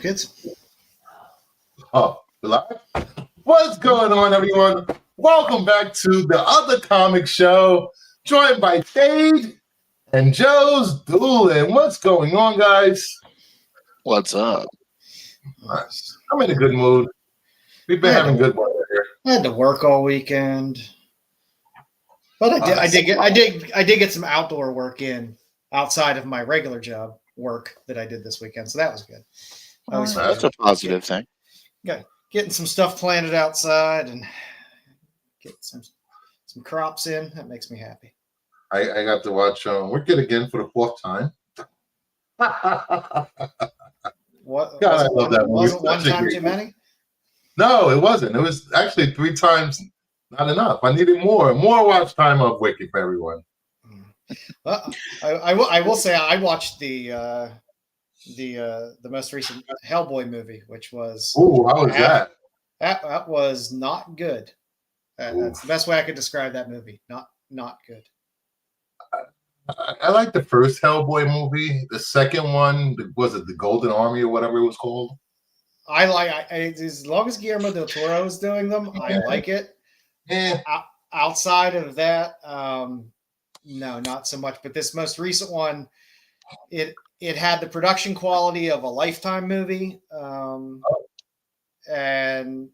kids? Oh, live? What's going on, everyone? Welcome back to the Other Comic Show, joined by Dade and Joe's Doolin. What's going on, guys? What's up? Nice. I'm in a good mood. We've been having good weather here. I had to work all weekend, but I did get some outdoor work in outside of my regular job work that I did this weekend, so that was good. That's a positive thing. Getting some stuff planted outside and get some crops in. That makes me happy. I got to watch Wicked again for the fourth time. What? God, I love that movie. Wasn't one time too many? No, it wasn't. It was actually 3 times not enough. I needed more watch time of Wicked for everyone. I will say I watched the most recent Hellboy movie, which was how was that? That was not good. That's the best way I could describe that movie. Not good. I like the first Hellboy movie. The second one, was it the Golden Army or whatever it was called? As long as Guillermo del Toro is doing them, I like it. Yeah. Outside of that, no, not so much. But this most recent one, it had the production quality of a Lifetime movie, and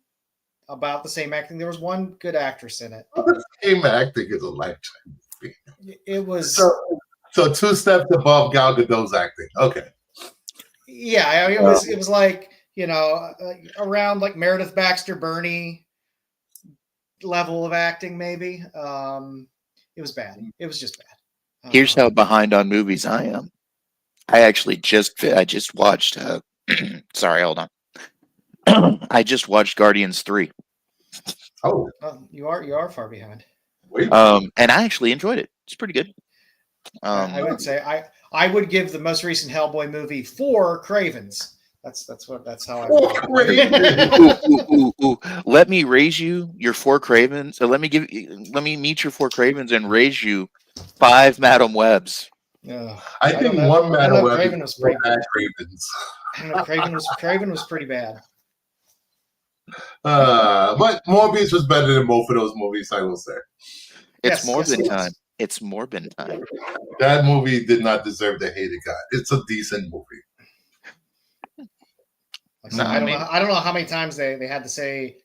about the same acting. There was one good actress in it. The same acting as a Lifetime movie. It was so 2 steps above Gal Gadot's acting. Okay. Yeah, it was like, around like Meredith Baxter Birney level of acting, maybe. It was bad. It was just bad. Here's how behind on movies I am. I just watched. Sorry, hold on. I just watched Guardians 3. Oh, you are far behind. And I actually enjoyed it. It's pretty good. I would say I would give the most recent Hellboy movie 4 Cravens. That's how I. Ooh. Let me raise you your 4 Cravens. So let me meet your 4 Cravens and raise you 5 Madam Webs. I think one Madam Web Craven was pretty bad. Cravens. I don't know, Craven was pretty bad. But Morbius was better than both of those movies, I will say. It's Morbin time. It's Morbin time. That movie did not deserve the hate it got. It's a decent movie. I don't know how many times they had to say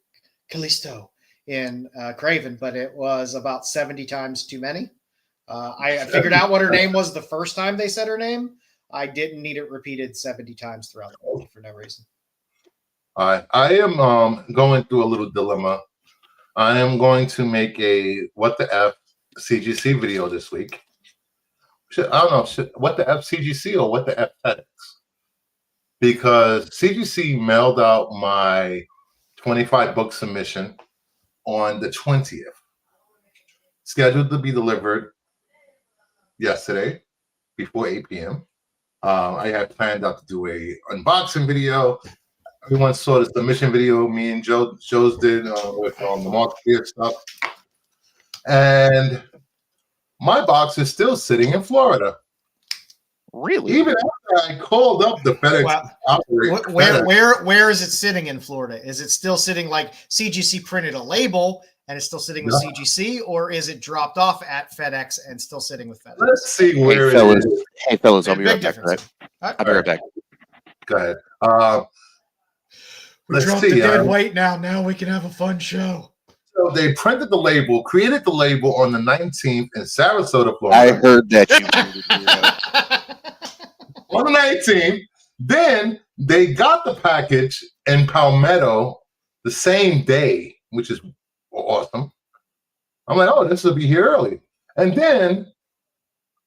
Callisto in Craven, but it was about 70 times too many. I figured out what her name was the first time they said her name. I didn't need it repeated 70 times throughout the movie for no reason. I am going through a little dilemma. I am going to make a What the F CGC video this week. What the F CGC or What the F FedEx? Because CGC mailed out my 25 book submission on the 20th. Scheduled to be delivered yesterday before 8 p.m. I had planned out to do a unboxing video. Everyone saw the submission video me and Joe's did with the market stuff. And my box is still sitting in Florida. Really? Even after I called up the FedEx operator. Where is it sitting in Florida? Is it still sitting like CGC printed a label and it's still sitting with CGC, or is it dropped off at FedEx and still sitting with FedEx? Let's see where it is. Hey, fellas, I'll be right back. I'll be right back. Go ahead. We dropped the dead weight now. Now we can have a fun show. So they printed the label, created the label on the 19th in Sarasota, Florida. I heard that you on the 19th. Then they got the package in Palmetto the same day, which is awesome. I'm like, oh, this will be here early. And then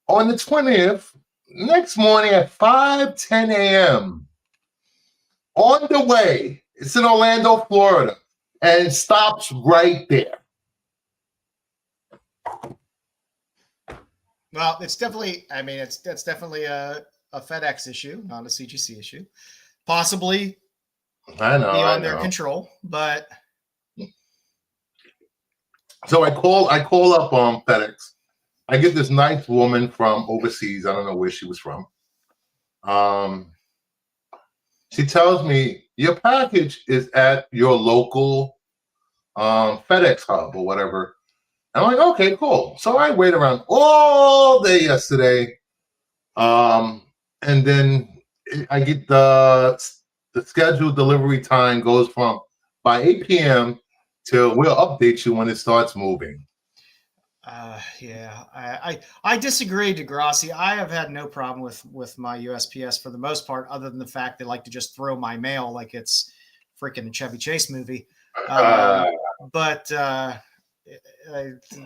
on the 20th, next morning at 5:10 a.m., on the way, it's in Orlando, Florida, and it stops right there. Well, it's definitely, that's definitely a FedEx issue, not a CGC issue. Possibly beyond their control, but. So I call up FedEx. I get this nice woman from overseas. I don't know where she was from. She tells me your package is at your local FedEx hub or whatever. And I'm like, okay, cool. So I wait around all day yesterday. And then I get the scheduled delivery time goes from by 8 p.m. till we'll update you when it starts moving. Yeah, I disagree, Degrassi. I have had no problem with my USPS for the most part, other than the fact they like to just throw my mail like it's freaking a Chevy Chase movie. But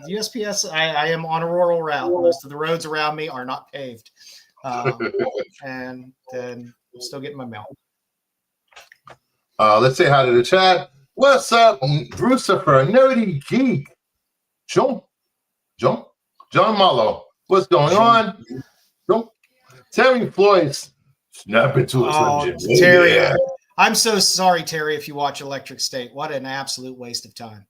USPS, I am on a rural route. Most of the roads around me are not paved, and then I'm still getting my mail. Let's say hi to the chat. What's up, Brucifer, Nerdy Geek? John Marlowe. What's going on? Terry Floyd, snap into a Slim Jim. Terry, Yeah. I'm so sorry, Terry, if you watch Electric State. What an absolute waste of time.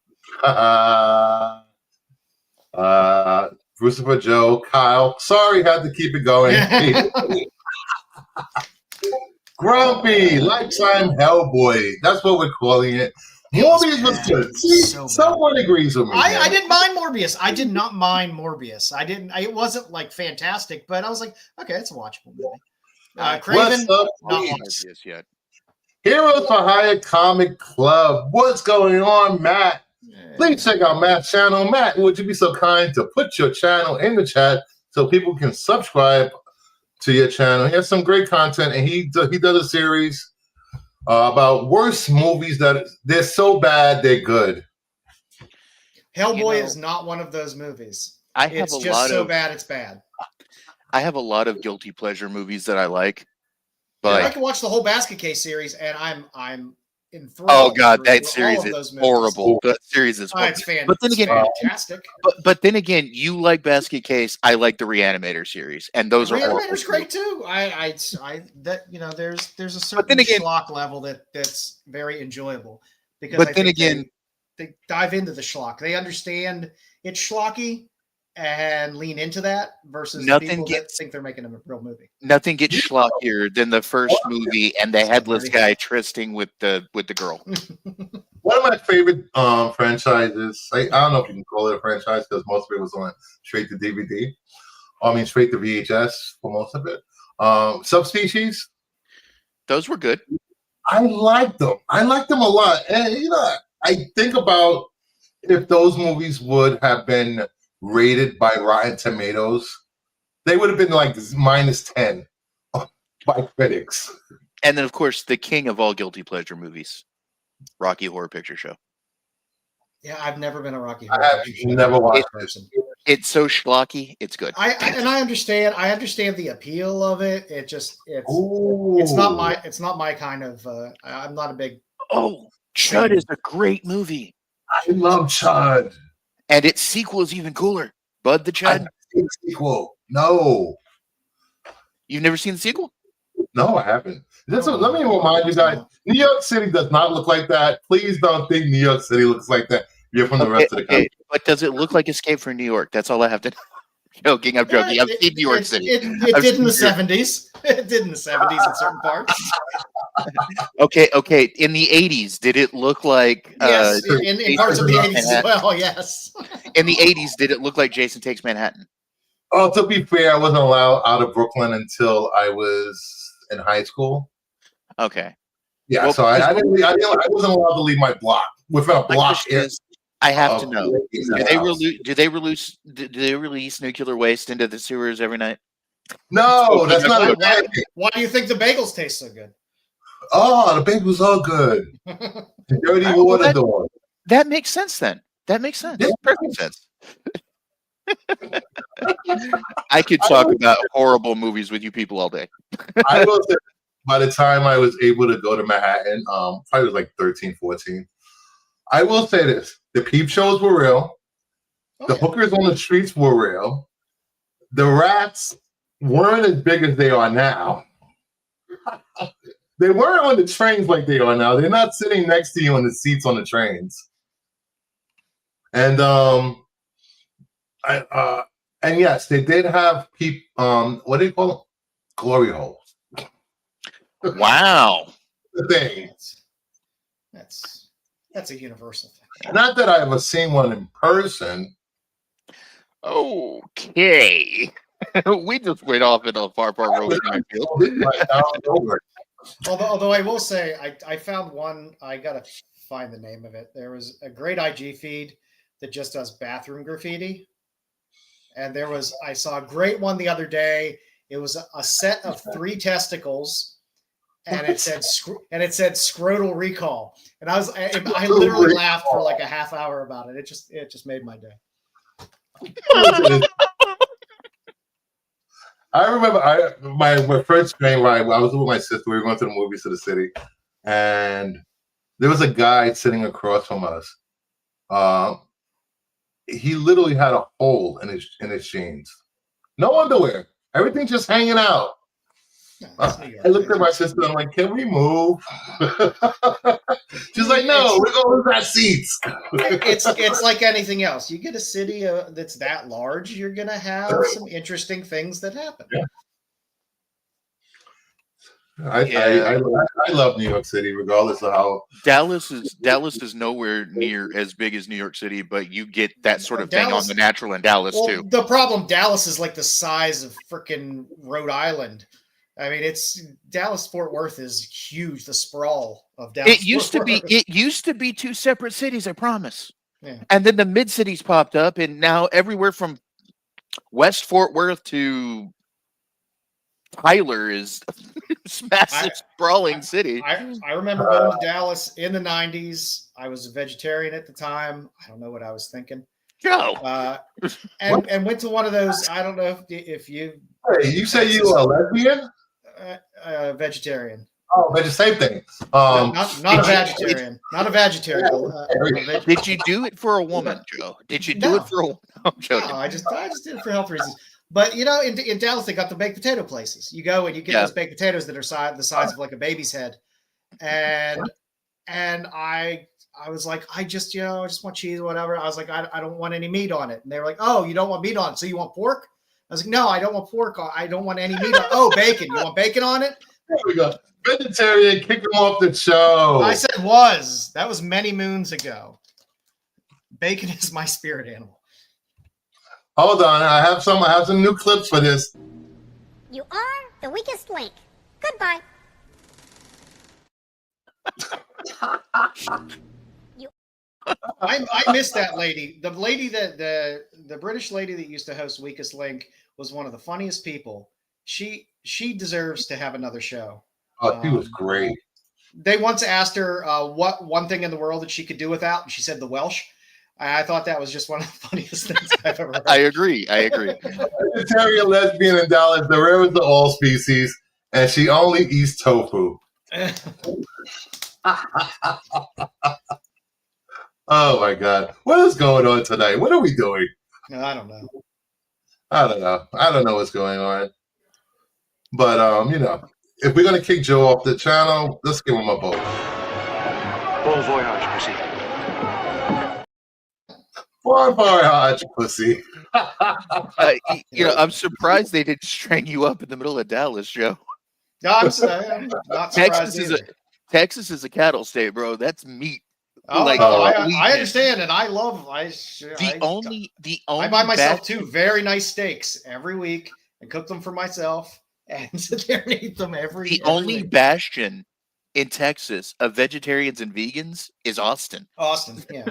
Brucifer Joe, Kyle. Sorry, had to keep it going. Grumpy, Lifetime Hellboy. That's what we're calling it. Morbius was good. See, someone agrees with me. I didn't mind Morbius. I did not mind Morbius. It wasn't like fantastic, but I was like, okay, it's a watchable movie. Craven, not Morbius yet. Heroes for Hire Comic Club. What's going on, Matt? Please check out Matt's channel. Matt, would you be so kind to put your channel in the chat so people can subscribe to your channel? He has some great content, and he does a series about worst movies that they're so bad they're good. Hellboy is not one of those movies. It's just so bad it's bad. I have a lot of guilty pleasure movies that I like, but I can watch the whole Basket Case series, and I'm enthralled. Oh god, that series is horrible. That series is horrible. It's fantastic. But then again, fantastic. But then again, you like Basket Case. I like the Reanimator series, and those are Reanimator's great too. There's a certain schlock level that's very enjoyable because. But then again, they dive into the schlock. They understand it's schlocky and lean into that versus people that think they're making a real movie. Nothing gets schlockier than the first movie and the headless guy trysting with the girl. One of my favorite franchises, I don't know if you can call it a franchise because most of it was on straight to DVD. Straight to VHS for most of it. Subspecies. Those were good. I liked them. I liked them a lot. And, I think about if those movies would have been rated by Rotten Tomatoes, they would have been like -10 by critics. And then, of course, the king of all guilty pleasure movies, Rocky Horror Picture Show. Yeah, I've never been a Rocky Horror Picture Show. Never watched it. It's so schlocky, it's good. I understand the appeal of it. It's not my kind of. I'm not a big. Oh, Chud is a great movie. I love Chud. And its sequel is even cooler. Bud the Chud. Sequel? No. You've never seen the sequel? No, I haven't. Let me remind you guys: New York City does not look like that. Please don't think New York City looks like that. You're from the rest of the country. But does it look like Escape from New York? That's all I have to know. Joking. I'm joking. I've seen New York City. It did in the 70s. It did in the 70s in certain parts. Okay. In the 80s, did it look like? Yes, in parts of the 80s as well. Yes. In the 80s, did it look like Jason Takes Manhattan? Oh, to be fair, I wasn't allowed out of Brooklyn until I was in high school. Okay. Yeah, well, so I wasn't allowed to leave my block within a block. I have to know: do they release nuclear waste into the sewers every night? No, that's not. Why do you think the bagels taste so good? Oh, the bagels are good. The dirty water door. That makes sense. Then that makes sense. Yeah. Perfect sense. I could talk about horrible movies with you people all day. I will say, by the time I was able to go to Manhattan, probably was like 13, 14. I will say this: the peep shows were real. The hookers on the streets were real. The rats weren't as big as they are now. They weren't on the trains like they are now. They're not sitting next to you in the seats on the trains. And and yes, they did have what do you call them? Glory holes. Wow. the thing. That's a universal thing. Not that I ever seen one in person. Okay. We just went off in a far road. Like, Although I will say, I found one. I gotta find the name of it. There was a great IG feed that just does bathroom graffiti, and I saw a great one the other day. It was a set of 3 testicles, and it said scrotal recall, and I literally laughed for like a half hour about it. It just made my day. I remember my first train ride. I was with my sister. We were going to the movies to the city, and there was a guy sitting across from us. He literally had a hole in his jeans. No underwear. Everything just hanging out. I looked at my sister. I'm like, "Can we move?" She's like, "No, we're going to that seats." It's like anything else. You get a city that's that large, you're gonna have some interesting things that happen. Yeah. I love New York City, regardless of how Dallas is nowhere near as big as New York City, but you get that sort of thing on the natural in Dallas too. The problem, Dallas is like the size of freaking Rhode Island. I mean, Dallas Fort Worth is huge. The sprawl of Dallas. It used to be 2 separate cities, I promise. Yeah. And then the mid cities popped up, and now everywhere from West Fort Worth to Tyler is massive sprawling city. I remember going to Dallas in the 90s. I was a vegetarian at the time. I don't know what I was thinking. Joe. And went to one of those. I don't know if you. Hey, you say you are a lesbian? Vegetarian. Oh, but the same thing. Not a vegetarian. Not a vegetarian. Did you do it for a woman, Joe? Did you do it for a woman? I'm joking. No, I just did it for health reasons. But in Dallas, they got the baked potato places. You go and you get those baked potatoes that are the size of like a baby's head, and I was like, I just want cheese or whatever. I was like, I don't want any meat on it, and they were like, oh, you don't want meat on it, so you want pork? I was like, no, I don't want pork. I don't want any meat on it. Oh, bacon. You want bacon on it? There we go. Vegetarian, kick him off the show. I said that was many moons ago. Bacon is my spirit animal. Hold on, I have some new clips for this. You are the weakest link. Goodbye. I missed that lady. The lady that the British lady that used to host Weakest Link was one of the funniest people. She deserves to have another show. Oh, she was great. They once asked her what one thing in the world that she could do without, and she said the Welsh. I thought that was just one of the funniest things I've ever heard. I agree. Vegetarian, lesbian, in Dallas, the rarest of all species, and she only eats tofu. Oh my God. What is going on tonight? What are we doing? No, I don't know. I don't know what's going on. But if we're gonna kick Joe off the channel, let's give him a vote. Bon voyage, pussy. Bon voyage, pussy. I'm surprised they didn't string you up in the middle of Dallas, Joe. No, I'm not surprised. Texas is a cattle state, bro. That's meat. Oh, I understand, and I love. I buy myself 2 very nice steaks every week and cook them for myself and sit there and eat them every only week. bastion in Texas of vegetarians and vegans is Austin. Austin, yeah.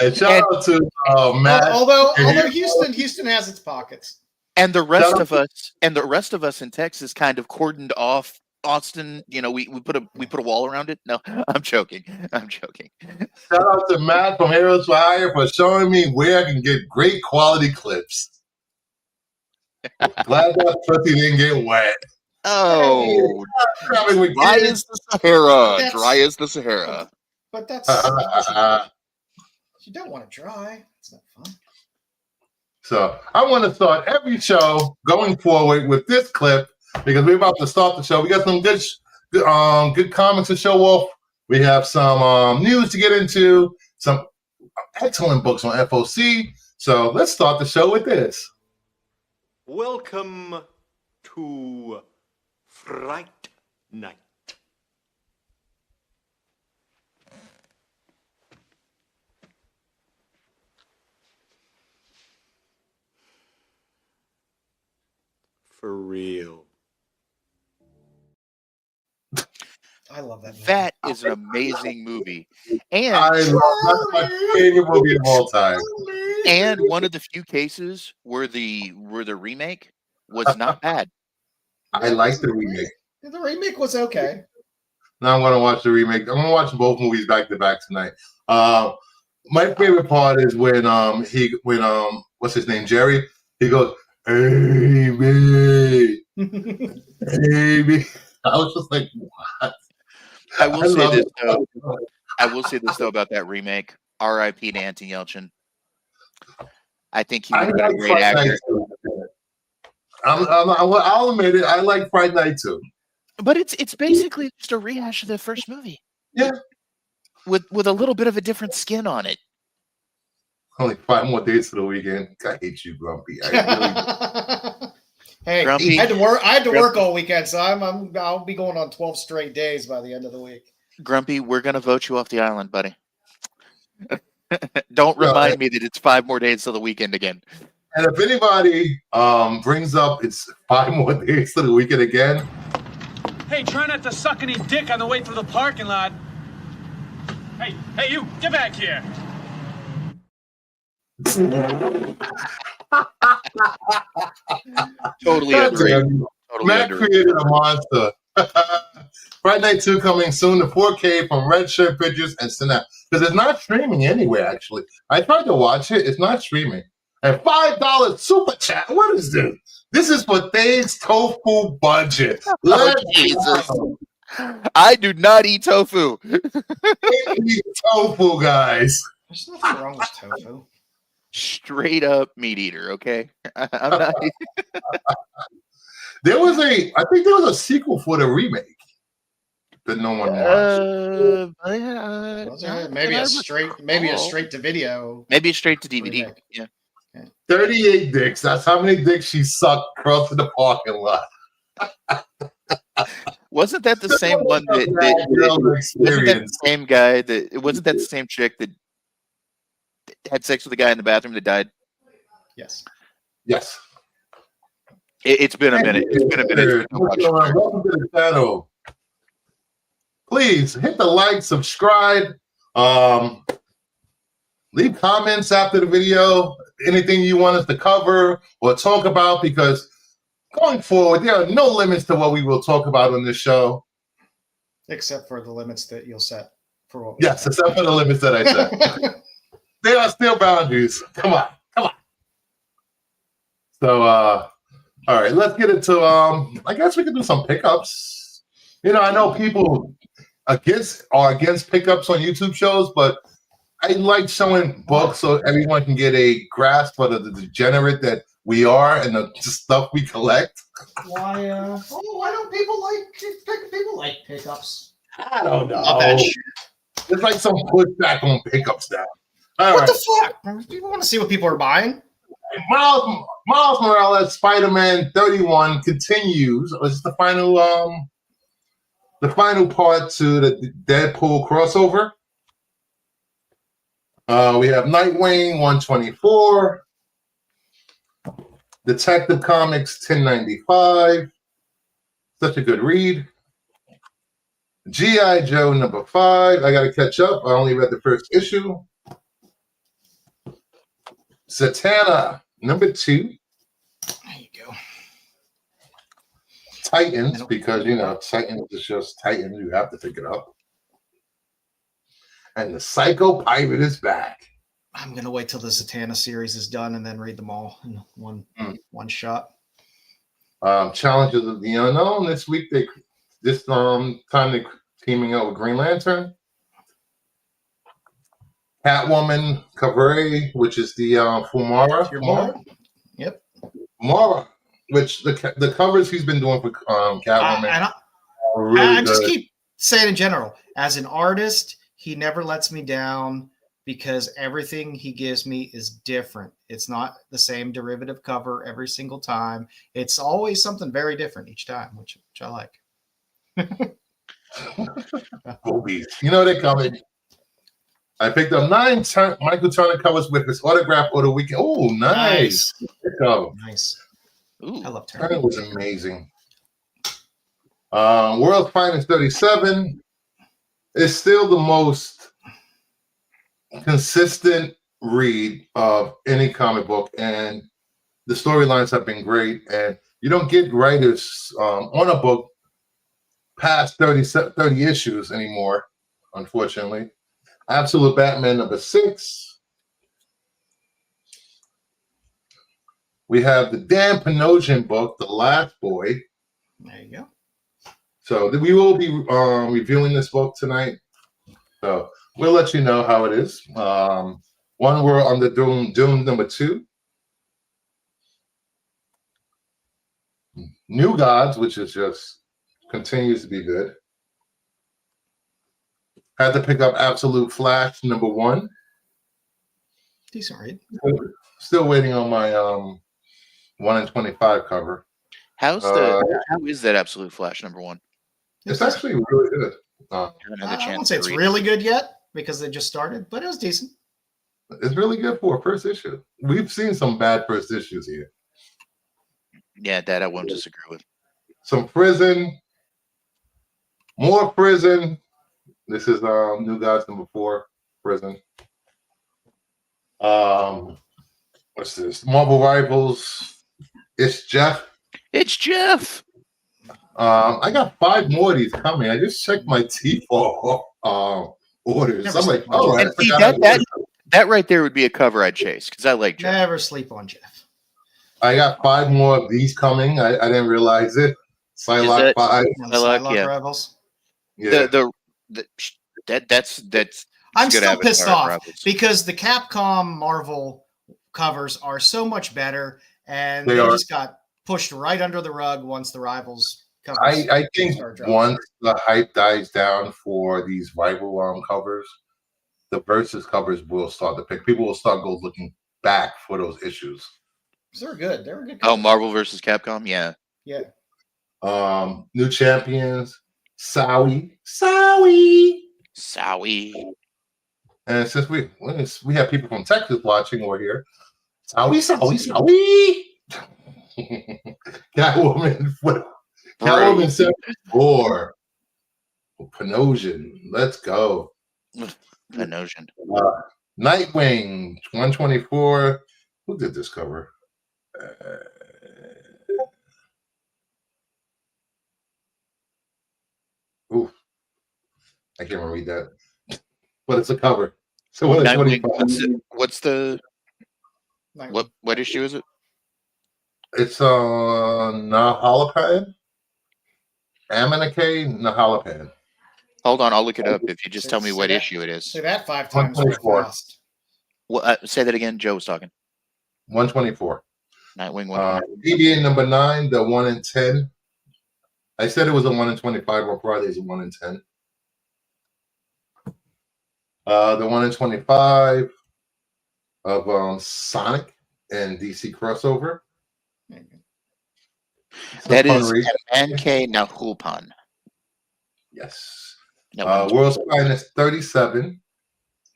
And shout out to Matt. Although Houston has its pockets, and the rest of us in Texas kind of cordoned off Austin. We put a wall around it. No, I'm joking. Shout out to Matt from Heroes for Hire for showing me where I can get great quality clips. Glad that pussy didn't get wet. Oh, dry as the Sahara. Dry as the Sahara. But that's you don't want to dry. It's not fun. So I want to start every show going forward with this clip because we're about to start the show. We got some good comics to show off. We have some news to get into, some excellent books on FOC. So let's start the show with this. Welcome to Fright Night. For real. I love that movie. That is an amazing movie, and That's my favorite movie of all time. one of the few cases where the remake was not bad. I like the remake. The remake was okay. Now I'm gonna watch the remake. I'm gonna watch both movies back to back tonight. My favorite part is when what's his name, Jerry? He goes, "Hey, baby, hey, baby." I was just like, what? I will say love this it. though. I will say this though about that remake. R.I.P. to Anthony Yelchin. I think he would have been a great Fright actor. Night too. I'll admit it. I like Fright Night too. But it's basically just a rehash of the first movie. Yeah. With a little bit of a different skin on it. Only 5 more days to the weekend. I hate you, Grumpy. Hey, Grumpy. I had to work all weekend, so I'll be going on 12 straight days by the end of the week. Grumpy, we're gonna vote you off the island, buddy. Don't remind me that it's 5 more days till the weekend again. And if anybody brings up it's 5 more days to the weekend again. Hey, try not to suck any dick on the way through the parking lot. Hey, you, get back here. Totally underrated. Totally Matt underrated. created a monster. Friday Night 2 coming soon to 4K from Red Shirt Pictures and Snap. Because it's not streaming anywhere, actually. I tried to watch it. It's not streaming. And $5 super chat. What is this? This is for Dave's tofu budget. Let's Jesus. go. I do not eat tofu. Eat tofu, guys. There's nothing wrong with tofu. Straight up meat eater, okay? I'm not. I think there was a sequel for the remake that no one watched. Maybe a straight to video. Maybe a straight to DVD. remake. Yeah. 38 dicks. That's how many dicks she sucked crossing the parking lot. Wasn't that the same one that wasn't that the same guy that wasn't that the same chick that had sex with the guy in the bathroom that died? Yes. Yes. It's been a minute. It's been a minute. Welcome to the channel. Please hit the like, subscribe, leave comments after the video. Anything you want us to cover or talk about, because going forward, there are no limits to what we will talk about on this show. Except for the limits that you'll set for what we Yes, except for the limits that I said. There are still boundaries. Come on. So, all right, let's get into, I guess we can do some pickups. You know, I know people are against pickups on YouTube shows, but I like showing books so everyone can get a grasp of the degenerate that we are and the stuff we collect. Why don't people like pickups? I don't know. Love that shit. There's like some pushback on pickups now. All What right. the fuck? People want to see what people are buying. Miles Morales, Spider-Man 31 continues. It's the final part to the Deadpool crossover. We have Nightwing 124, Detective Comics 1095. Such a good read. G.I. Joe number 5. I got to catch up. I only read the first issue. Zatanna number 2. There you go. Titans, because you know Titans is just Titans. You have to pick it up. And the Psycho Pirate is back. I'm gonna wait till the Zatanna series is done and then read them all in one shot. Challenges of the Unknown this week. This time they're teaming up with Green Lantern. Catwoman Cabaret, which is the Fumara. Yep. Mara, which the covers he's been doing for Catwoman are really I good. just keep saying in general, as an artist, he never lets me down because everything he gives me is different. It's not the same derivative cover every single time. It's always something very different each time, which I like. Movies. You know they're coming. I picked up 9 Michael Turner covers with his autograph over the weekend. Oh, nice. Nice. Ooh. I love Turner Turner. was amazing. World's Finest 37 is still the most consistent read of any comic book, and the storylines have been great. And you don't get writers on a book past 30 issues anymore, unfortunately. Absolute Batman number 6. We have the Dan Panosian book, The Last Boy. There you go. So we will be reviewing this book tonight. So we'll let you know how it is. One World on the Doom number 2. New Gods, which is just continues to be good. Had to pick up Absolute Flash number 1. Decent read. Still waiting on my 1 in 25 cover. How is that Absolute Flash number 1? It's actually really good. Haven't had the I chance won't say to it's read really good yet because they just started, but it was decent. It's really good for a first issue. We've seen some bad first issues here. Yeah, that I won't disagree with. Some prison, more prison. This is New Gods number 4, prison. What's this? Marvel Rivals. It's Jeff. It's Jeff. I got 5 more of these coming. I just checked my T4 orders. Never I'm like, sleep on all right. And see, that right there would be a cover I'd chase because I like Jeff. Never sleep on Jeff. I got 5 more of these coming. I didn't realize it. Psylocke 5. And Psylocke, yeah. Rivals. Yeah. That's I'm good still pissed Avatar off Rivals. because the Capcom Marvel covers are so much better, and They they are. just got pushed right under the rug once the Rivals covers. I think start dropping. once the hype dies down for these rival covers, the versus covers will start to pick. People will start looking back for those issues. They're good. They were good. Oh, covers. Marvel versus Capcom, yeah. Yeah. New Champions, Sowie. Sowie. And since we have people from Texas watching or here, Sowie. Catwoman 74. Panosian. Let's go. Panosian. Nightwing 124. Who did this cover? I can't read that. But it's a cover. So Nightwing, what's the Nightwing. what issue is it? It's on Nahalapan. Aminake Nahalapan. Hold on, I'll look it up if you just tell me what issue it is. Say that 5 times real 124. fast. Well, say that again. Joe was talking. 124. Nightwing 124. DBA number 9, the 1 in 10. I said it was a 1 in 25, or Friday's a 1 in 10. The 1 in 25 of Sonic and DC crossover. That is Manke Nahulpan. Yes. No, World's Finest 37.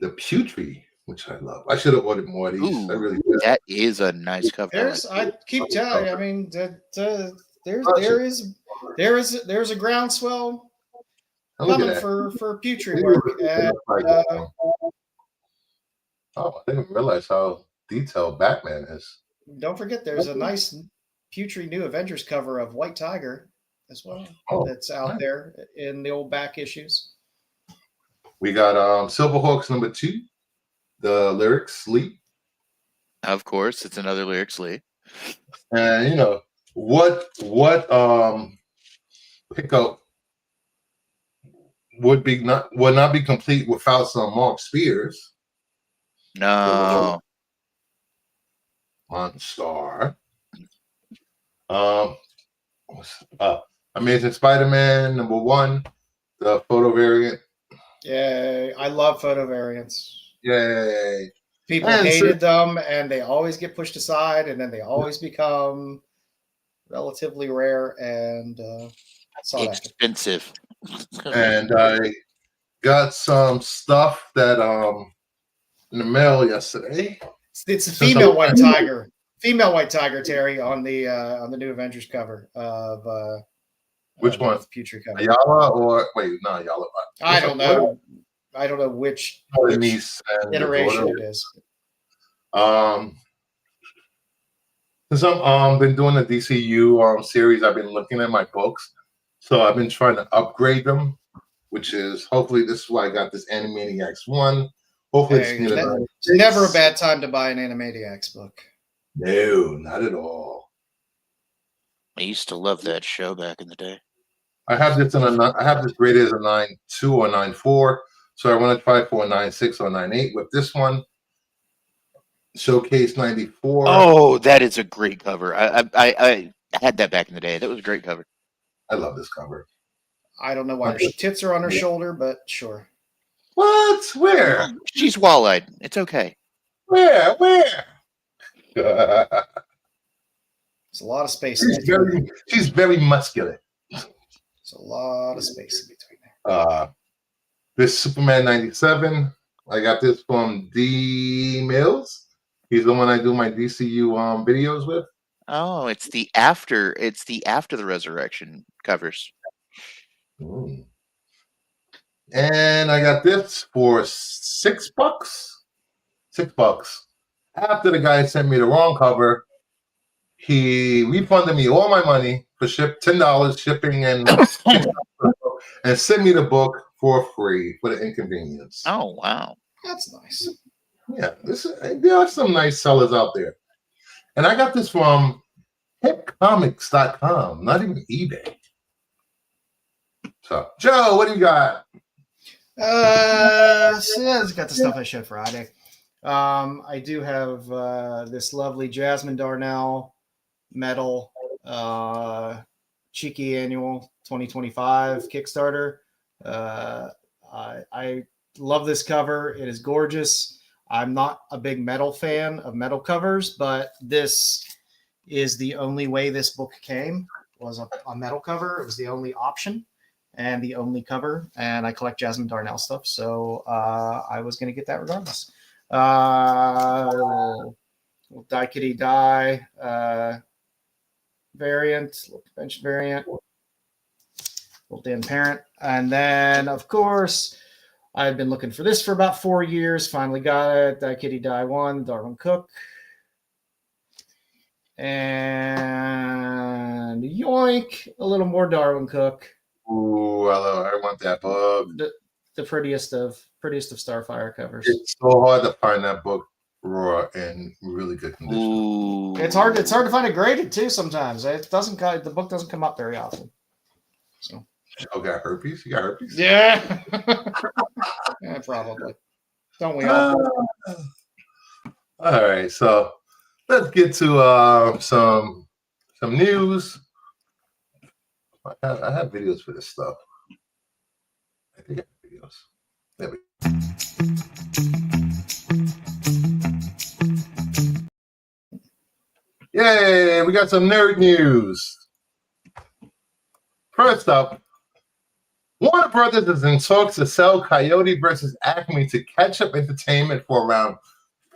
The Putri, which I love. I should have ordered more of these. Ooh, I really did. that is a nice cover. I keep telling you. I mean, there's a groundswell coming for Putri work. And, I didn't realize how detailed Batman is. don't forget, there's a nice Putri new Avengers cover of White Tiger as well. That's out there in the old back issues. We got Silverhawks number 2, the Lyrics Sleep. Of course, it's another Lyrics Lee. And you know what pickup would not be complete without some Mark Spears. No. On Star. Amazing Spider-Man number 1, the photo variant. Yeah, I love photo variants. Yay! People hated them, and they always get pushed aside, and then they always become relatively rare and sought after. Expensive. And I got some stuff that in the mail yesterday. It's a female White Tiger. female White Tiger, Terry, on the new Avengers cover of Which one? Future cover. Ayala or wait, no, Ayala. I don't know. I don't know which niece and iteration it is. Since I'm been doing the DCU series, I've been looking at my books, so I've been trying to upgrade them, which is hopefully this is why I got this Animaniacs 1. Hopefully it's never a bad time to buy an Animaniacs book. No, not at all. I used to love that show back in the day. I have this rated as a 9.2 or 9.4, so I want to try for a 9.6 or 9.8 with this one. Showcase 94. Oh, that is a great cover. I had that back in the day. That was a great cover. I love this cover. I don't know why her tits are on her shoulder, but sure. What? Where? She's wall-eyed. It's okay. Where? There's a lot of space. She's very muscular. There's a lot of space in between there. This Superman 97. I got this from D Mills. He's the one I do my DCU videos with. Oh, it's the after the resurrection covers. Mm. And I got this for $6. $6. After the guy sent me the wrong cover, he refunded me all my money for $10 shipping and sent me the book for free for the inconvenience. Oh wow, that's nice. Yeah, there are some nice sellers out there. And I got this from hipcomics.com, not even eBay. So, Joe, what do you got? It's got the stuff I showed Friday. I do have this lovely Jasmine Darnell metal Cheeky Annual 2025 Kickstarter. I love this cover. It is gorgeous. I'm not a big metal fan of metal covers, but this is the only way this book came, was a metal cover. It was the only option and the only cover, and I collect Jasmine Darnell stuff, so I was going to get that regardless. Die Kitty Die variant, little convention variant, little Dan Parent, and then, of course, I've been looking for this for about 4 years. Finally got it. Die Kitty Die 1, Darwin Cook. And yoink, a little more Darwin Cook. Ooh, I want that book. The prettiest of Starfire covers. It's so hard to find that book raw and really good condition. Ooh. It's hard to find it graded too sometimes. The book doesn't come up very often. So Joe got herpes? You got herpes? yeah. Yeah, probably. Don't we all? All right, so let's get to some news. I have videos for this stuff. I think I have videos. There we go. Yay, we got some nerd news. First up, Warner Brothers is in talks to sell Coyote versus Acme to Catch Up Entertainment for around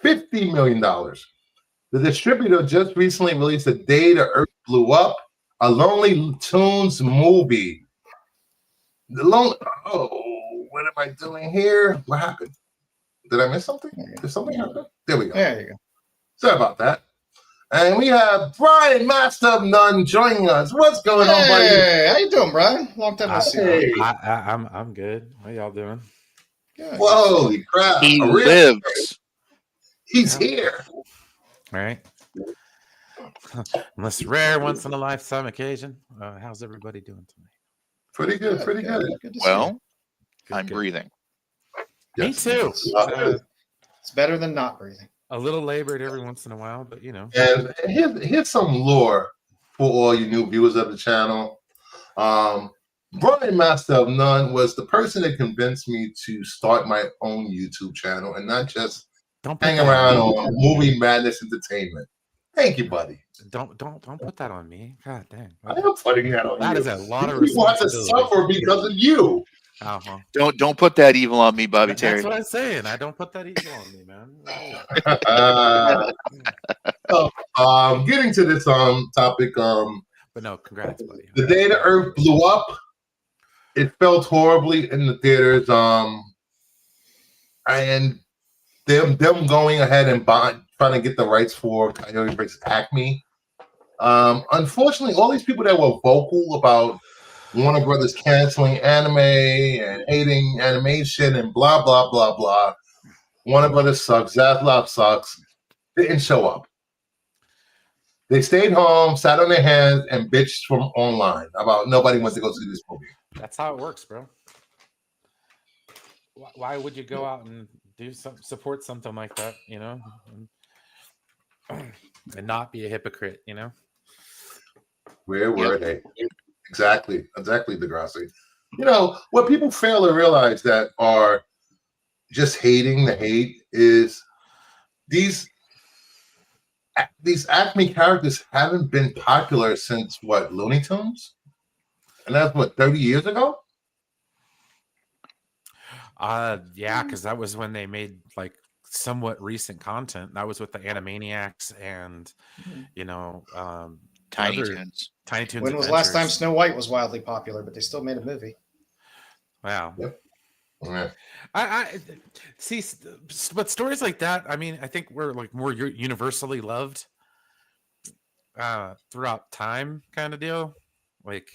$50 million. The distributor just recently released A Day the Earth Blew Up, a Lonely Tunes movie. Oh, what am I doing here? What happened? Did I miss something? Did something happen? There we go. There you go. Sorry about that. And we have Brian, Master of None, joining us. What's going on, buddy? Hey, how you doing, Brian? Long time no see. I'm good. How y'all doing? Good. Whoa, holy crap. He lives. He's here. All right. Unless rare, once in a lifetime occasion. How's everybody doing tonight? Pretty good, pretty good. Good to see Well, you. I'm breathing. Me too. It's better than not breathing. A little labored every once in a while, but you know. And here's some lore for all you new viewers of the channel. Brian, Master of None, was the person that convinced me to start my own YouTube channel and not just hang around on Movie Madness Entertainment. Thank you, buddy. Don't put that on me. God dang. I am putting that on you. That is a lot of people have to responsibility. suffer because of you. Uh-huh. Don't put that evil on me, Bobby Terry. That's what I'm saying. I don't put that evil on me, man. Getting to this topic, But no, congrats, buddy. the day the Earth blew up, it felt horribly in the theaters. And them going ahead and trying to get the rights for Coyote vs. Acme. Unfortunately, all these people that were vocal about Warner Brothers canceling anime and hating animation and blah blah blah blah. Warner Brothers sucks. Zaslav sucks. Didn't show up. They stayed home, sat on their hands, and bitched from online about nobody wants to go see this movie. That's how it works, bro. Why would you go out and support something like that, you know, and not be a hypocrite, you know? Where were they? Exactly, Degrassi. You know, what people fail to realize that are just hating the hate is these Acme characters haven't been popular since what, Looney Tunes? And that's what, 30 years ago? Yeah, because that was when they made like somewhat recent content. That was with the Animaniacs and you know, Tiny Toons. Tiny Toons. When was the last time Snow White was wildly popular, but they still made a movie? Wow. Yep. Yeah. I see, but stories like that, I mean, I think we're like more universally loved throughout time, kind of deal. Like,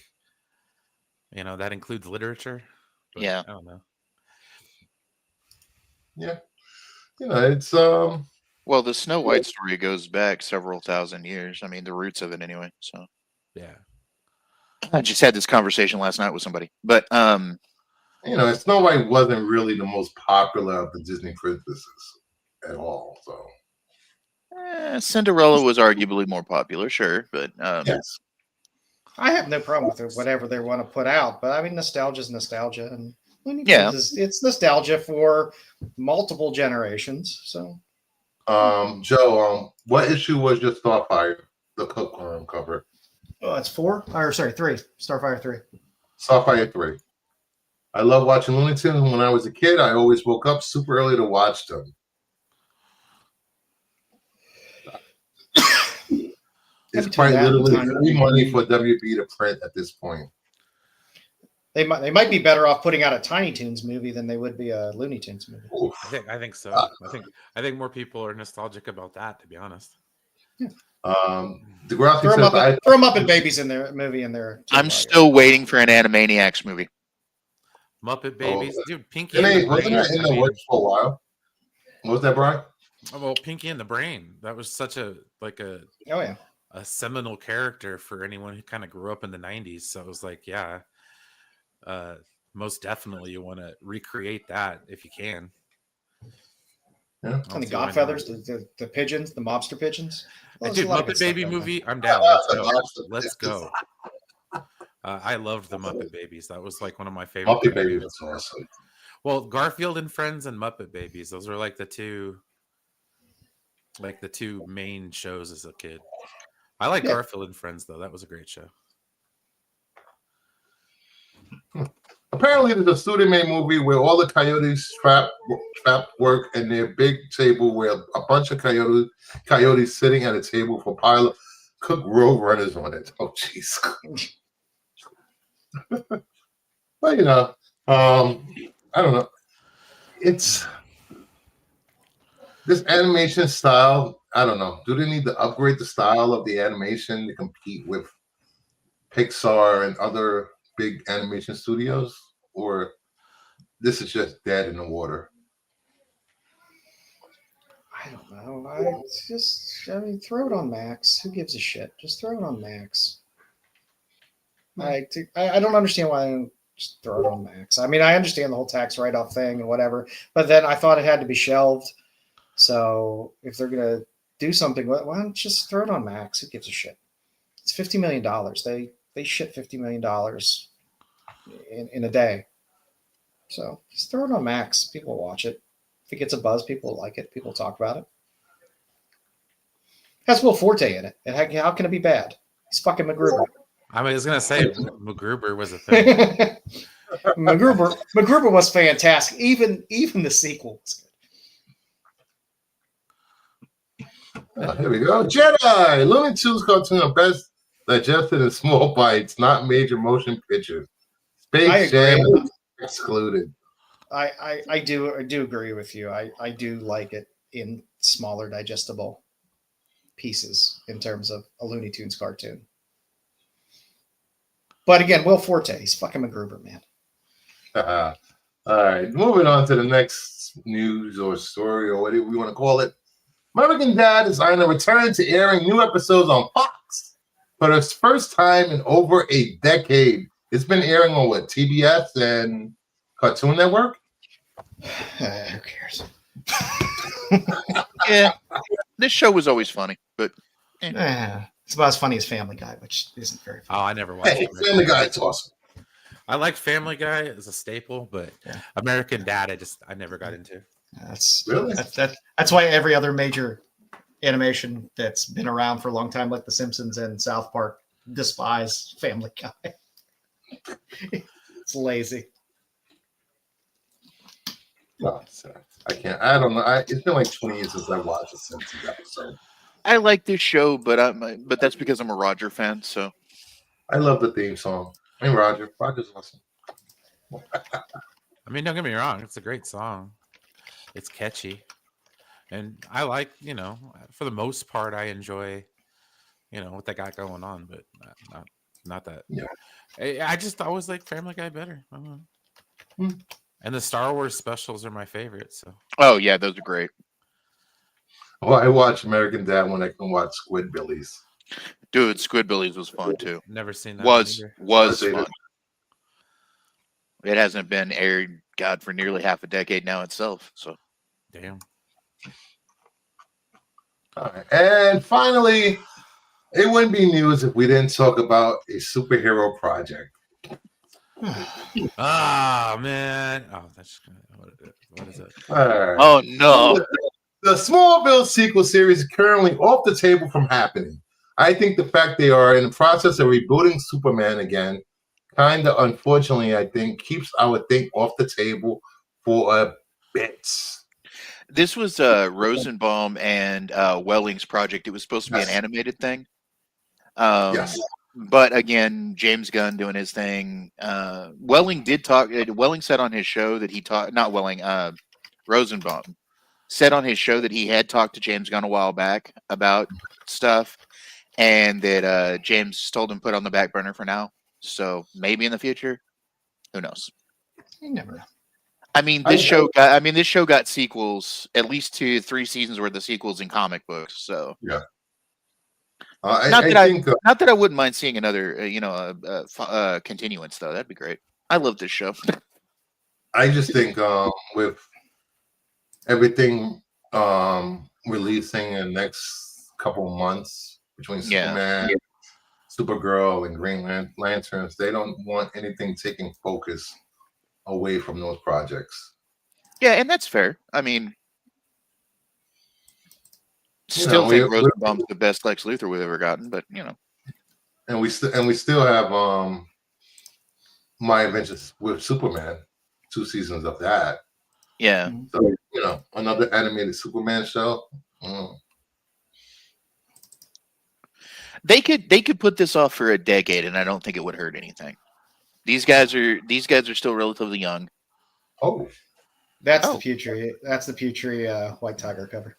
you know, that includes literature. But Yeah. I don't know. Yeah. You know, it's Well, the Snow White story goes back several thousand years. I mean, the roots of it anyway. So Yeah. I just had this conversation last night with somebody. But you know, Snow White wasn't really the most popular of the Disney princesses at all. So Cinderella was arguably more popular, sure, but yes. I have no problem with it, whatever they want to put out, but I mean, nostalgia is nostalgia, and Yeah. it's nostalgia for multiple generations. So, Joe, what issue was your Starfire, the Cook cover? oh, it's 4, or sorry, 3. Starfire 3. Starfire 3. I love watching Looney Tunes. When I was a kid, I always woke up super early to watch them. It's quite literally free money for WB to print at this point. They might be better off putting out a Tiny Toons movie than they would be a Looney Tunes movie. Oof. I think so. I think more people are nostalgic about that, to be honest. Degrassi Throw says, them up at babies in their movie in there. I'm still waiting for an Animaniacs movie. Muppet Babies, dude. Pinky wasn't and the Brain. that in the works for a while? What was that, Brian? Oh, well, Pinky and the Brain. That was such a Oh yeah, a seminal character for anyone who kind of grew up in the 90s. So it was like, yeah, most definitely you want to recreate that if you can. Yeah. and the Godfeathers, the pigeons, the mobster pigeons. Well, Dude, there's a lot of Muppet good stuff Baby out there. movie, I'm down. Let's go. Let's go. I loved the Muppet Babies. That was like one of my favorite. Muppet Baby was awesome. Well, Garfield and Friends and Muppet Babies. Those were like the two main shows as a kid. I like Garfield and Friends though. That was a great show. Apparently, there's a student-made movie where all the coyotes trap work in their big table, where a bunch of coyotes sitting at a table for pile of cooked road runners on it. Oh, jeez. But you know, I don't know. It's this animation style. I don't know. Do they need to upgrade the style of the animation to compete with Pixar and other big animation studios, or this is just dead in the water? I don't know. I mean, throw it on Max. Who gives a shit? Just throw it on Max. I don't understand why I don't just throw it on Max. I mean, I understand the whole tax write-off thing and whatever, but then I thought it had to be shelved. So if they're gonna do something, why don't you just throw it on Max? Who gives a shit? It's $50 million. They shit $50 million in a day. So just throw it on Max. People will watch it. If it gets a buzz, people will like it. People will talk about it. It has Will Forte in it. And how can it be bad? He's fucking MacGruber. I was gonna say MacGruber was a thing. MacGruber was fantastic. Even the sequel was good. Here we go. Jedi. Looney Tunes cartoon are best digested in small bites, not major motion pictures. I Space Jam agree. is excluded. I do agree with you. I do like it in smaller digestible pieces in terms of a Looney Tunes cartoon. But again, Will Forte, he's fucking MacGruber, man. All right, moving on to the next news or story or whatever we want to call it. American Dad is on a return to airing new episodes on Fox for the first time in over a decade. It's been airing on what, TBS and Cartoon Network? Who cares? Yeah, this show was always funny, but It's about as funny as Family Guy, which isn't very funny. Oh, I never watched Hey, it. Family Guy, it's awesome. I like Family Guy as a staple, but Yeah. American Dad, I never got into. That's Really? that's why every other major animation that's been around for a long time, like The Simpsons and South Park, despise Family Guy. It's lazy. No, I can't. I don't know. It's been like 20 years since I watched a Simpsons episode. I like this show, but that's because I'm a Roger fan. So I love the theme song. Hey, Roger. Roger's awesome. I mean, don't get me wrong; it's a great song. It's catchy, and I like, for the most part, I enjoy, what they got going on. But not that. Yeah. I just always like Family Guy better. I don't know. And the Star Wars specials are my favorite. So. oh yeah, those are great. Well, I watch American Dad when I can watch Squidbillies. Dude, Squidbillies was fun too. Never seen that. Was I'll say fun. It hasn't been aired, God, for nearly half a decade now itself. So Damn. All right. And finally, it wouldn't be news if we didn't talk about a superhero project. Ah, man. Oh, that's what is it? All right. oh no. The Smallville sequel series is currently off the table from happening. I think the fact they are in the process of rebooting Superman again, kind of unfortunately, I think, keeps our thing off the table for a bit. This was Rosenbaum and Welling's project. It was supposed to be an animated thing. Yes. But again, James Gunn doing his thing. Welling did talk. Welling said on his show that he talked. Not Welling. Rosenbaum said on his show that he had talked to James Gunn a while back about stuff, and that James told him put on the back burner for now. So maybe in the future, who knows? You never know. I mean, this show got sequels, at least 2-3 seasons worth of sequels in comic books. So Yeah. not that I wouldn't mind seeing another, continuance though. That'd be great. I love this show. I just think with everything releasing in the next couple of months between Superman, Supergirl, and Green Lanterns, they don't want anything taking focus away from those projects. Yeah, and that's fair. I mean, still think Rosenbaum's the best Lex Luthor we've ever gotten, but and we still have My Adventures with Superman, 2 seasons of that. Yeah. So another animated Superman show. They could put this off for a decade, and I don't think it would hurt anything. These guys are still relatively young. Oh, that's the Petrie. That's the Petrie White Tiger cover.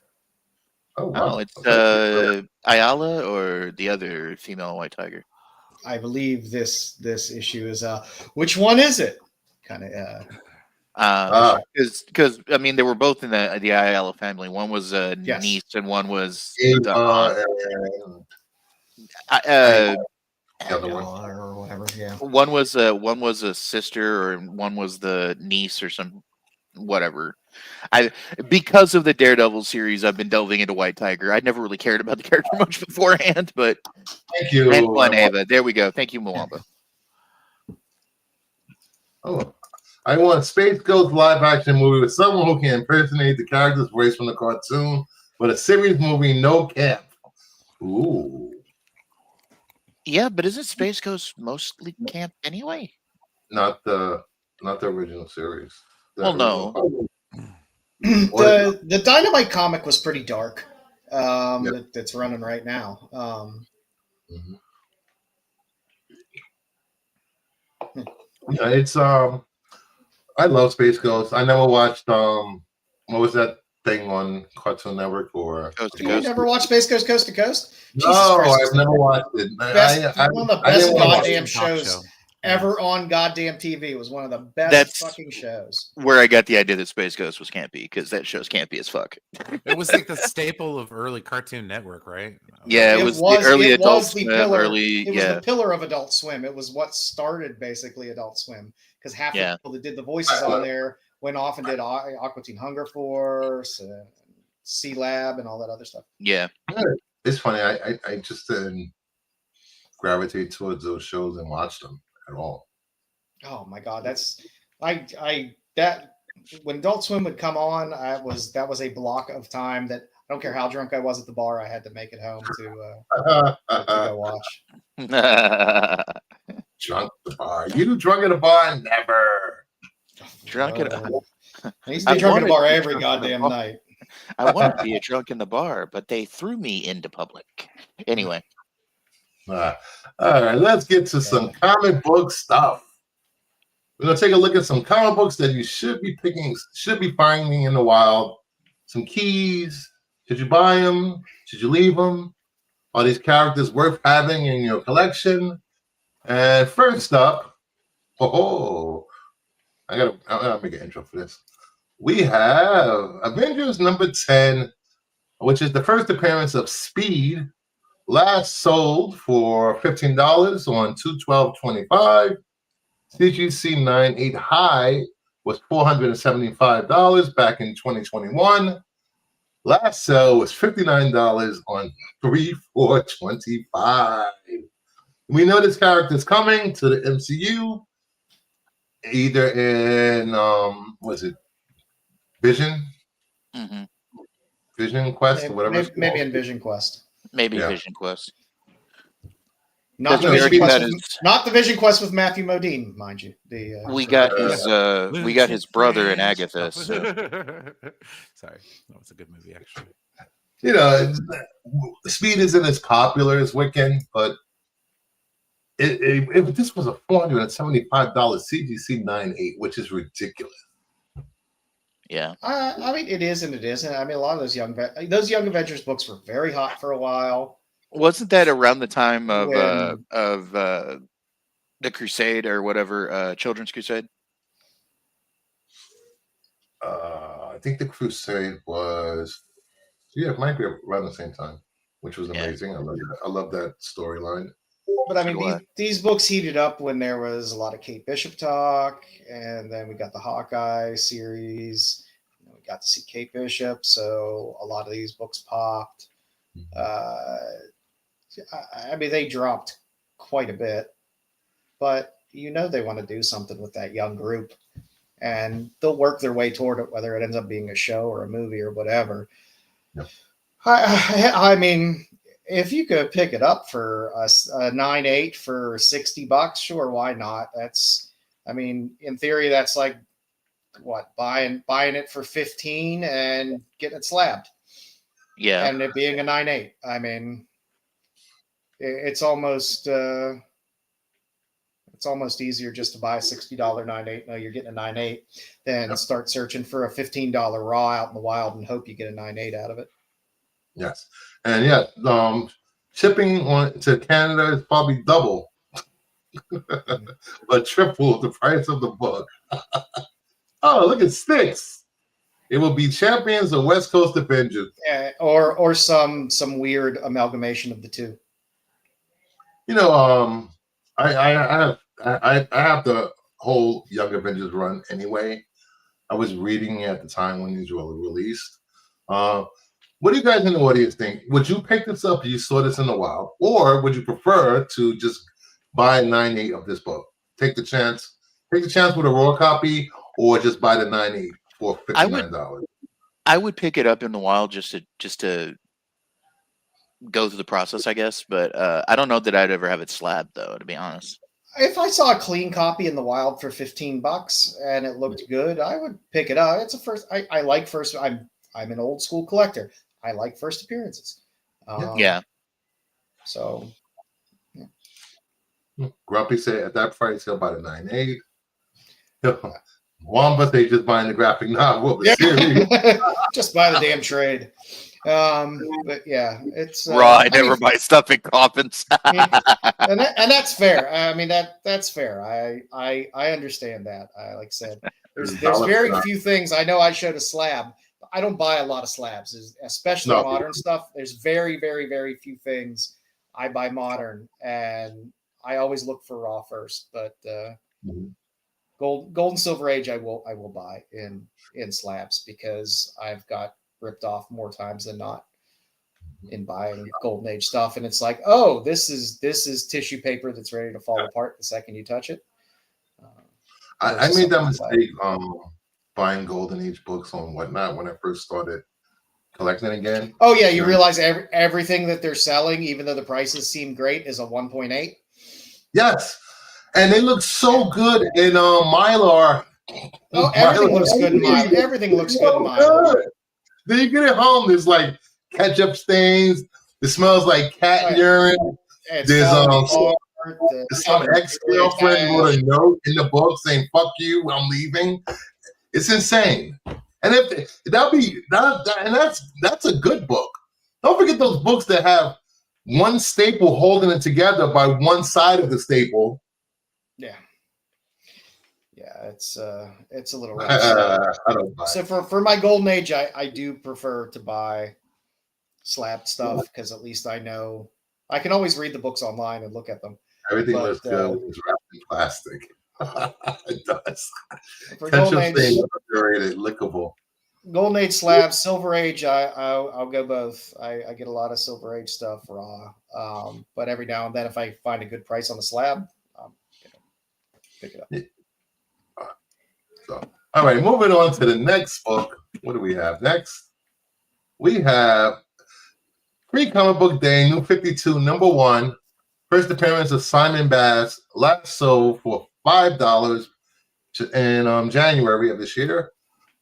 Oh, wow. Oh, it's Ayala or the other female White Tiger. I believe this issue is which one is it? Kind of because I mean they were both in the Ayala family. One was a niece and one was the other one. or whatever. Yeah. One was a sister, or one was the niece, or some whatever. Because of the Daredevil series, I've been delving into White Tiger. I'd never really cared about the character much beforehand, but thank you. And one Ava. There we go. Thank you, Mwamba. Oh, I want Space Ghost live action movie with someone who can impersonate the character's voice from the cartoon, but a series movie, no cap. Ooh. Yeah, but isn't Space Ghost mostly camp anyway? Not the original series. Well, no. The Dynamite comic was pretty dark. that's running right now. Mhm. Yeah, it's I love Space Ghost. I never watched what was that thing on Cartoon Network or Coast to You Coast. never watched Space Coast Coast to Coast? no, Jesus Christ! I've never watched it. One of the I best didn't want to goddamn watch Talk shows show. ever on goddamn TV. It was one of the best That's- fucking shows. Where I got the idea that Space Ghost was campy, because that show's campy as fuck. It was like the staple of early Cartoon Network, right? Yeah, it was the early Adult was the Swim, pillar. early- It was yeah. the pillar of Adult Swim. It was what started basically Adult Swim because half Yeah. the people that did the voices on there went off and did Aqua Teen Hunger Force, C Lab, and all that other stuff. Yeah. It's funny. I just didn't gravitate towards those shows and watch them at all. Oh my god, that's that when Adult Swim would come on, that was a block of time that I don't care how drunk I was at the bar, I had to make it home to go watch. Drunk at the bar. You drunk at a bar? Never. Drunk at I used to be drunk at a bar every goddamn night. I wanted to be a drunk in the bar, but they threw me into public. Anyway. All right, let's get to some comic book stuff. We're gonna take a look at some comic books that you should be finding in the wild. Some keys. Should you buy them? Should you leave them? Are these characters worth having in your collection? And first up, I gotta make an intro for this. We have Avengers number 10, which is the first appearance of Speed, last sold for $15 on 2/12/25. CGC 9/8 high was $475 back in 2021. Last sale was $59 on 3/4/25. We know this character is coming to the MCU, either in was it Vision? Mm-hmm. Vision Quest or whatever. Maybe in Vision Quest. Maybe Yeah. Vision Quest. Not the, we Vision already Quest got with, not the Vision Quest with Matthew Modine, mind you. We got his brother in Agatha. So. Sorry, that was a good movie actually. You know, Speed isn't as popular as Wiccan, but if this was a $475 CGC 9/8, which is ridiculous. Yeah. I mean, it is and it isn't. I mean, a lot of those Young Avengers books were very hot for a while. Wasn't that around the time of When- the Crusade or whatever, Children's Crusade? I think the Crusade was, it might be around the same time, which was amazing. Yeah. I love that storyline. But I mean, these books heated up when there was a lot of Kate Bishop talk, and then we got the Hawkeye series. We got to see Kate Bishop, so a lot of these books popped. I mean, they dropped quite a bit, but you know they want to do something with that young group, and they'll work their way toward it, whether it ends up being a show or a movie or whatever. Yep. I mean, if you could pick it up for a 9/8 for $60, sure, why not? I mean, in theory, that's like what, buying it for 15 and getting it slabbed. Yeah. And it being a 9/8. I mean, it's almost easier just to buy a $60 9/8. No, you're getting a 9/8, than start searching for a $15 raw out in the wild and hope you get a 9/8 out of it. Yes, and shipping to Canada is probably double, but triple the price of the book. Oh, look at Sticks! It will be Champions of West Coast Avengers. Yeah, or some weird amalgamation of the two. You know, I have the whole Young Avengers run anyway. I was reading at the time when these were released. What do you guys in the audience think? Would you pick this up if you saw this in the wild, or would you prefer to just buy a 9/8 of this book? Take the chance with a raw copy, or just buy the 9/8 for $59. I would pick it up in the wild just to go through the process, I guess. But I don't know that I'd ever have it slabbed, though, to be honest. If I saw a clean copy in the wild for $15 and it looked good, I would pick it up. It's a first. I like first. I'm an old school collector. I like first appearances. Yeah. So Grumpy said at that price he'll buy the 9.8. Wamba say just buying the graphic novel, the series. just buy the damn trade. But yeah, it's Right. Never buy stuff in coffins. and that's fair. I mean that's fair. I understand that. Like I said, there's very few things. I know I showed a slab. But I don't buy a lot of slabs, especially modern stuff. There's very few things I buy modern, and I always look for raw first. But gold and silver age I will buy in slabs because I've got ripped off more times than not in buying golden age stuff, and it's like, oh, this is tissue paper that's ready to fall apart the second you touch it. I made that mistake buying golden age books on whatnot when I first started collecting again. Oh yeah, you realize everything that they're selling, even though the prices seem great, is a 1.8. Yes, and they look so good in Mylar. Oh, everything looks good in Mylar. Everything looks good in Mylar. Then you get it home, there's like ketchup stains. It smells like cat urine. There's some ex-girlfriend wrote a note in the book saying "fuck you, I'm leaving." It's insane. And if that's a good book. Don't forget those books that have one staple holding it together by one side of the staple. Yeah, it's a little rough. So for my golden age, I do prefer to buy slab stuff because at least I know I can always read the books online and look at them. Everything looks good when it's wrapped in plastic. It does. For golden age, underrated, lickable. Golden age slab, silver age. I'll go both. I get a lot of silver age stuff raw, but every now and then, if I find a good price on the slab, pick it up. Yeah. So, all right, moving on to the next book. What do we have next? We have Free Comic Book Day, New 52, number 1. First appearance of Simon Bass, last sold for $5 in January of this year.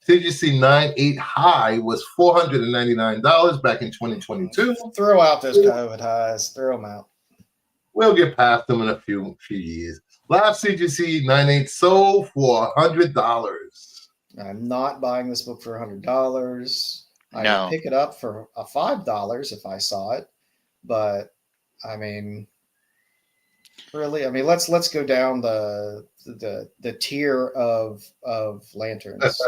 CGC 9.8 high was $499 back in 2022. Throw out those COVID highs. Throw them out. We'll get past them in a few years. Last CGC 9.8 sold for $100. I'm not buying this book for $100. I would pick it up for a $5 if I saw it, but I mean, really, I mean, let's go down the tier of lanterns.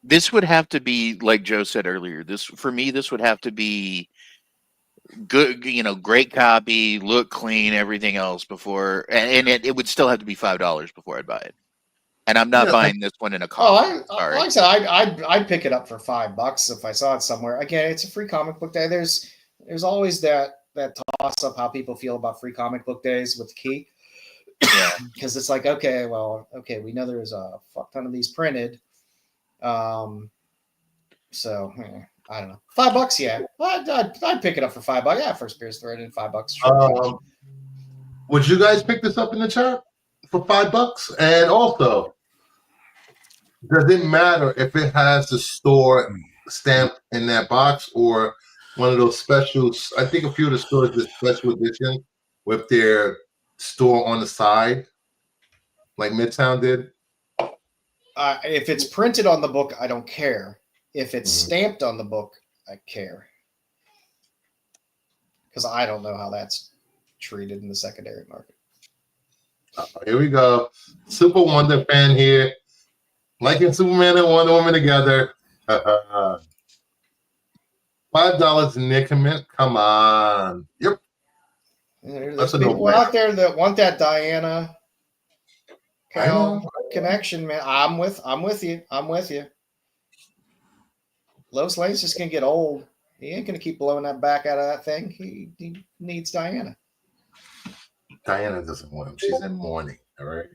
This would have to be, like Joe said earlier, this would have to be good, great copy, look clean, everything else before, and it would still have to be $5 before I'd buy it. And I'm not buying this one in a copy. Like I said, I'd pick it up for $5 if I saw it somewhere. Again, it's a free comic book day. There's always that toss up how people feel about free comic book days with the key. Yeah, because it's like, okay, we know there's a fuck ton of these printed. So I don't know, $5, yeah, I'd pick it up for $5. Yeah, first appearance thread in $5. Sure. Would you guys pick this up in the chat for $5? And also, does it matter if it has the store stamp in that box or one of those specials? I think a few of the stores did special edition with their store on the side, like Midtown did. If it's printed on the book, I don't care. If it's stamped on the book, I care. Because I don't know how that's treated in the secondary market. Here we go. Super Wonder fan here. Liking Superman and Wonder Woman together. $5 in increment. Come on. Yep. There's people out there that want that Diana connection, man. I'm with you. Lois Lane's just gonna get old. He ain't gonna keep blowing that back out of that thing. He needs Diana. Diana doesn't want him. She's in mourning. All right.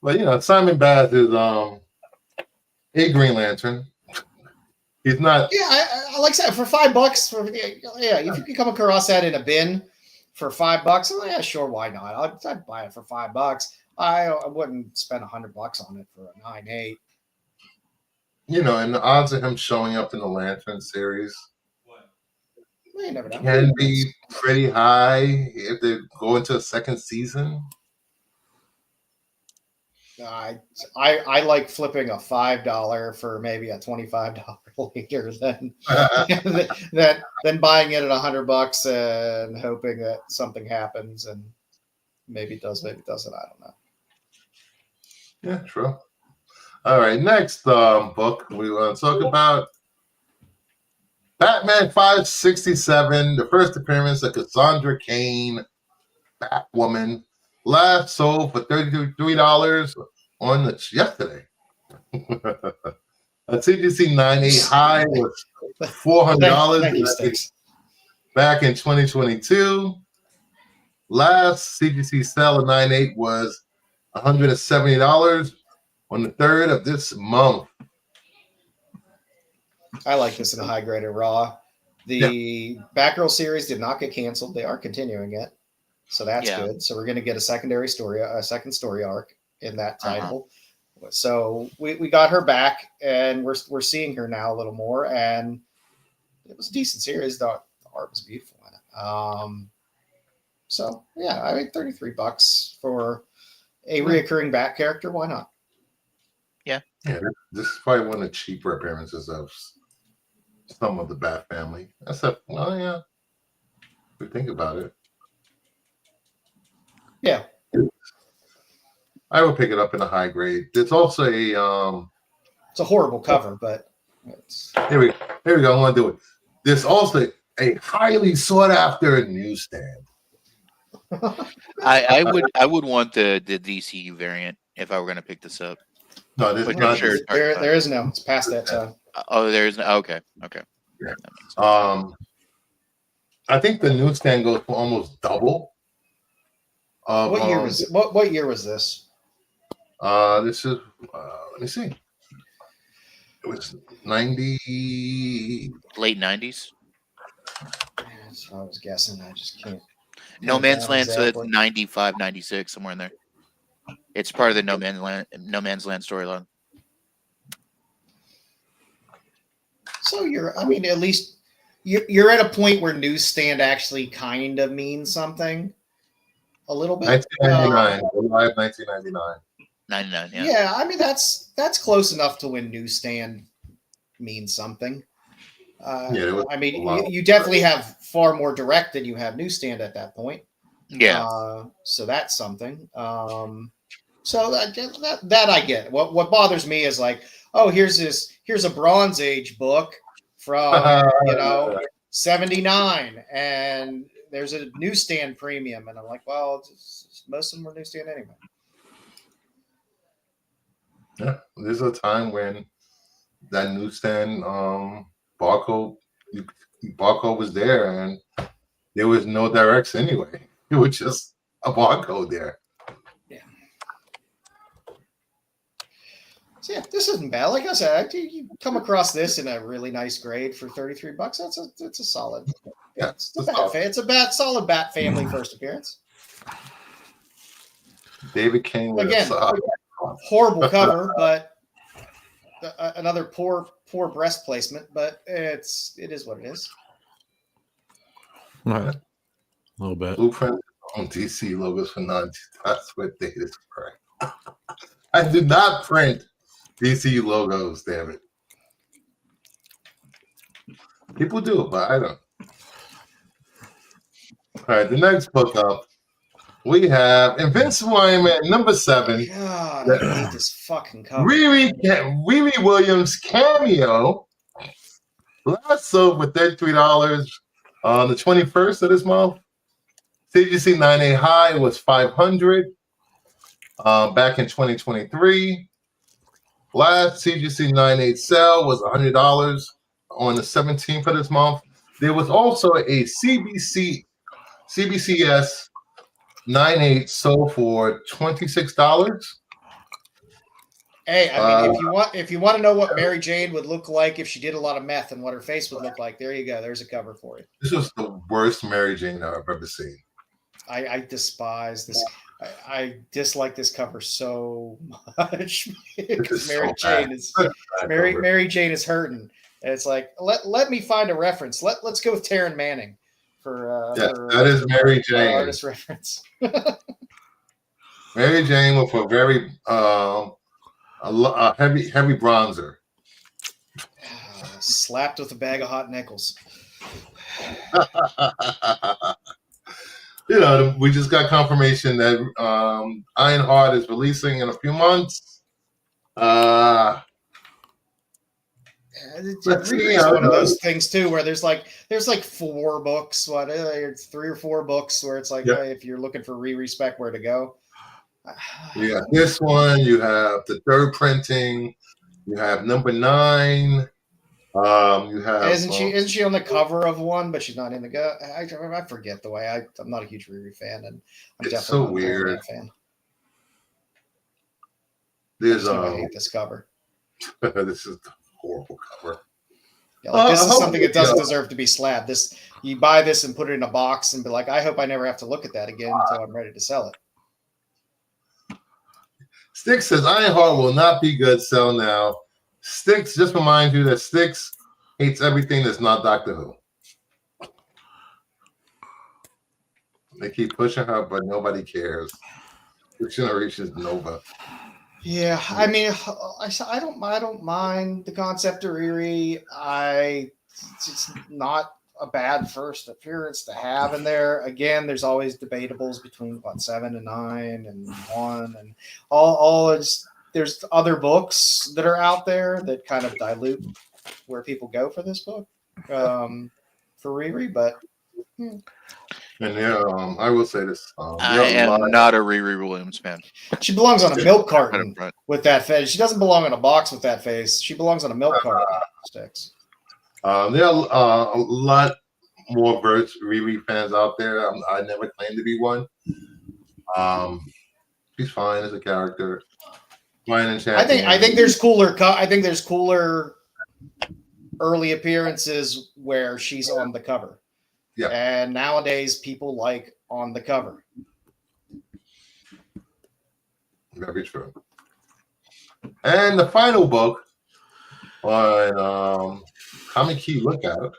But Simon Bass is a Green Lantern. He's not. Yeah, I like that for $5. If you can come across that in a bin for $5, yeah, sure, why not? I'd buy it for $5. I wouldn't spend $100 on it for a 9.8. And the odds of him showing up in the Lantern series Well, you never know. can be pretty high if they go into a second season. I like flipping a $5 for maybe a $25 later than than buying it at $100 and hoping that something happens and maybe it does, maybe it doesn't. I don't know. Yeah, true. All right, next book we want to talk about Batman 567, the first appearance of Cassandra Cain, Batwoman, last sold for $33 on yesterday. A CGC 9.8 high was $400 back in 2022. Last CGC sale of 9.8 was $170 on the 3rd of this month. I like this in a high grade of Raw. The Batgirl series did not get canceled. They are continuing it. So that's good. So we're going to get a second story arc in that title. So we got her back, and we're seeing her now a little more. And it was a decent series. The art was beautiful in it. So yeah, I mean, $33 for a reoccurring Bat character. Why not? Yeah. Yeah, this is probably one of the cheaper appearances of some of the Bat family. If we think about it. Yeah. I would pick it up in a high grade. There's also it's a horrible cover, but here we go. I want to do it. There's also a highly sought after newsstand. I would want the DCU variant if I were going to pick this up. No, there's But not. sure. there is no. It's past that time. Oh, there is no. Okay. Yeah. I think the newsstand goes for almost double. What year was what year was this? This is let me see. It was 90 late 90s. That's what I was guessing. I just can't. No Man's Land, so it's 95, 96, somewhere in there. It's part of the No Man's Land storyline. So at least you're at a point where newsstand actually kind of means something. A little bit. 1999, July of 1999. 99, yeah. Yeah, I mean that's close enough to when newsstand means something. I mean, you definitely have far more direct than you have newsstand at that point. Yeah. So that's something. So that I get. What bothers me is like, oh, here's a Bronze Age book from 79, and there's a newsstand premium, and I'm like, well, most of them are newsstand anyway. Yeah, there's a time when that newsstand barcode was there, and there was no directs anyway. It was just a barcode there. Yeah. So yeah, this isn't bad. Like I said, you come across this in a really nice grade for $33. It's a solid. Yeah, it's a solid Bat family first appearance. David King again. Horrible cover, but another poor breast placement. But it is what it is. Right. A little bit. Blueprint on DC logos for that's what they is correct. I do not print DC logos, damn it. People do, but I don't. All right, the next book up, we have Invincible Iron Man #7. God, I hate this fucking cover. Riri Williams cameo. Last sold for $33 on the 21st of this month. CGC 9.8 high was $500 back in 2023. Last CGC 9.8 sale was $100 on the 17th of this month. There was also a CBCS 9.8 sold for $26. Hey, I mean, if you want to know what Mary Jane would look like if she did a lot of meth and what her face would look like, there you go. There's a cover for you. This was the worst Mary Jane I've ever seen. I despise this. I dislike this cover so much because Mary Jane is Mary Jane is hurting. And it's like let me find a reference. Let's go with Taryn Manning for that is Mary Jane artist reference. Mary Jane with a very a heavy bronzer. Slapped with a bag of hot nickels. You know, we just got confirmation that Ironheart is releasing in a few months. It's one of those things too, where there's like 4 books, it's 3 or 4 books, where it's like, if you're looking for re-respec, where to go. You got this one. You have the 3rd printing. You have number 9. You have isn't she on the cover of one, but she's not in the go. I forget the way. I'm not a huge Riri fan, and I'm it's definitely so not weird. a fan. There's I hate this cover. This is a horrible cover. Yeah, like this is something that doesn't deserve to be slabbed. This you buy this and put it in a box and be like, I hope I never have to look at that again until I'm ready to sell it. Styx says Ironheart will not be good. Sell now. Styx, just remind you that Styx hates everything that's not Doctor Who. They keep pushing her, but nobody cares. This generation's Nova. Yeah, I mean, I don't mind the concept of Riri. It's not a bad first appearance to have in there. Again, there's always debatables between 7 and 9 and 1 and all is. There's other books that are out there that kind of dilute where people go for this book for Riri, but and I will say this: I am not a Riri Williams fan. She belongs on a milk carton with that face. She doesn't belong in a box with that face. She belongs on a milk carton. Styx. There are a lot more Riri fans out there. I never claimed to be one. She's fine as a character. Fine and I think there's cooler. I think there's cooler early appearances where she's on the cover. Yeah. And nowadays people like on the cover. Very true. And the final book on Comic Key Lookout,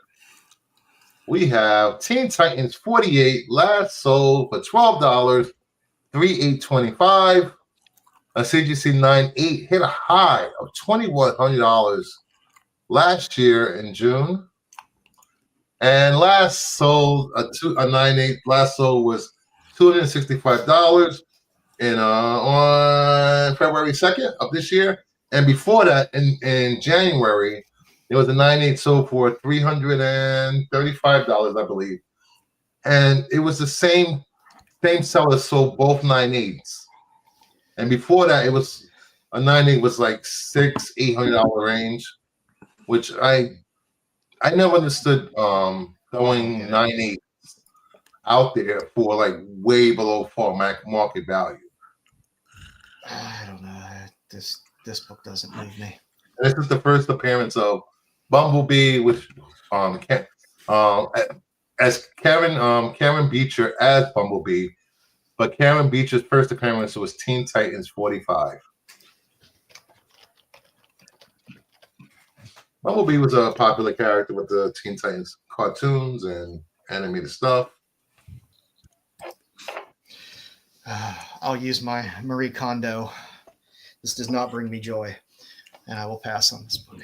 we have Teen Titans 48 last sold for $12, $3,825. A CGC 9.8 hit a high of $2,100 last year in June, and last sold a 9.8. Last sold was $265 on February 2nd of this year, and before that, in January, it was a 9.8 sold for $335, I believe, and it was the same seller sold both 9.8s. And before that, it was a 9.8 was like $600-800 range, which I never understood going 9.8 out there for like way below full market value. I don't know. This book doesn't move me. And this is the first appearance of Bumblebee with as Karen Beecher as Bumblebee. But Karen Beecher's first appearance was Teen Titans 45. Bumblebee was a popular character with the Teen Titans cartoons and animated stuff. I'll use my Marie Kondo. This does not bring me joy, and I will pass on this book.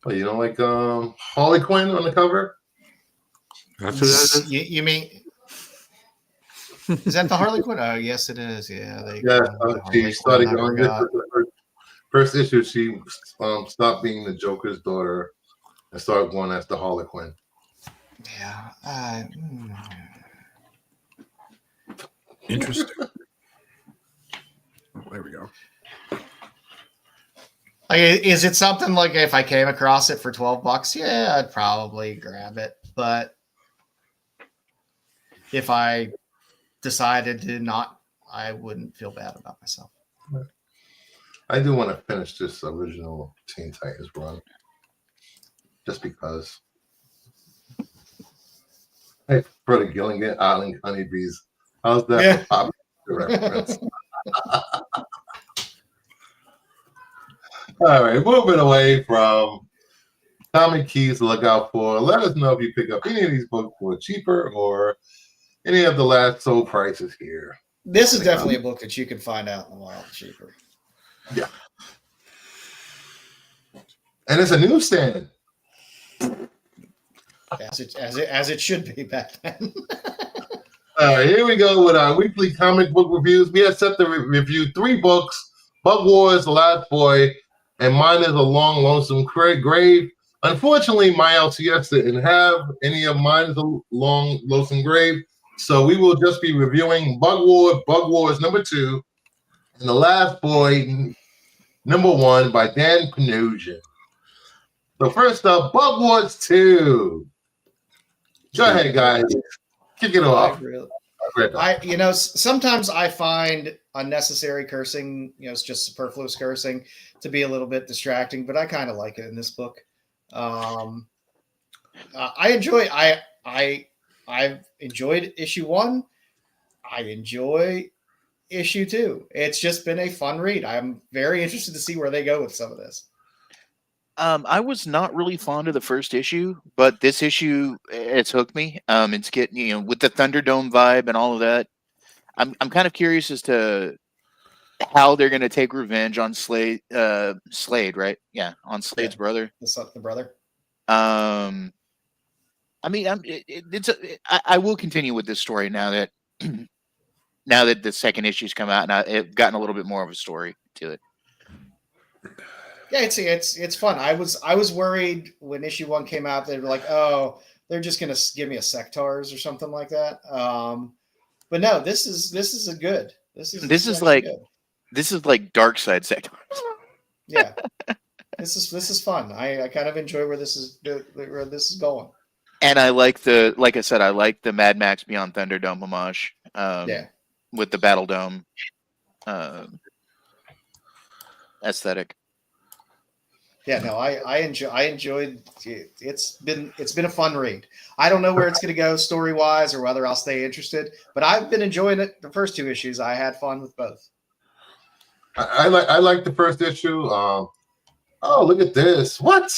Oh, you don't like Harley Quinn on the cover? That's what that is? You mean... Is that the Harley Quinn? Oh, yes, it is. Yeah. She started going. First issue, she stopped being the Joker's daughter and started going as the Harley Quinn. Yeah. Interesting. There we go. Like, is it something like if I came across it for $12? Yeah, I'd probably grab it. But if I decided to not, I wouldn't feel bad about myself. I do want to finish this original Teen Titans run, just because. Hey, for the Gilligan Island honeybees. How's that Yeah. for pop reference? All right, moving away from comic keys to look out for. Let us know if you pick up any of these books for cheaper or any of the last sold prices here. This is definitely a book that you can find out in the wild cheaper. Yeah. And it's a newsstand. As it should be back then. All right, here we go with our weekly comic book reviews. We have set to review 3 books: Bug Wars, The Last Boy, and mine is A Long Lonesome Grave. Unfortunately, my LCS didn't have any of mine is A Long Lonesome Grave, so we will just be reviewing Bug Wars number 2, and The Last Boy number 1 by Dan Panosian. So first up, Bug Wars 2. Go ahead, guys. Kick it off. Sometimes I find unnecessary cursing, it's just superfluous cursing, to be a little bit distracting, but I kind of like it in this book. I've enjoyed issue 1. I enjoy issue 2. It's just been a fun read. I'm very interested to see where they go with some of this. I was not really fond of the first issue, but this issue, it's hooked me. It's getting, with the Thunderdome vibe and all of that. I'm kind of curious as to how they're going to take revenge on Slade, right? Yeah, on Slade's brother. The brother. I will continue with this story now that the second issue's come out, and it's gotten a little bit more of a story to it. Yeah, it's fun. I was worried when issue 1 came out. They were like, oh, they're just gonna give me a Sectars or something like that. But no, this is good. This is like Dark Side Sectars. Yeah, this is fun. I kind of enjoy where this is going. And I like like I said, I like the Mad Max Beyond Thunderdome homage. With the Battle Dome aesthetic. Yeah, no, I enjoyed it. It's been a fun read. I don't know where it's going to go story wise or whether I'll stay interested, but I've been enjoying it. The first 2 issues, I had fun with both. I like the first issue. Oh, look at this! What,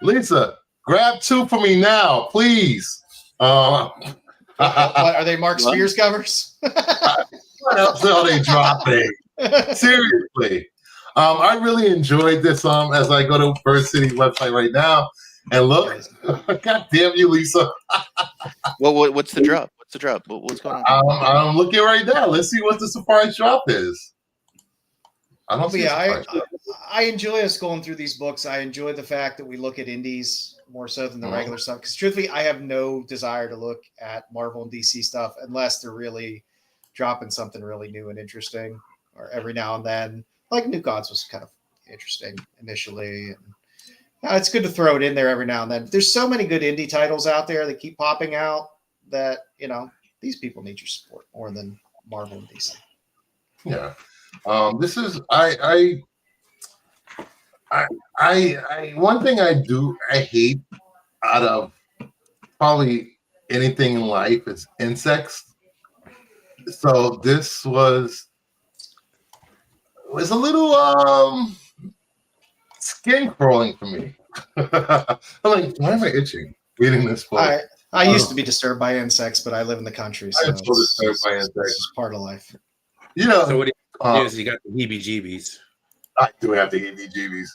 Lisa? Grab 2 for me now, please. What, are they Mark Spears covers? What else are they dropping? Seriously. I really enjoyed this as I go to Bird City website right now and look. God damn you, Lisa. Well, what's the drop? What's the drop? What's going on? I'm looking right now. Let's see what the surprise drop is. I don't see I enjoy us going through these books. I enjoy the fact that we look at indies more so than the regular stuff. Because truthfully, I have no desire to look at Marvel and DC stuff unless they're really dropping something really new and interesting, or every now and then. Like New Gods was kind of interesting initially. And it's good to throw it in there every now and then. There's so many good indie titles out there that keep popping out that, these people need your support more than Marvel and DC. Yeah. This is I one thing I hate out of probably anything in life is insects. So this was a little skin crawling for me. I'm like, why am I itching reading this book? I used to be disturbed by insects, but I live in the country, so I'm so disturbed by insects. It's part of life. So what do you do is you got the heebie-jeebies. I do have the heebie-jeebies.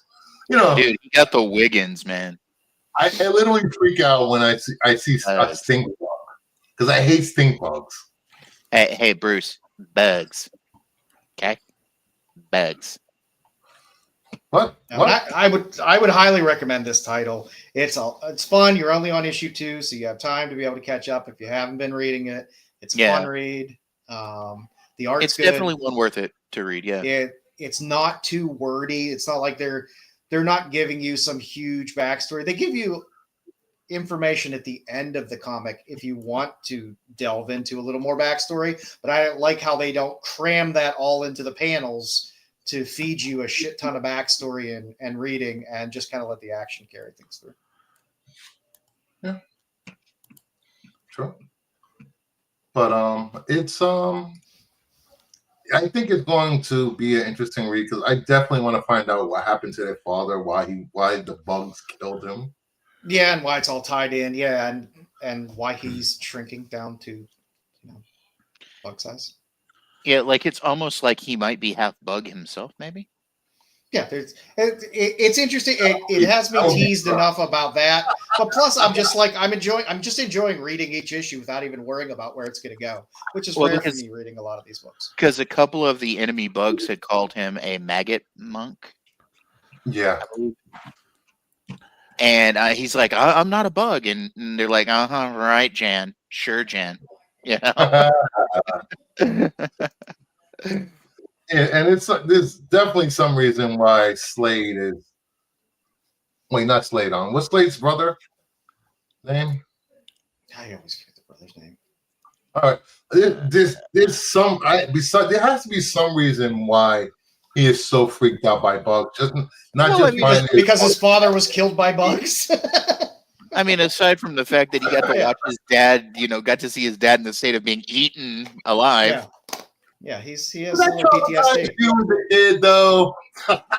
Dude, you got the Wiggins, man. I literally freak out when I see a stink bug because I hate stink bugs. Hey, Bruce, bugs. Okay, bugs. What? I would highly recommend this title. It's fun. You're only on issue 2, so you have time to be able to catch up if you haven't been reading it. It's a fun read. The art's good. Definitely one worth it to read. Yeah. It's not too wordy. It's not like they're not giving you some huge backstory. They give you information at the end of the comic if you want to delve into a little more backstory. But I like how they don't cram that all into the panels to feed you a shit ton of backstory and reading, and just kind of let the action carry things through. Yeah. True. But it's I think it's going to be an interesting read because I definitely want to find out what happened to their father, why the bugs killed him. Yeah, and why it's all tied in. Yeah, and why he's shrinking down to bug size. Yeah, like it's almost like he might be half bug himself, maybe. Yeah, it's interesting. It has me teased enough about that, but plus I'm just enjoying reading each issue without even worrying about where it's going to go, which is rare for me reading a lot of these books. Because a couple of the enemy bugs had called him a maggot monk. Yeah. And he's like, I'm not a bug. And they're like, right, Jan. Sure, Jan. Yeah. Yeah, and there's definitely some reason why Slade is. Wait, not Slade. What's Slade's brother name? I always forget the brother's name. All right, there's some. Besides, there has to be some reason why he is so freaked out by bugs. Just not just because his father was killed by bugs. I mean, aside from the fact that he got to watch his dad, got to see his dad in the state of being eaten alive. Yeah, he has a little PTSD. Kid, though.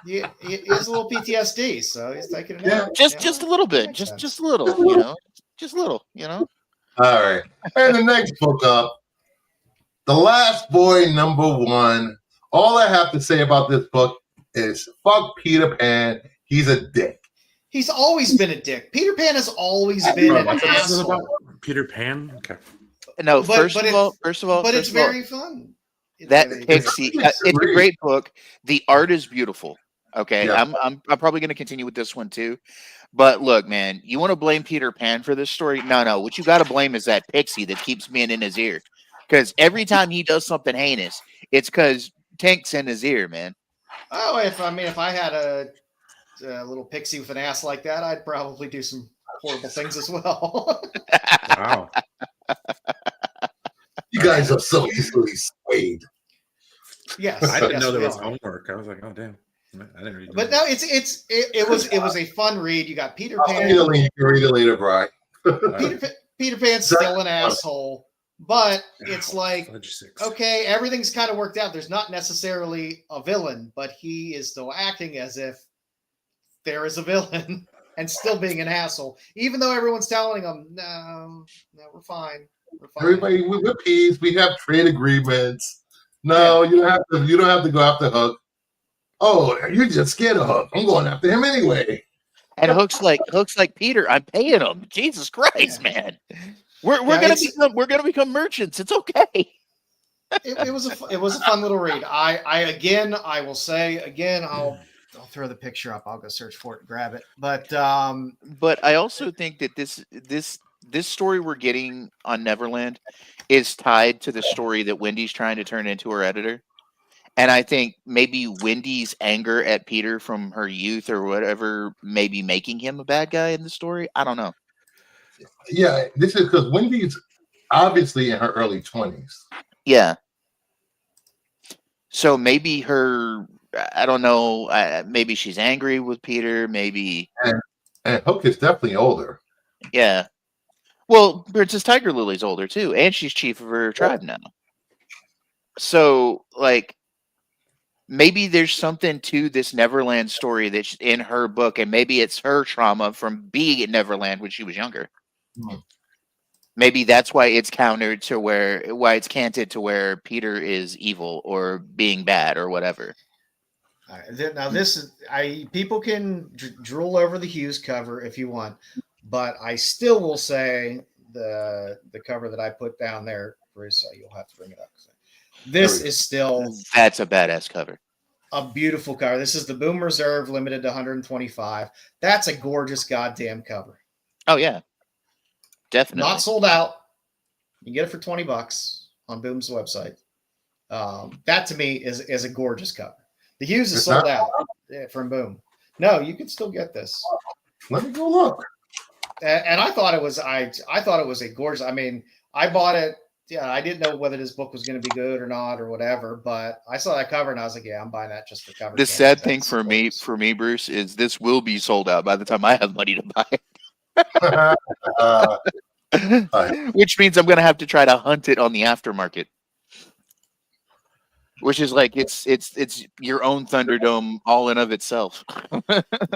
He has a little PTSD, so he's taking it out. Just a little bit, just a little, just a little, All right, and the next book up, The Last Boy #1. All I have to say about this book is fuck Peter Pan. He's a dick. He's always been a dick. Peter Pan has always been an asshole. Peter Pan? Okay. No, first of all, but it's very fun. That Pixie, it's a great book. The art is beautiful. Okay, yeah. I'm probably going to continue with this one too. But look, man, you want to blame Peter Pan for this story? No. What you got to blame is that Pixie that keeps being in his ear. Because every time he does something heinous, it's because Tank's in his ear, man. Oh, if I had a little pixie with an ass like that, I'd probably do some horrible things as well. Wow. You guys are so easily swayed. Yes, I didn't know there was homework. I was like, oh damn, I didn't read. But no, it was a fun read. You got Peter Pan. You can read it later, Brian. Peter Pan's still an asshole, but it's like okay, everything's kind of worked out. There's not necessarily a villain, but he is still acting as if there is a villain and still being an asshole, even though everyone's telling him, no, we're fine. Everybody, we're peace. We have trade agreements. No, you don't have to go after Hook. Oh, you're just scared of Hook. I'm going after him anyway. And Hook's like Peter. I'm paying him. Jesus Christ, man. We're gonna become merchants. It's okay. It was a fun little read. I will say again. I'll throw the picture up. I'll go search for it and grab it. But I also think that this story we're getting on Neverland is tied to the story that Wendy's trying to turn into her editor. And I think maybe Wendy's anger at Peter from her youth or whatever may be making him a bad guy in the story. I don't know. Yeah, this is because Wendy's obviously in her early 20s. Yeah. So maybe her, I don't know, maybe she's angry with Peter, maybe. And Hook is definitely older. Yeah. Well, Princess Tiger Lily's older too, and she's chief of her tribe now. So, like, maybe there's something to this Neverland story that's in her book, and maybe it's her trauma from being at Neverland when she was younger. Hmm. Maybe that's why it's countered to why it's canted to where Peter is evil or being bad or whatever. Now this is people can drool over the Hughes cover if you want, but I still will say the cover that I put down there, Bruce, you'll have to bring it up. This is still that's a badass cover. A beautiful cover. This is the Boom Reserve limited to 125. That's a gorgeous goddamn cover. Oh yeah. Definitely. Not sold out. You get it for $20 on Boom's website. That to me is a gorgeous cover. The Hughes is sold out from Boom. No, you can still get this. Let me go look. And I thought it was I thought it was a gorgeous. I mean, I bought it. Yeah, I didn't know whether this book was going to be good or not or whatever, but I saw that cover and I was like, yeah, I'm buying that just for cover. The sad thing for me, Bruce, is this will be sold out by the time I have money to buy it. Which means I'm gonna have to try to hunt it on the aftermarket. Which is like it's your own Thunderdome all in of itself.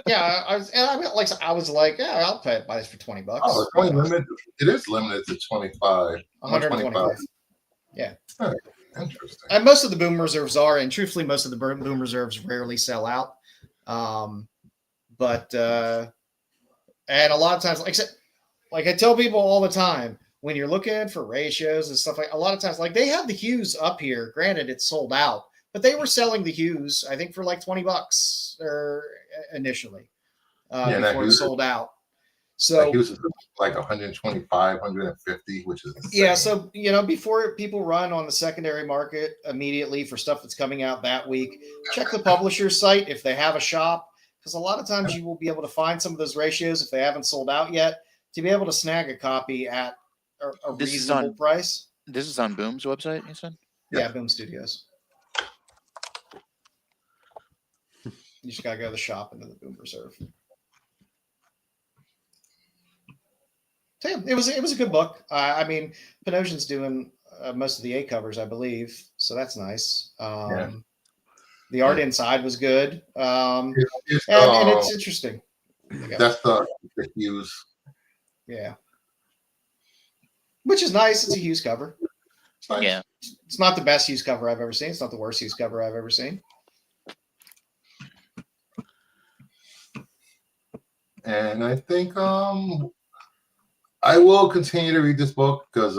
Yeah, I was like, yeah, I'll buy this for $20. Oh, it's only limited. It is limited to 25. 125. Yeah. Huh, interesting. And most of the boom reserves are, and truthfully, most of the boom reserves rarely sell out. But and a lot of times, like I tell people all the time, when you're looking for ratios and stuff, like a lot of times, like they have the Hughes up here. Granted, it's sold out, but they were selling the Hughes, I think, for like $20 or initially before it sold out. So Hughes is like 125, 150, which is insane. Yeah. So before people run on the secondary market immediately for stuff that's coming out that week, check the publisher's site if they have a shop, because a lot of times you will be able to find some of those ratios if they haven't sold out yet to be able to snag a copy at a reasonable price. This is on Boom's website, you said? Yeah, Boom Studios. You just gotta go to the shop into the Boom Reserve. So yeah, it was a good book. I mean, Panosian's doing most of the A covers, I believe, so that's nice. The art inside was good, and it's interesting. That's the Hughes. Yeah. Which is nice. It's a Hughes cover. Nice. Yeah. It's not the best Hughes cover I've ever seen. It's not the worst Hughes cover I've ever seen. And I think I will continue to read this book because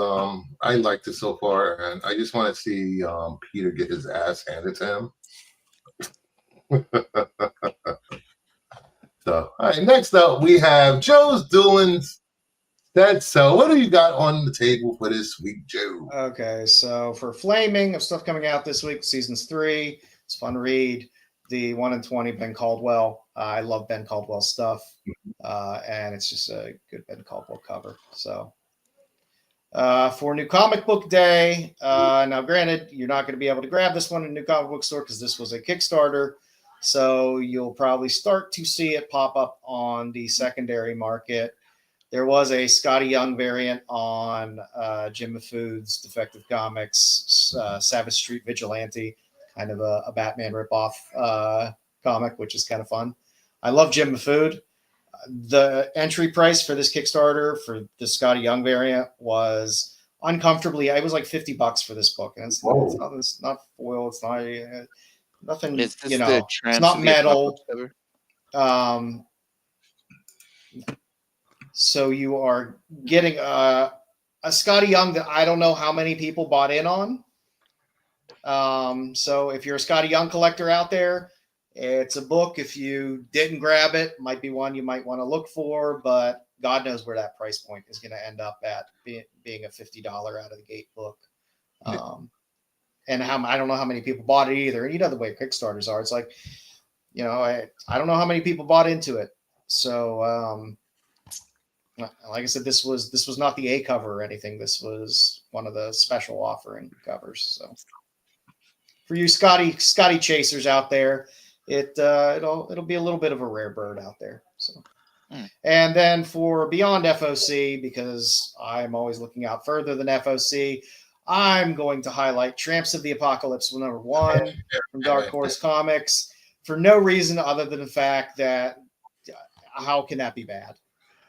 I liked it so far, and I just want to see Peter get his ass handed to him. So, all right, next up we have Joe's Doings. So what do you got on the table for this week, Joe? Okay, so for Flaming of stuff coming out this week, seasons 3, it's a fun read. The 1 in 20 Ben Caldwell. I love Ben Caldwell's stuff, and it's just a good Ben Caldwell cover. So for New Comic Book Day, now granted, you're not going to be able to grab this one in a New Comic Book Store because this was a Kickstarter. So you'll probably start to see it pop up on the secondary market. There was a Scotty Young variant on Jim Mafood's Defective Comics, Savage Street Vigilante, kind of a Batman ripoff comic, which is kind of fun. I love Jim Mafood. The entry price for this Kickstarter for the Scotty Young variant was uncomfortably, it was like $50 for this book. And it's not foil. It's not nothing, it's not metal. So you are getting a Scotty Young that I don't know how many people bought in on. So if you're a Scotty Young collector out there, it's a book. If you didn't grab it, might be one you might want to look for, but God knows where that price point is going to end up at, being a $50 out of the gate book. And I don't know how many people bought it either. And you know the way Kickstarters are. It's like, I don't know how many people bought into it. So, like I said, this was not the A cover or anything. This was one of the special offering covers. So for you Scotty chasers out there, it'll be a little bit of a rare bird out there. So, and then for Beyond FOC, because I'm always looking out further than FOC, I'm going to highlight Tramps of the Apocalypse #1 from Dark Horse Comics for no reason other than the fact that how can that be bad?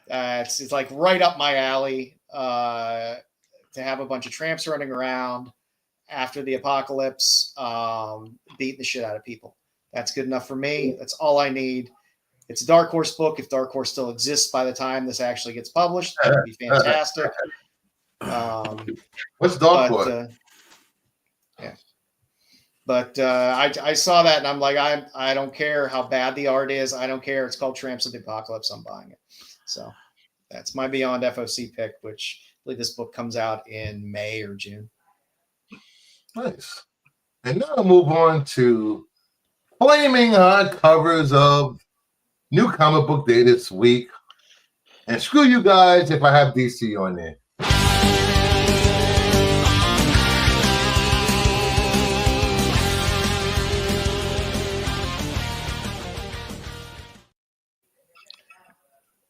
It's like right up my alley to have a bunch of tramps running around after the apocalypse, beating the shit out of people. That's good enough for me. That's all I need. It's a Dark Horse book. If Dark Horse still exists by the time this actually gets published, that would be fantastic. What's Dark Horse? Yeah. But I saw that and I'm like, I don't care how bad the art is. I don't care. It's called Tramps of the Apocalypse. I'm buying it. So that's my Beyond FOC pick, which I believe this book comes out in May or June. Nice. And now I'll move on to flaming hot covers of New Comic Book Day this week. And screw you guys if I have DC on there.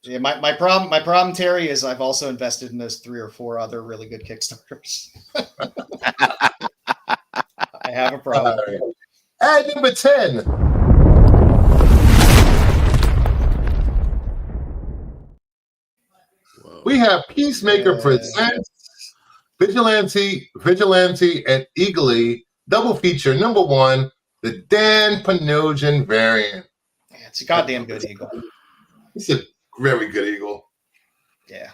Yeah, my problem, Terry, is I've also invested in those 3 or 4 other really good Kickstarters. I have a problem. All right. At number 10. Whoa. We have Peacemaker Yeah. presents Vigilante, and Eagly double feature number 1, the Dan Panosian variant. Yeah, it's a goddamn good eagle. It's a very good eagle. Yeah.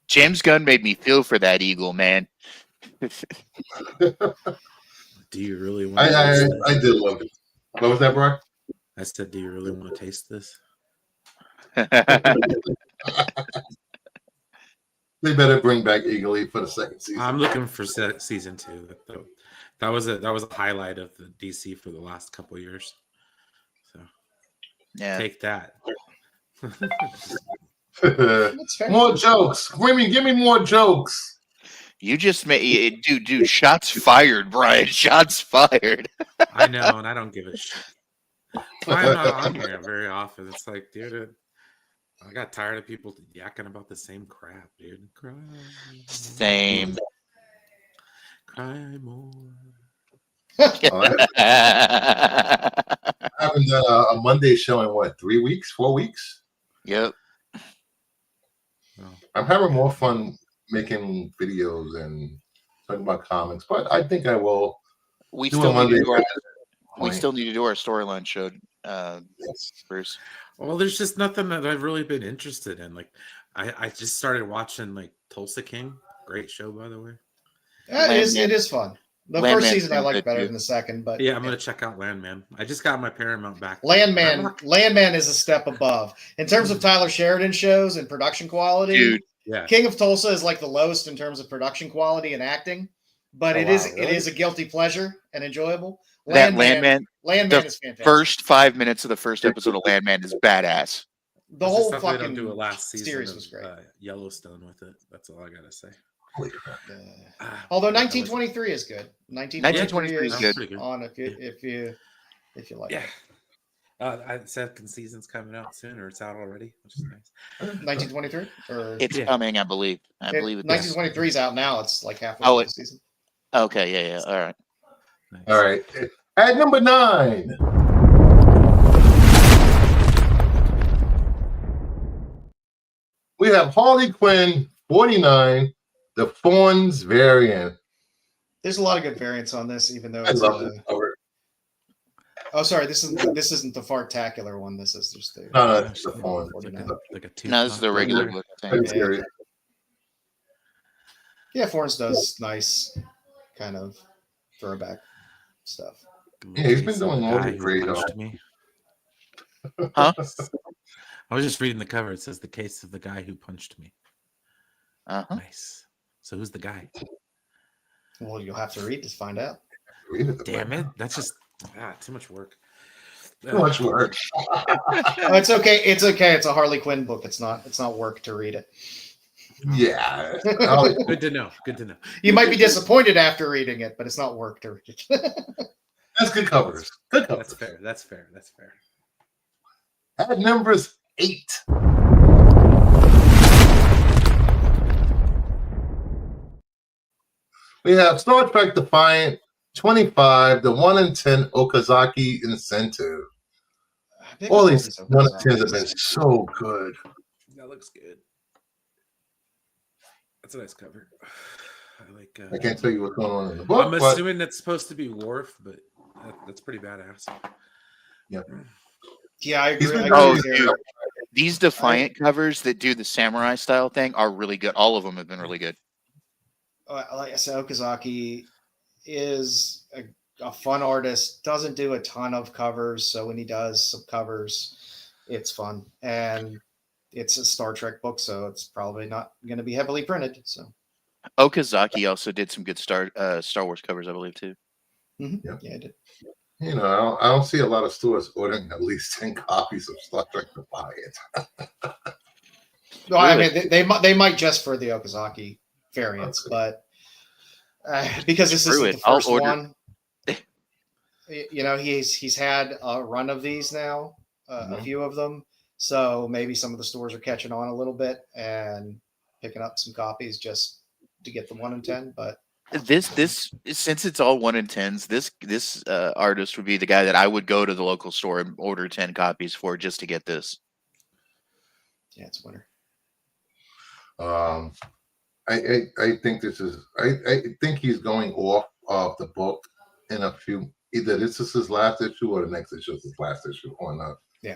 James Gunn made me feel for that eagle, man. Do you really want to taste this? I did love it. What was that, bro? I said, do you really want to taste this? They better bring back Eagly for the second season. I'm looking for season 2. That was a highlight of the DC for the last couple of years. So Yeah. take that. That's fair. More jokes. Give me more jokes. You just made dude. Shots fired, Brian. Shots fired. I know, and I don't give a shit. I'm not on here very often. It's like, dude, I got tired of people yakking about the same crap, dude. Cry, Same. cry more. I haven't done a Monday show in what, 3 weeks, 4 weeks? Yep. I'm having more fun making videos and talking about comics, but I think I will We do still a Monday. need to do our, we still need to do our storyline show, Bruce. Well, there's just nothing that I've really been interested in. Like, I just started watching like Tulsa King. Great show, by the way. Yeah, it is fun. The Landman's first season I been liked good, better too. than the second, but Yeah, I'm gonna check out Landman. I just got my Paramount back. Landman is a step above in terms of Tyler Sheridan shows and production quality. Dude, Yeah, King of Tulsa is like the lowest in terms of production quality and acting, but Oh, it wow, is really? a guilty pleasure and enjoyable. that Landman Landman the is fantastic. first 5 minutes of the first episode of Landman is badass. The It's just whole that they don't fucking do a last season series of was great. Yellowstone with it. That's all I gotta say. Holy crap. Although Yeah, that was- 1923 is good. 1923 is good. Pretty good. On if you like. Yeah. Second season's coming out soon, or it's out already, which is nice. 1923 or It's Yeah. coming, I believe. I believe it is. 1923 is out now. It's like halfway Oh, through the season. Okay, yeah. All right. Nice. All right. At number 9. We have Harley Quinn 49, the Fawns variant. There's a lot of good variants on this, even though I it's love this cover. oh, sorry, this isn't the Fartacular one. This is just the No, it's the Fawns. Like a two. No, this is the regular book, I Very think. serious. yeah. Forns does nice kind of throwback stuff. Yeah, he's been doing all Guy the who great punched me. Huh? I was just reading the cover. It says the case of the guy who punched me. Uh-huh. Nice. So who's the guy? Well, you'll have to read to find out. Read it. Damn it! That's just too much work. Too much work. Oh, it's okay. It's okay. It's a Harley Quinn book. It's not work to read it. Yeah. Good to know. Good to know. You might be disappointed after reading it, but it's not work to read it. That's good covers. Good covers. That's fair. That's fair. That's fair. At numbers 8. We have Star Trek Defiant 25, the 1 in 10 Okazaki incentive. All these 1 in 10s have been so good. That looks good. That's a nice cover. I like. I can't tell you what's going on in the book. I'm but assuming that's supposed to be Worf, but that's pretty badass. yeah. Yeah, I agree. He's been I Oh, agree with dude. Eric. These Defiant covers that do the samurai style thing are really good. All of them have been really good. Like I said, Okazaki is a fun artist. Doesn't do a ton of covers, so when he does some covers, it's fun. And it's a Star Trek book, so it's probably not going to be heavily printed. So Okazaki also did some good Star Wars covers, I believe, too. yeah, I did. You know, I don't see a lot of stores ordering at least 10 copies of Star Trek Defiant. No, I mean they might just for the Okazaki variants, but because this Screw isn't it. the I'll first order- one. You know, he's had a run of these now, a few of them. So maybe some of the stores are catching on a little bit and picking up some copies just to get the 1 in 10. But This since it's all 1 in 10s, this artist would be the guy that I would go to the local store and order 10 copies for just to get this. yeah, it's a winner. I think this is I think he's going off of the book in a few. Either this is his last issue or the next issue is his last issue on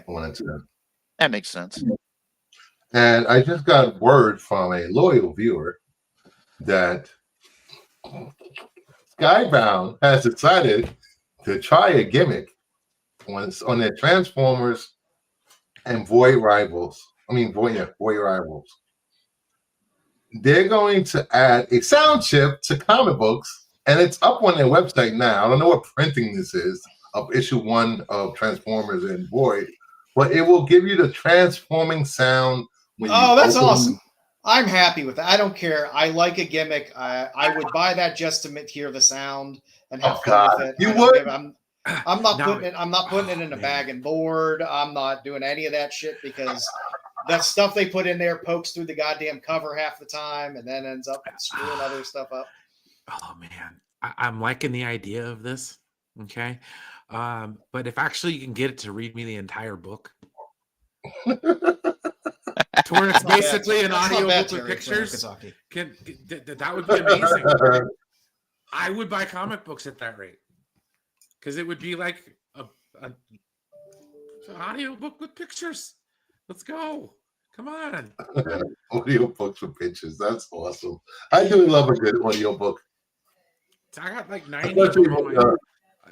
1 and 10. That makes sense. And I just got word from a loyal viewer that Skybound has decided to try a gimmick on their Transformers and Void Rivals. Void Rivals. They're going to add a sound chip to comic books, and it's up on their website now. I don't know what printing this is of issue 1 of Transformers and Void, but it will give you the transforming sound. Oh, that's awesome. I'm happy with that. I don't care. I like a gimmick. I would buy that just to hear the sound and have fun with it. You would? I'm not putting it. I'm not putting it in a bag and board. I'm not doing any of that shit because that stuff they put in there pokes through the goddamn cover half the time and then ends up screwing other stuff up. Oh man, I'm liking the idea of this. Okay, but if actually you can get it to read me the entire book, to where it's basically an audio book with pictures, that would be amazing. I would buy comic books at that rate because it would be like an audio book with pictures. Let's go. Come on. Audio books with pictures. That's awesome. I do love a good audio book. I got like 90 of them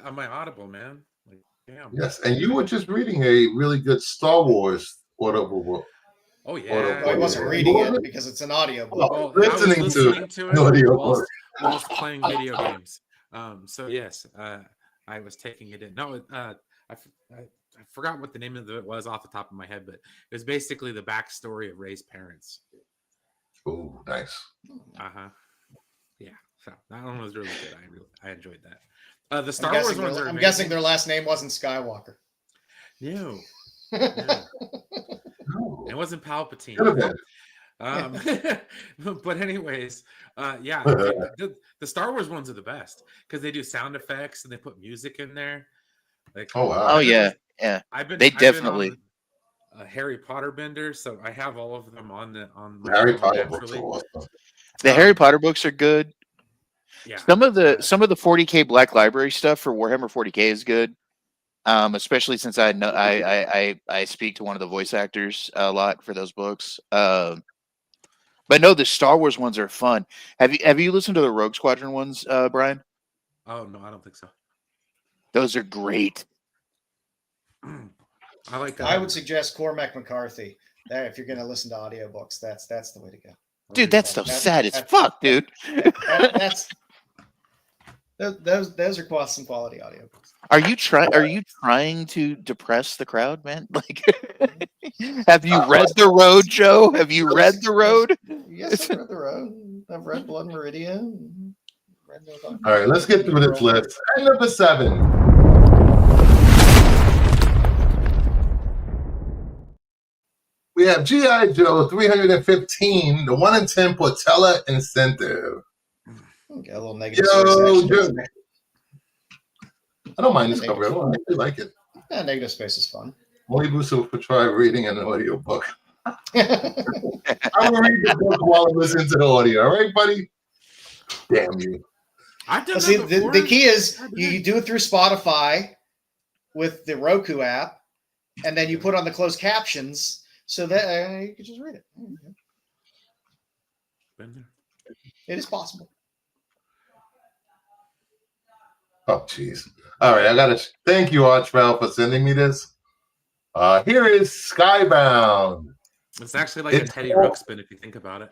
on my Audible, man. Like, damn. Yes, and you were just reading a really good Star Wars audible book. Oh, yeah. I wasn't reading it because it's an audio book. Oh, listening to an audio book. Whilst playing video games. So, yes, I was taking it in. No, I forgot what the name of it was off the top of my head, but it was basically the backstory of Ray's parents. Oh, nice. Yeah, so that one was really good. I enjoyed that. The Star Wars ones are. I'm guessing their last name wasn't Skywalker. No. It wasn't Palpatine. But anyways, yeah, the Star Wars ones are the best because they do sound effects and they put music in there. Like, oh wow. Oh yeah. They definitely been on a Harry Potter bender, so I have all of them on my Harry phone Potter naturally. books are awesome. The Harry Potter books are good. Yeah. Some of the 40K Black Library stuff for Warhammer 40K is good. Especially since I speak to one of the voice actors a lot for those books. But no, the Star Wars ones are fun. Have you listened to the Rogue Squadron ones, Brian? Oh no, I don't think so. Those are great. I like that. I would suggest Cormac McCarthy. If you're going to listen to audiobooks, that's the way to go. Dude, that stuff's sad as fuck, dude. Those are some quality audiobooks. Are you trying to depress the crowd, man? Like, have you read The Road, Joe? Have you read The Road? Yes, I've read The Road. I've read Blood Meridian. All right, let's get through this list. At number 7. We have G.I. Joe 315, the 1 in 10 Portella incentive. Got a little negative. Yo, I don't mind this cover. I really like it. Yeah, negative space is fun. Moibusu for try reading an audio book. I'm gonna read the book while I'm listening to the audio. All right, buddy? Damn you. See, the key is you do it through Spotify with the Roku app, and then you put on the closed captions so that you can just read it. It is possible. Oh, jeez. All right, I gotta thank you, Archwell, for sending me this. Here is Skybound. It's actually like a Teddy Ruxpin if you think about it.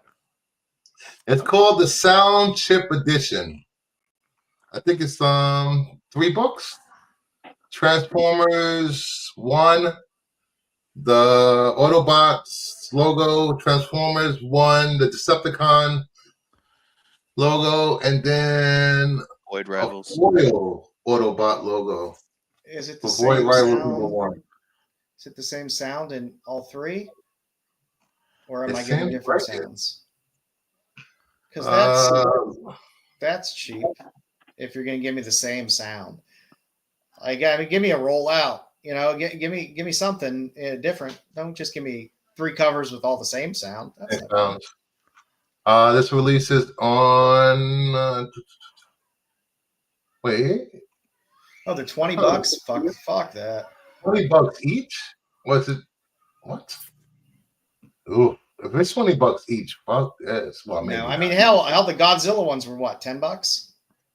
It's called the Sound Chip Edition. I think it's 3 books. Transformers 1, the Autobots logo, Transformers 1, the Decepticon logo, and then Void Rivals. Foil Autobot logo. Is it the Void same Rivals sound? number 1. Is it the same sound in all three? Or am It I getting seems different like it. sounds? Because that's cheap. If you're going to give me the same sound, I mean, give me a rollout. You know, give me something different. Don't just give me 3 covers with all the same sound. That's it not sounds. This releases on. Wait, oh, they're $20. Fuck that. $20 each. Was it what? Ooh, if it's $20 each, fuck this. Well, maybe No, I not. mean, hell, the Godzilla ones were what, $10?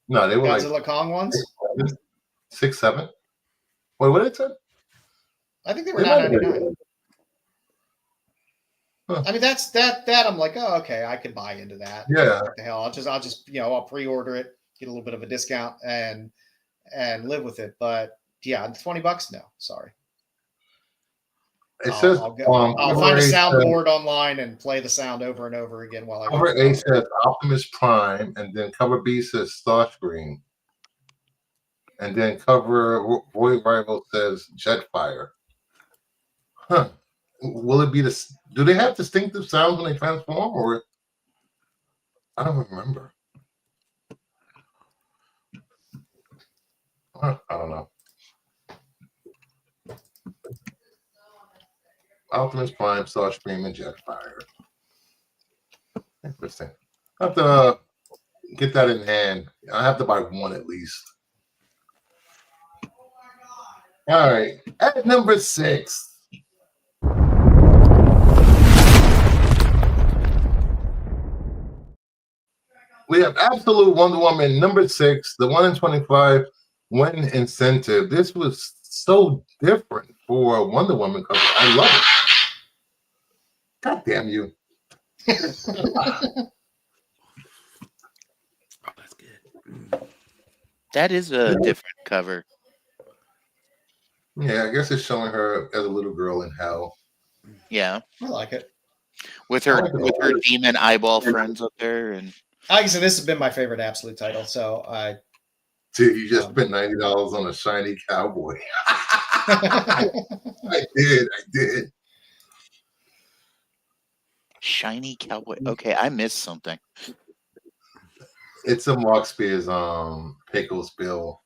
No, they were Godzilla like Kong ones. 6, 7. Wait, what did it say? I think they were They might have been. $9.99. Huh. I mean, that's that. I'm like, oh, okay, I could buy into that. Yeah. What the hell? I'll just I'll pre-order it, get a little bit of a discount, and live with it. But yeah, $20, no, sorry. It says I'll cover find a A says- soundboard online and play the sound over and over again while I Cover read A it. says Optimus Prime, and then cover B says Starscream, and then cover Roy Rival says Jetfire. Huh? Will it be this? Do they have distinctive sounds when they transform, or I don't remember. I don't know. Optimus Prime, Starscream, and Jetfire. Interesting. I have to get that in hand. I have to buy one at least. All right. At number 6. We have Absolute Wonder Woman number 6, the 1 in 25 win incentive. This was so different for Wonder Woman cover. I love it. God damn you. Oh, that's good. That is a different cover. Yeah, I guess it's showing her as a little girl in hell. Yeah, I like it. with her demon eyeball friends up there, and Like I said, this has been my favorite Absolute title. So I Dude, you just spent $90 on a shiny cowboy. I did. shiny cowboy. Okay, I missed something. It's a Mark Spears Pickles Bill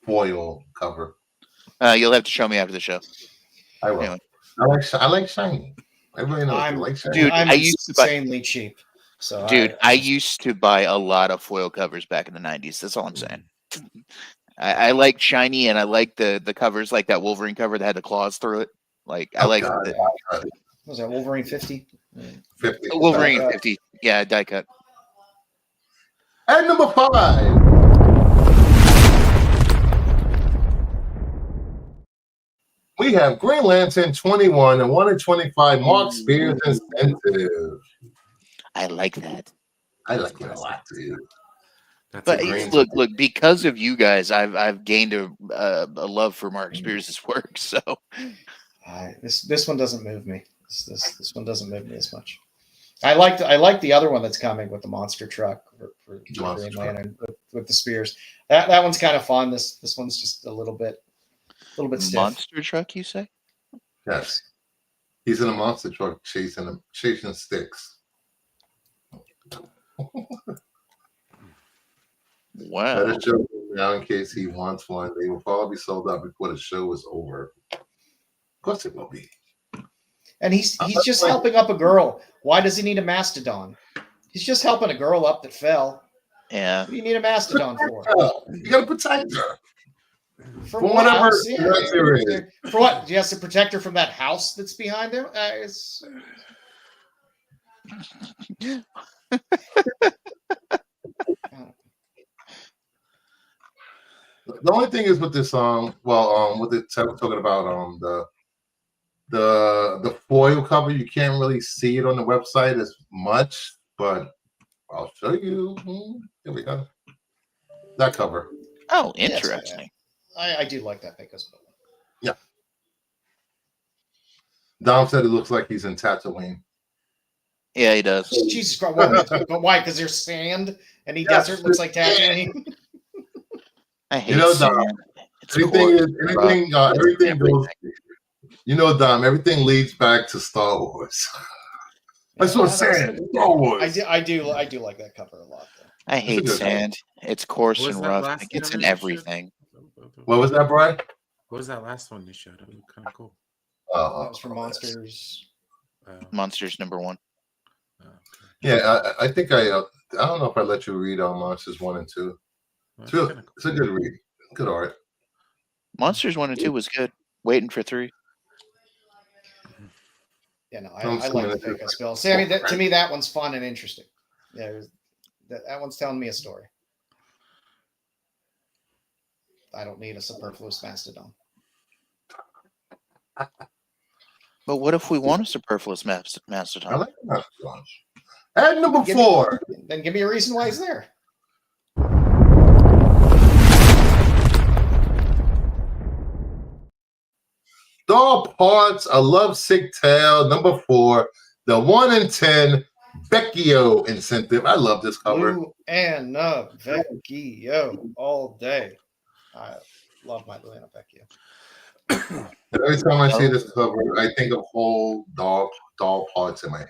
foil cover. You'll have to show me after the show. I will. Anyway. I like shiny. Everybody knows I like shiny. Dude, I'm I used to buy- insanely cheap. So I used to buy a lot of foil covers back in the 90s. That's all I'm saying. I like shiny, and I like the covers like that Wolverine cover that had the claws through it. Like I like the what was that Wolverine 50? 50. Wolverine 50. Yeah, die cut. At number 5. We have Green Lantern 21 and 1 in 25 Mark Spears incentive. I like that. I like it a lot too. That's But a great. look, because of you guys, I've gained a love for Mark Spears' work. So This one doesn't move me. This one doesn't move me as much. I like the other one that's coming with the monster truck for Green Lantern with the spears. That one's kind of fun. This one's just a little bit stiff. monster truck, you say? Yes. He's in a monster truck chasing sticks. Wow. Let us show now in case he wants one. They will probably be sold out before the show is over. Of course it will be. And he's just helping up a girl. Why does he need a mastodon? He's just helping a girl up that fell. Yeah. What do you need a mastodon for? You gotta protect her. For whatever else? Yeah. there is. For what? He has to protect her from that house that's behind him? The only thing is with this with it talking about the foil cover, you can't really see it on the website as much, but I'll show you. Here we go. That cover. Oh, interesting. I do like that because yeah. Dom said it looks like he's in Tatooine. Yeah, he does. Jesus Christ! Why? Because there's sand and desert looks like Tatooine. I hate sand. everything goes. You know, Dom, everything leads back to Star Wars. That's what I'm saying. Star Wars. I do like that cover a lot, though. I hate sand. It's coarse and rough. It gets in everything. What was that, Brian? What was that last one you showed? It looked kind of cool. That was for Monsters. Monsters art. Yeah, I think I don't know if I let you read on Monsters 1 and 2. It's a good read. Good art. Monsters 1 and 2 was good. Waiting for 3. Yeah, no, I like the fake Bill. See, I mean, to me, that one's fun and interesting. Yeah, that one's telling me a story. I don't need a superfluous mastodon. But what if we want a superfluous mastodon? I like mastodons. At number 4. Then give me a reason why he's there. Doll Parts, A Lovesick Tale, number 4, the 1 in 10 Vecchio incentive. I love this cover. Blue and Vecchio all day. I love my Luna Vecchio. Every time I see this cover, I think of whole doll parts in my head.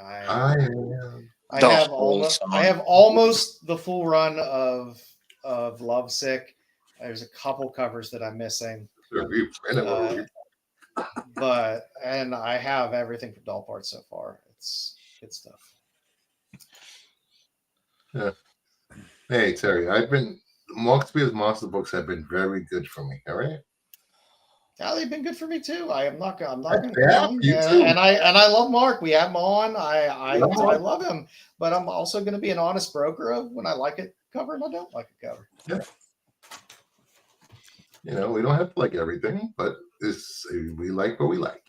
I have almost the full run of Lovesick. There's a couple covers that I'm missing. But I have everything from Doll Parts so far. It's good stuff. Yeah. Hey Terry, Mark Spears monster books have been very good for me. All right. Yeah, they've been good for me too. I'm not going to. And I love Mark. We have him on. I love him, but I'm also going to be an honest broker of when I like a cover and I don't like a cover. Yeah. You know, we don't have to like everything, but we like what we like.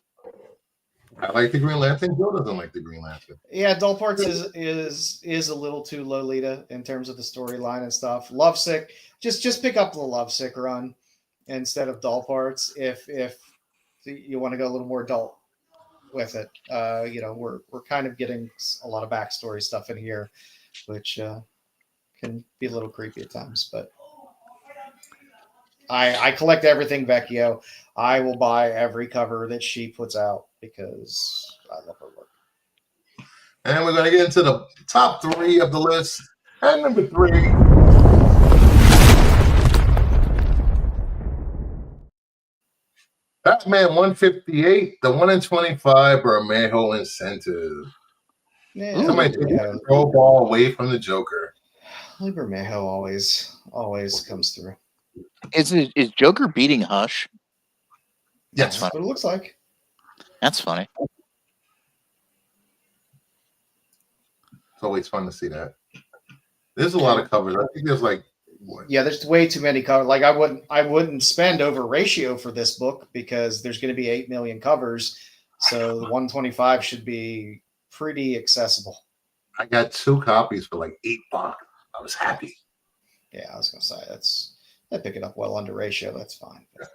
I like the Green Lantern. Joe doesn't like the Green Lantern. Yeah, Doll Parts is a little too Lolita in terms of the storyline and stuff. Lovesick, just pick up the Lovesick run instead of Doll Parts if you want to go a little more adult with it. You know, we're kind of getting a lot of backstory stuff in here, which can be a little creepy at times, but. I collect everything Vecchio. I will buy every cover that she puts out because I love her work. And we're going to get into the top 3 of the list. And number 3. Batman 158, the 1 in 25 Bermejo incentive. Yeah, somebody take the throw ball away from the Joker. Bermejo always comes through. Is Joker beating Hush? Yes, that's what it looks like. That's funny. It's always fun to see that. There's a lot of covers. I think there's like what? Yeah, there's way too many covers. Like I wouldn't spend over ratio for this book because there's going to be 8 million covers, so the 125 should be pretty accessible. I got 2 copies for like $8. I was happy. Yeah, I was going to say I pick it up well under ratio. That's fine. Yeah.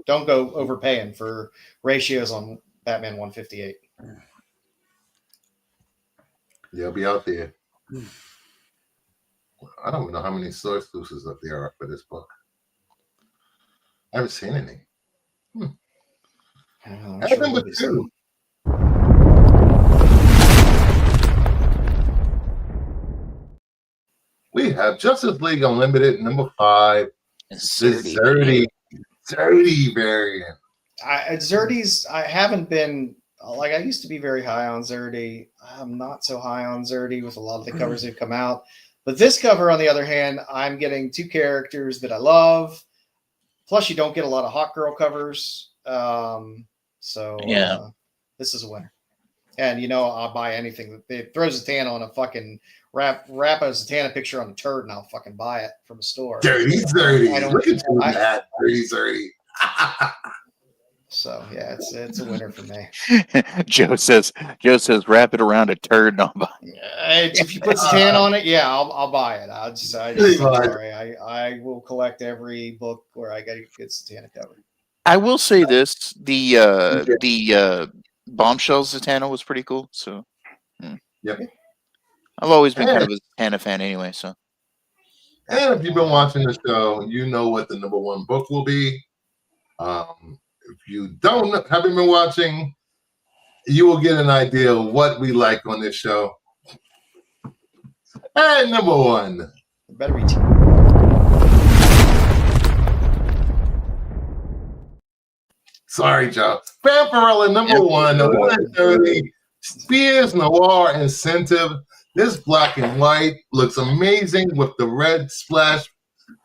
Don't go overpaying for ratios on Batman 158. Yeah, I'll be out there. I don't even know how many source exclusives up there are for this book. I haven't seen any. At number 2. We have Justice League Unlimited number 5. The Zerdy variant. Zerdy's, I haven't been, like I used to be very high on Zerdy. I'm not so high on Zerdy with a lot of the covers that have come out. But this cover, on the other hand, I'm getting 2 characters that I love. Plus, you don't get a lot of Hot Girl covers. This is a winner. And, you know, I'll buy anything. It throws Zatanna on a fucking wrap a Zatanna picture on a turd and I'll fucking buy it from a store. Dirty. Look at that. Dirty. So, yeah, it's a winner for me. Joe says, wrap it around a turd and I'll buy it. If you put Zatanna on it, yeah, I'll buy it. I'm sorry. I will collect every book where I get a good Zatanna cover. I will say this: the Bombshells Zatanna was pretty cool. So, Yep. I've always been kind of a Zatanna fan anyway. So, And if you've been watching the show, you know what the #1 book will be. If you haven't been watching, you will get an idea of what we like on this show. And #1. It better be. Sorry, Joe. Vampirella #1, the 130 Spears Noir Incentive. This black and white looks amazing with the red splash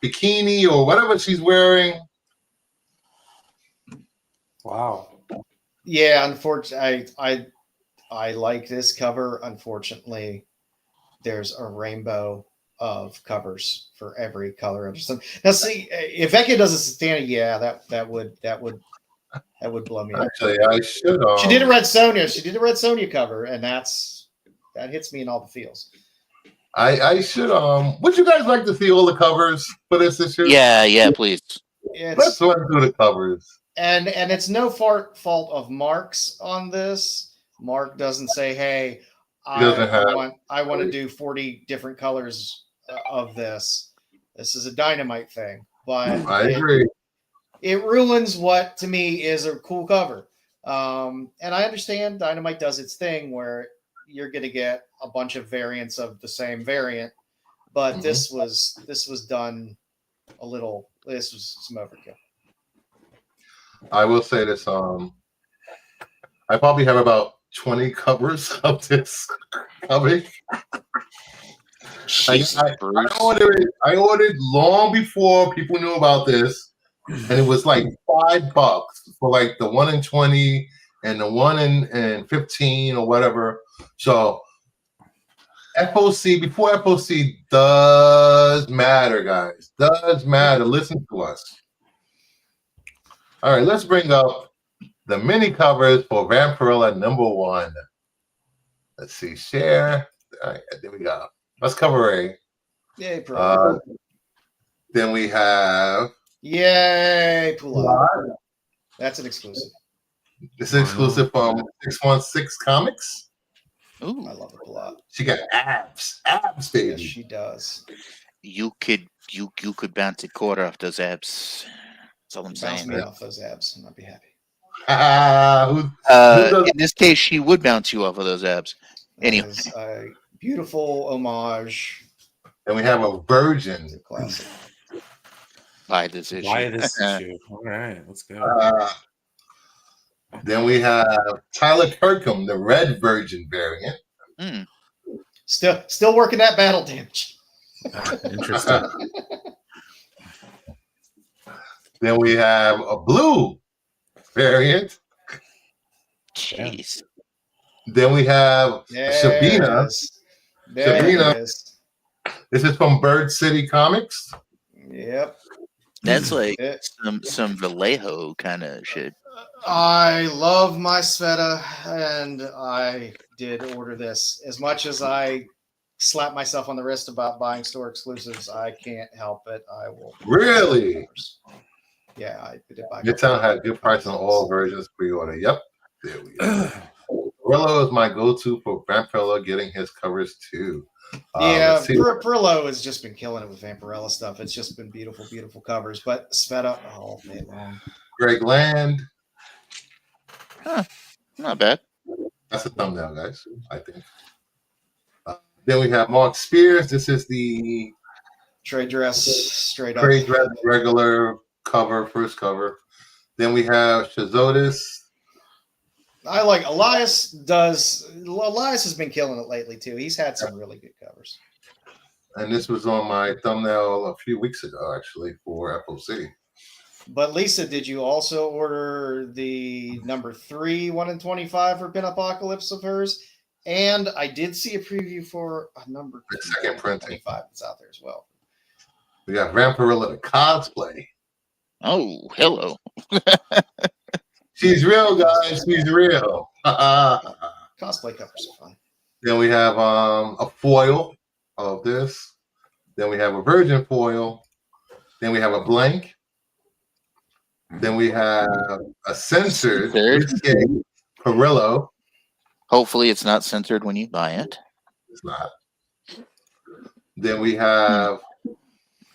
bikini or whatever she's wearing. Wow. Yeah, unfortunately, I like this cover. Unfortunately, there's a rainbow of covers for every color. Now, see, if Eka does a Satana, yeah, that would blow me up. Actually, I should. She did a Red Sonja. She did a Red Sonja cover, and that hits me in all the feels. I should. Would you guys like to see all the covers for this issue? Yeah, please. Let's run through the covers. And it's no fault of Mark's on this. Mark doesn't say, "Hey, I want to do 40 different colors of this." This is a Dynamite thing, but I agree. It ruins what to me is a cool cover. And I understand Dynamite does its thing where you're going to get a bunch of variants of the same variant, but this was done a little. This was some overkill. I will say this. I probably have about 20 covers of this comic. I ordered long before people knew about this, and it was like $5 for like the 1 in 20 and the 1 in 15 or whatever. So FOC, before FOC does matter, guys. Does matter. Listen to us. All right, let's bring up the mini covers for Vampirella #1. Let's see, share. All right, there we go. Let's cover A. Yay, Pirella. Then we have Yay, Pula. That's an exclusive. This is exclusive from 616 Comics. Ooh, I love it a lot. She got abs, baby. Yes, she does. You could bounce a quarter off those abs. That's all I'm Bounce saying. me off those abs, and I'll be happy. In this case, she would bounce you off of those abs. Anyway, That is a beautiful homage. And we have a virgin. To classic. Buy this issue. All right, let's go. Then we have Tyler Kirkham, the red virgin variant. Still working that battle damage. Interesting. Then we have a blue variant. Jeez. Then we have Sabina. Sabina. This is from Bird City Comics. Yep. That's like some Vallejo kind of shit. I love my Sveta, and I did order this. As much as I slap myself on the wrist about buying store exclusives, I can't help it. I will. Really? Yeah, I did buy. Midtown had good price on all versions pre-order. Yep. There we go. Perillo is my go-to for Vampirella getting his covers too. Yeah, Perillo has just been killing it with Vampirella stuff. It's just been beautiful, beautiful covers. But Sveta all day long. Greg Land. Huh. Not bad. That's a thumbnail, guys, I think. Then we have Mark Spears. This is the trade dress, straight up. Trade dress, regular cover, first cover. Then we have Shazodis. I like Elias has been killing it lately too. He's had some really good covers. And this was on my thumbnail a few weeks ago, actually, for FOC. But Lisa, did you also order the number 3 1 in 25 for Pin Apocalypse of hers? And I did see a preview for a number 2 second printing 25 that's out there as well. We got Vampirella the cosplay. Oh, hello. She's real, guys. She's real. Cosplay covers are fun. Then we have a foil of this. Then we have a virgin foil. Then we have a blank. Then we have a censored Perillo. Hopefully it's not censored when you buy it. It's not. Then we have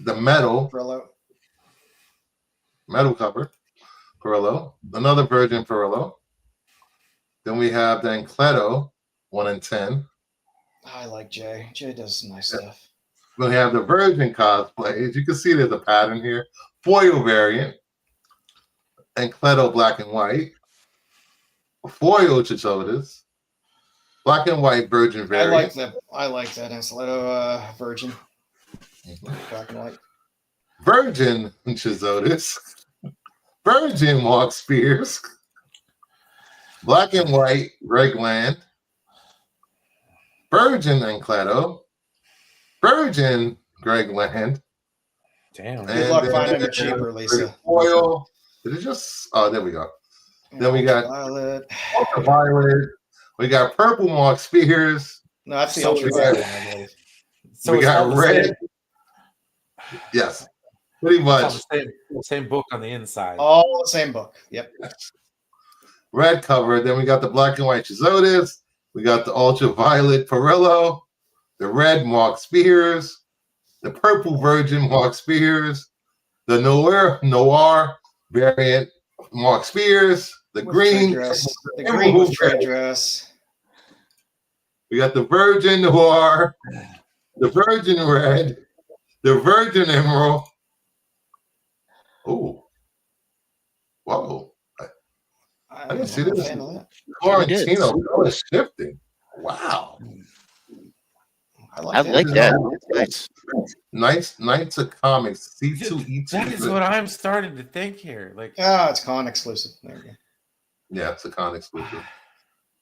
the metal Brillo. cover, Perillo, another Virgin Perillo. Then we have the Ancleto 1 in 10. I like Jay. Jay does some nice stuff. We have the Virgin cosplays. You can see there's a pattern here. Foil variant, Ancleto black and white, foil Chichotas, black and white Virgin variant. I like that Ancleto Virgin. Black and white. Virgin Chichotas, Virgin Walk Spears, black and white Regland, Virgin Ancleto, Virgin Gregland. Damn. Good luck finding it cheaper, Lisa. Foil. Did it just? Oh, there we go. Then we got ultraviolet. We got purple Mark Spears. No, that's the So ultraviolet we one, I believe. So we it's got all the red. same- Yes, pretty it's all much. the same book on the inside. All the same book. Yep. Red cover. Then we got the black and white Chizotis. We got the ultraviolet Perillo, the red Mark Spears, the purple Virgin Mark Spears, the noir variant Mark Spears, the With green. trade dress. The green with trade dress. We got the Virgin Noir, the Virgin Red, the Virgin Emerald. Oh, whoa! I didn't see this. Quarantino color shifting. Wow. I like that. Nice. Nice Knights of Comics C2E2. That is what I'm starting to think here. Like, it's con exclusive. There you go. Yeah, it's a con exclusive.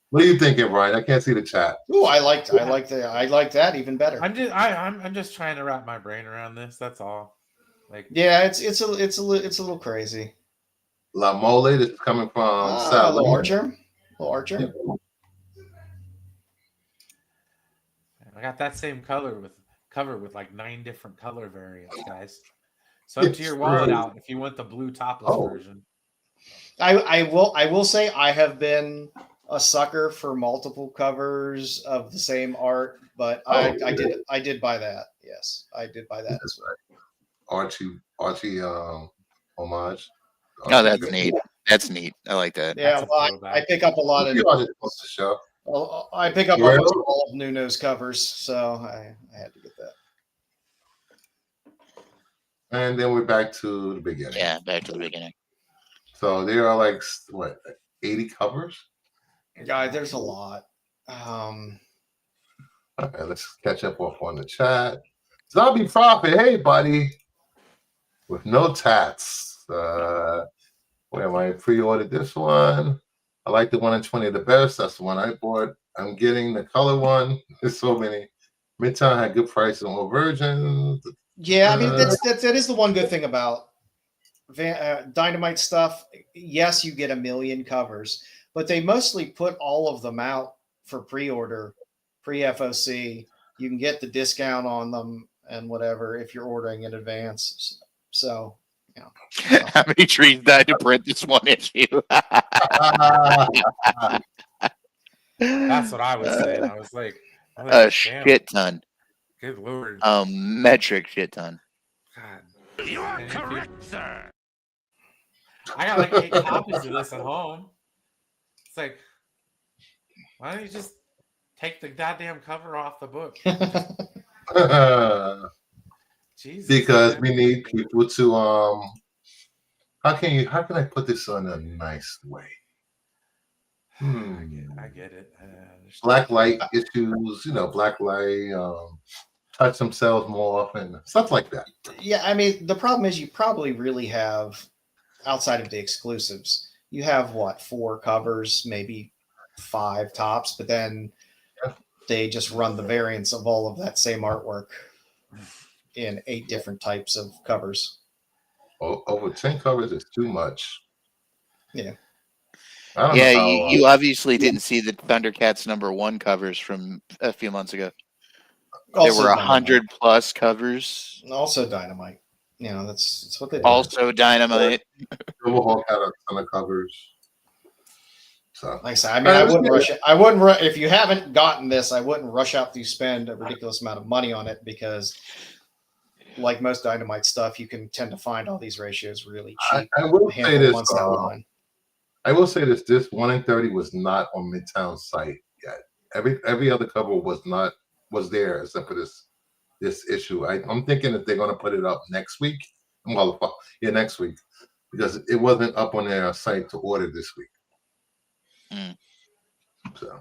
What are you thinking, Brian? I can't see the chat. Ooh, I like that even better. I'm just trying to wrap my brain around this. That's all. Like, Yeah, it's a little crazy. La Mole, this is coming from Sal. Little Archer. Little Archer. I got that same cover with like 9 different color variants, guys. So up to your wallet out if you want the blue topless version. I will say I have been a sucker for multiple covers of the same art, but I did buy that. Yes, I did buy that as well. Archie homage. Oh, that's neat. That's neat. I like that. Yeah, well, I pick up a lot of. I pick up almost all of Nuno's covers, so I had to get that. And then we're back to the beginning. Yeah, back to the beginning. So there are like what, 80 covers? Guy, there's a lot. Okay, let's catch up on the chat. Zombie Prophet, hey buddy, with no tats. Where am I? Pre-ordered this one. I like the 1 in 20 the best. That's the one I bought. I'm getting the color one. There's so many. Midtown had good prices on all versions. Yeah, I mean that is the one good thing about Dynamite stuff. Yes, you get 1 million covers, but they mostly put all of them out for pre-order, pre-FOC. You can get the discount on them and whatever if you're ordering in advance. So, you know. How many trees died to print this one issue? That's what I was saying. I was like, a shit ton. Good lord. Metric shit ton. God. You are correct, sir. I got like 8 copies of this at home. It's like, why don't you just take the goddamn cover off the book? Jesus, because man. we need people to how can I put this on a nice way? I get it. Black light issues, black light touch themselves more often, stuff like that. Yeah, I mean, the problem is you probably really have, outside of the exclusives, you have what, 4 covers, maybe 5 tops, but then they just run the variants of all of that same artwork in 8 different types of covers. Over 10 covers is too much. Yeah. You obviously didn't see the Thundercats #1 covers from a few months ago. Also there were 100 plus covers. Also Dynamite. That's what they do. Also Dynamite. Silverhawk had a ton of covers. So, like I said, I mean, I wouldn't rush it. I wouldn't if you haven't gotten this, I wouldn't rush out to spend a ridiculous amount of money on it because like most Dynamite stuff, you can tend to find all these ratios really I, cheap. I will a say handful of this. months down the line. I will say this: this 1-in-30 was not on Midtown's site yet. Every other cover was there except for this issue. I'm thinking that they're going to put it up next week. Well, yeah, next week, because it wasn't up on their site to order this week. So,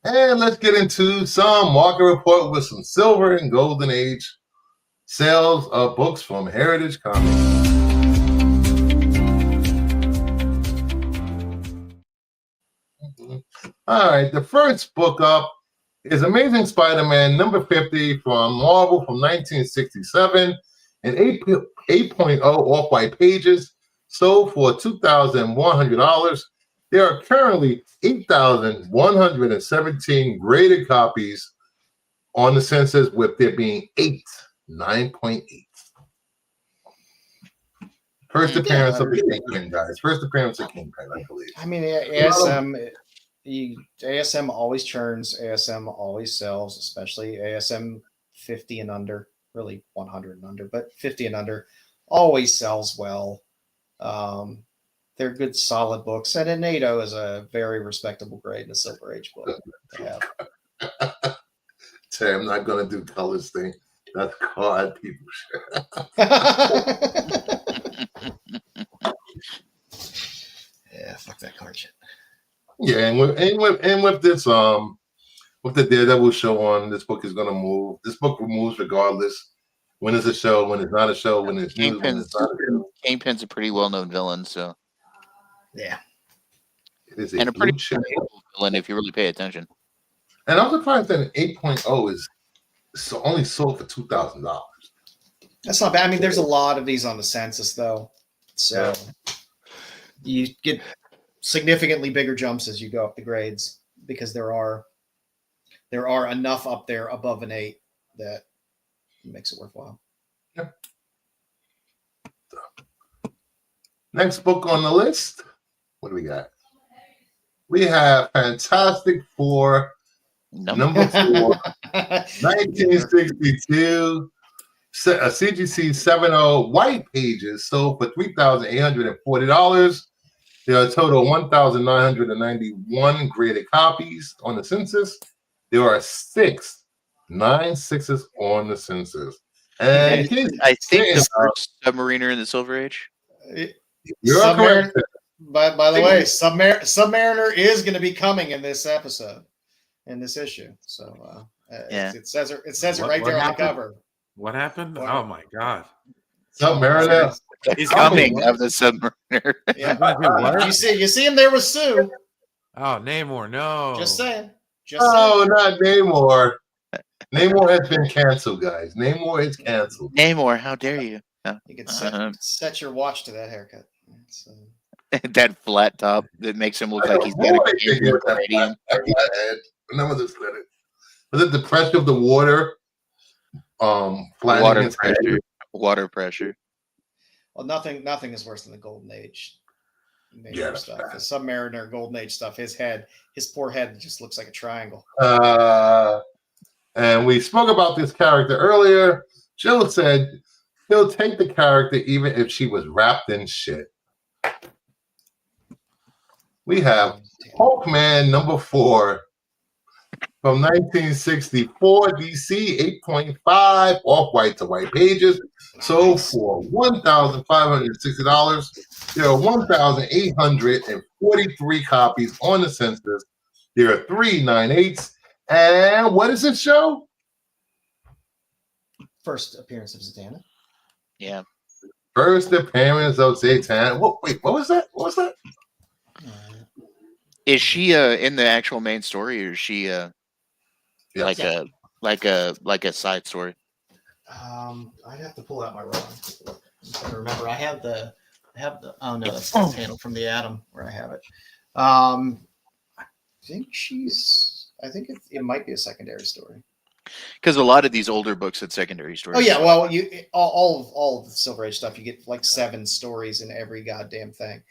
and let's get into some market report with some silver and golden age sales of books from Heritage Comics. All right, the first book up is Amazing Spider-Man number 50 from Marvel from 1967, and 8.0 off-white pages, sold for $2,100. There are currently 8,117 graded copies on the census, with there being 9.8. First appearance of the Kingpin, guys. First appearance of Kingpin, I believe. I mean, ASM always churns. ASM always sells, especially ASM 50 and under, really 100 and under, but 50 and under always sells well. They're good, solid books. And a NATO is a very respectable grade in a Silver Age book to have. Say, I'm not going to do colors thing. That's card people. Yeah, fuck that card shit. Yeah, and with this with the Daredevil show on, this book is gonna move. This book moves regardless. When it's a show, when it's not a show, when it's news, when it's not a show. Kingpin's a pretty well-known villain, so yeah, it is a pretty hateable villain if you really pay attention. And I'm surprised that an 8.0 is only sold for $2,000. That's not bad. I mean, there's a lot of these on the census, though, so you get significantly bigger jumps as you go up the grades, because there are enough up there above an 8 that makes it worthwhile. Yeah. So, next book on the list. What do we got? We have Fantastic Four, number 4, 1962. A CGC 70 white pages sold for $3,840. There are a total of 1,991 graded copies on the census. There are 9 sixes on the census. And I think the first Submariner in the Silver Age. You're correct. By the way, Submariner is going to be coming in this episode, in this issue. So it says it right there on the cover. What happened? Oh my god! Submariner is coming of the Submariner. Yeah. You see him there with Sue. Oh, Namor, no. Just saying. Not Namor. Namor has been canceled, guys. Namor is canceled. Namor, how dare you? No. You can set your watch to that haircut. That flat top that makes him look like he's got a keyboard radium. None of this got it. Was it the pressure of the water? Water pressure. Well, nothing is worse than the Golden Age stuff. The Submariner Golden Age stuff. His poor head just looks like a triangle. And we spoke about this character earlier. Jill said he'll take the character even if she was wrapped in shit. We have Hawkman number 4 from 1964, DC 8.5 off-white to white pages, sold for $1,560. There are 1,843 copies on the census. There are 3 9/8s. And what does it show? First appearance of Zatanna. Yeah. First appearance of Zatanna. Wait, what was that? Is she in the actual main story, or is she like a side story? I'd have to pull out my rod. I'm trying to remember. I have the oh no, that's the panel from the Atom where I have it. I think it might be a secondary story. Because a lot of these older books had secondary stories. Oh yeah, well, all of the Silver Age stuff, you get like 7 stories in every goddamn thing.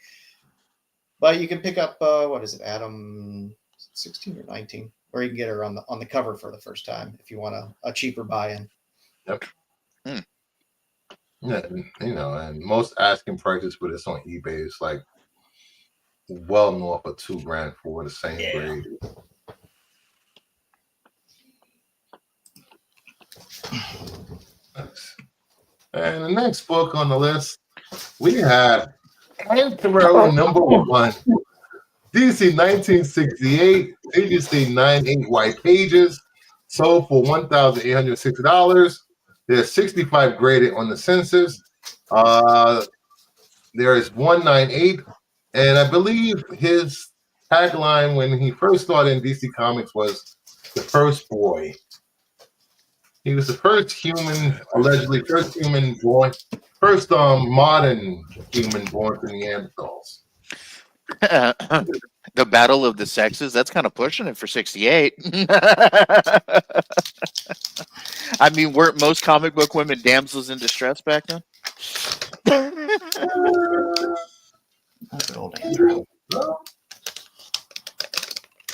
But you can pick up what is it, Atom 16 or 19, or you can get her on the cover for the first time if you want a cheaper buy-in. Yep. Yeah, you know, and most asking prices for this on eBay is like well north of $2,000 for the same grade. Nice. And the next book on the list, we have Anthro #1. DC 1968, AGC 98 white pages, sold for $1,860. There's 65 graded on the census. There is 198, and I believe his tagline when he first started in DC Comics was "the first boy." He was the first human, allegedly first human born, first modern human born from Neanderthals. The battle of the sexes, that's kind of pushing it for 68. I mean, weren't most comic book women damsels in distress back then? Good old Andrew. How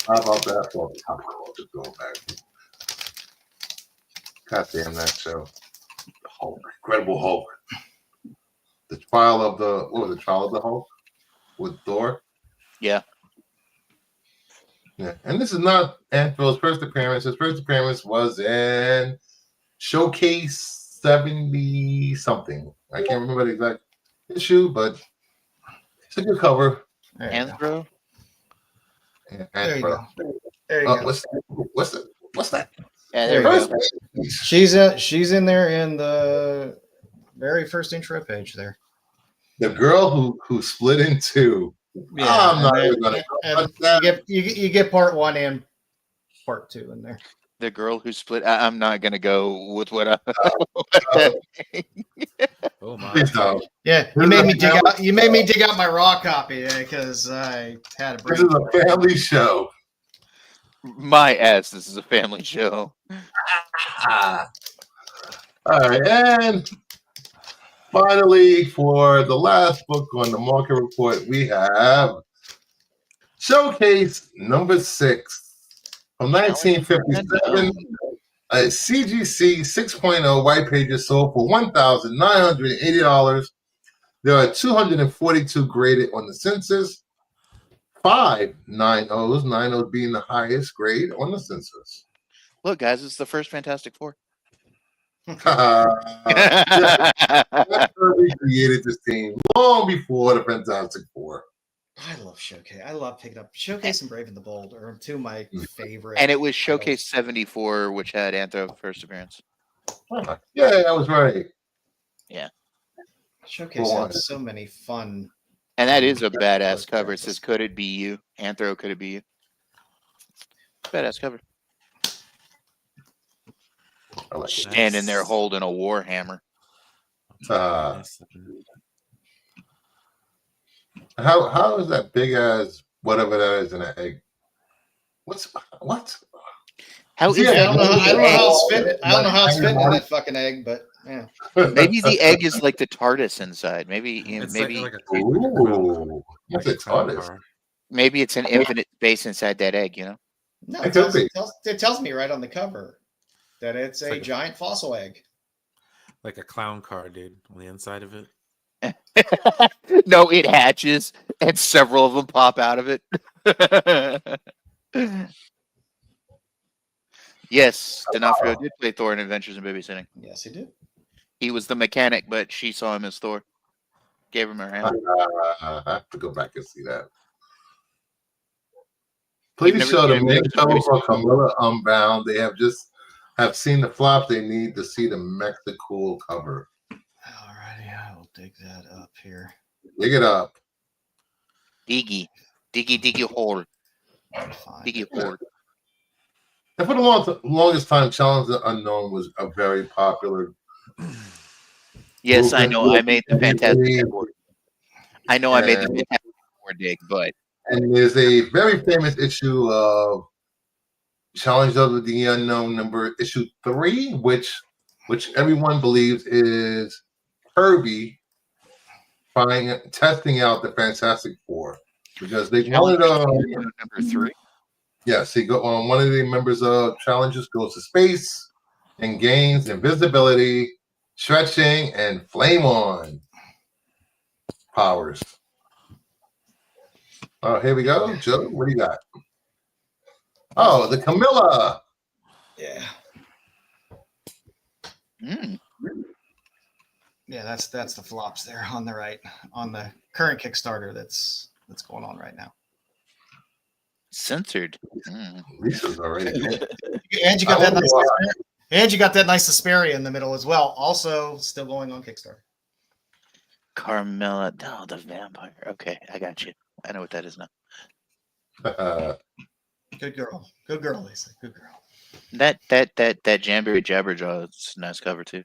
about that for the top just going back? God damn that show. Hulk, Incredible Hulk. The trial of the Trial of the Hulk with Thor? Yeah. Yeah. And this is not Anthro's first appearance. His first appearance was in Showcase 70 something. I can't remember the exact issue, but it's a good cover. Anthro? Yeah, There you Anthro. go. There you go. What's that? Yeah, there There we you go. She's in there in the very first intro page there. The girl who split in two. I'm not even gonna you get part 1 and part 2 in there. The girl who split. I'm not gonna go with what I. Oh my! Please don't. Yeah, you made me dig out my raw copy because I had a This brain. is a family show. My ass. This is a family show. All right, and finally, for the last book on the market report, we have Showcase #6 from 1957. A CGC 6.0 white pages sold for $1,980. There are 242 graded on the census. 5 9.0s, 9.0 being the highest grade on the census. Look, guys, it's the first Fantastic Four. Jack Kirby created this team long before the Fantastic Four. I love Showcase. I love picking up Showcase and Brave and the Bold are two of my favorite. And it was Showcase 74, which had Anthro first appearance. Yeah, I was right. Yeah. Showcase had so many fun. And that is a badass cover. It says, "Could it be you?" Anthro, could it be you? Badass cover. Like standing there holding a war hammer. How is that big as whatever that is in an egg? What? How is I don't know how it's fitting. I don't know how it's Hanging fitting in on? that fucking egg, but yeah. Maybe the egg is like the TARDIS inside. Maybe It's maybe like a Ooh, what's it called? maybe it's an infinite space inside that egg. You know. No, It could be. it tells me right on the cover that it's a like a- giant fossil egg. like a clown car, dude, on the inside of it. No, it hatches and several of them pop out of it. Yes, D'Onofrio did play Thor in Adventures in Babysitting. Yes, he did. He was the mechanic, but she saw him as Thor. Gave him her hand. I have to go back and see that. You've Please never show the seen main Adventures in cover Babysitting? for Camilla Unbound. They have seen the flop. They need to see the Mexicool cover. Alrighty, I will dig that up here. Dig it up. Diggy hole. Diggy hole. And for the longest time, Challenge the Unknown was a very popular. Yes, I movement. know. I made the Fantastic Four. I know I made the Fantastic Four dig, but And there's a very famous issue of Challenge of the Unknown issue 3, which everyone believes is Kirby testing out the Fantastic Four because they wanted number 3. Yes, he go on. One of the members of Challenges goes to space and gains invisibility, stretching, and flame on powers. Oh, here we go. Joe, what do you got? Oh, the Camilla. Yeah. Mm. Yeah, that's the flops there on the right on the current Kickstarter that's going on right now. Censored. Mm. Lisa's already in. And you got that nice and you got that nice Asperia in the middle as well. Also still going on Kickstarter. Carmella. Oh, the vampire. Okay, I got you. I know what that is now. Good girl. Good girl, Lisa. Good girl. That Jamboree Jabberjaw is a nice cover too.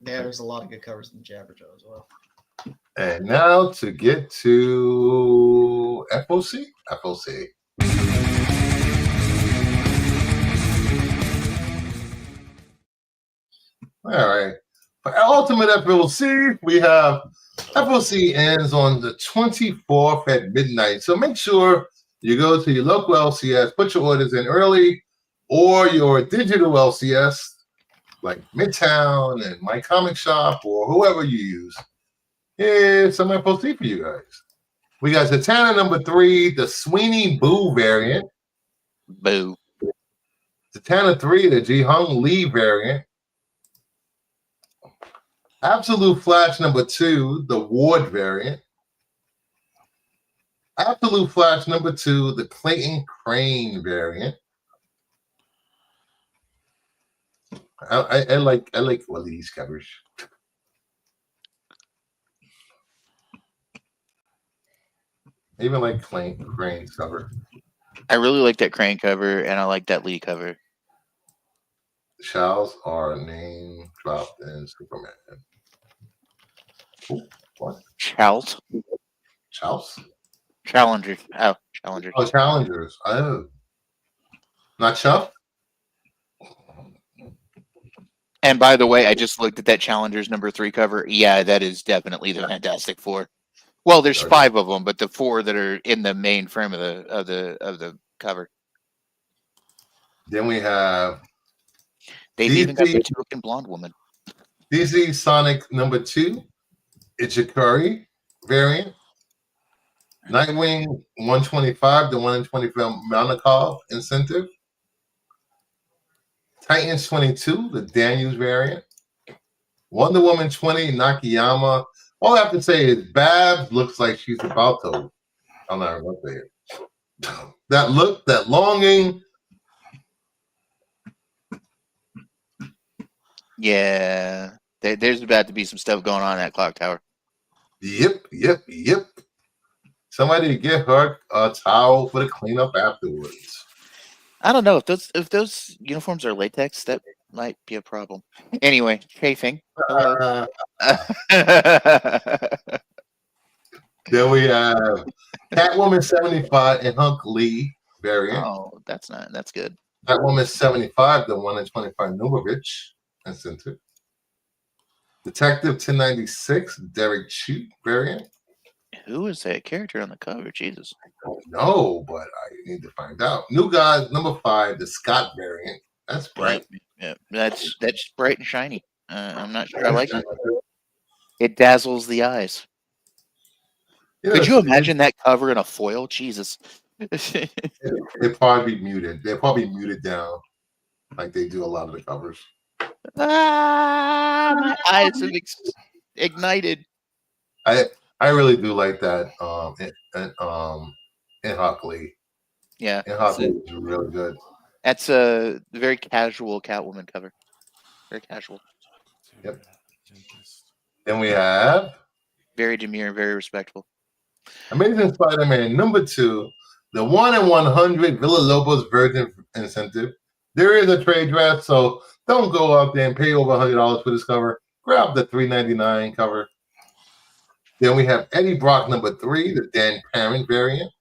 Yeah, there's a lot of good covers in Jabberjaw as well. And now to get to FOC. FOC. All right. For Ultimate FOC, we have FOC ends on the 24th at midnight. So make sure you go to your local LCS, put your orders in early, or your digital LCS, like Midtown and My Comic Shop, or whoever you use. Here's some FOC for you guys. We got Zatanna number 3, the Sweeney Boo variant. Boo. Zatanna 3, the Ji-Hung Lee variant. Absolute Flash number 2, the Ward variant. Absolute Flash number 2, the Clayton Crane variant. I like all of these covers. I even like Crane's cover. I really like that Crane cover, and I like that Lee cover. Shells are name dropped in Superman. Ooh, what? Charles? Charles? Challenger. Oh, Challenger. Oh, Challengers. Oh. Not Chuff? And by the way, I just looked at that Challengers number 3 cover. Yeah, that is definitely the Fantastic Four. Well, there's 5 of them, but the 4 that are in the main frame of the cover. Then we have They've even got the token blonde woman. DC Sonic number 2, Ichikari variant. Nightwing 125, the 1 in 25 Monaco incentive. Titans 22, the Daniels variant. Wonder Woman 20, Nakayama. All I have to say is Babs looks like she's about to. I'm not going to say it. That look, that longing. Yeah, there's about to be some stuff going on in that clock tower. Yep. Somebody get her a towel for the cleanup afterwards. I don't know if those uniforms are latex. That might be a problem. Anyway, chafing. Hello. Then we have Catwoman 75 and Hunk Lee variant. Oh, that's good. Catwoman 75, the 1 in 25 Numovich incentive. Detective 1096, Derek Chu variant. Who is that character on the cover? Jesus. I don't know, but I need to find out. New Gods number 5, the Scott variant. That's bright. Yeah, that's bright and shiny. I'm not sure I like it. It dazzles the eyes. Could you imagine that cover in a foil? Jesus. It'd probably be muted. They're probably muted down like they do a lot of the covers. My eyes have ignited. I really do like that in Hockley. Yeah. In Hockley is really good. That's a very casual Catwoman cover. Very casual. Yep. Then we have very demure, very respectful. Amazing Spider-Man number 2, the 1 in 100 Villalobos Virgin incentive. There is a trade draft, so don't go out there and pay over $100 for this cover. Grab the $3.99 cover. Then we have Eddie Brock number 3, the Dan Parent variant.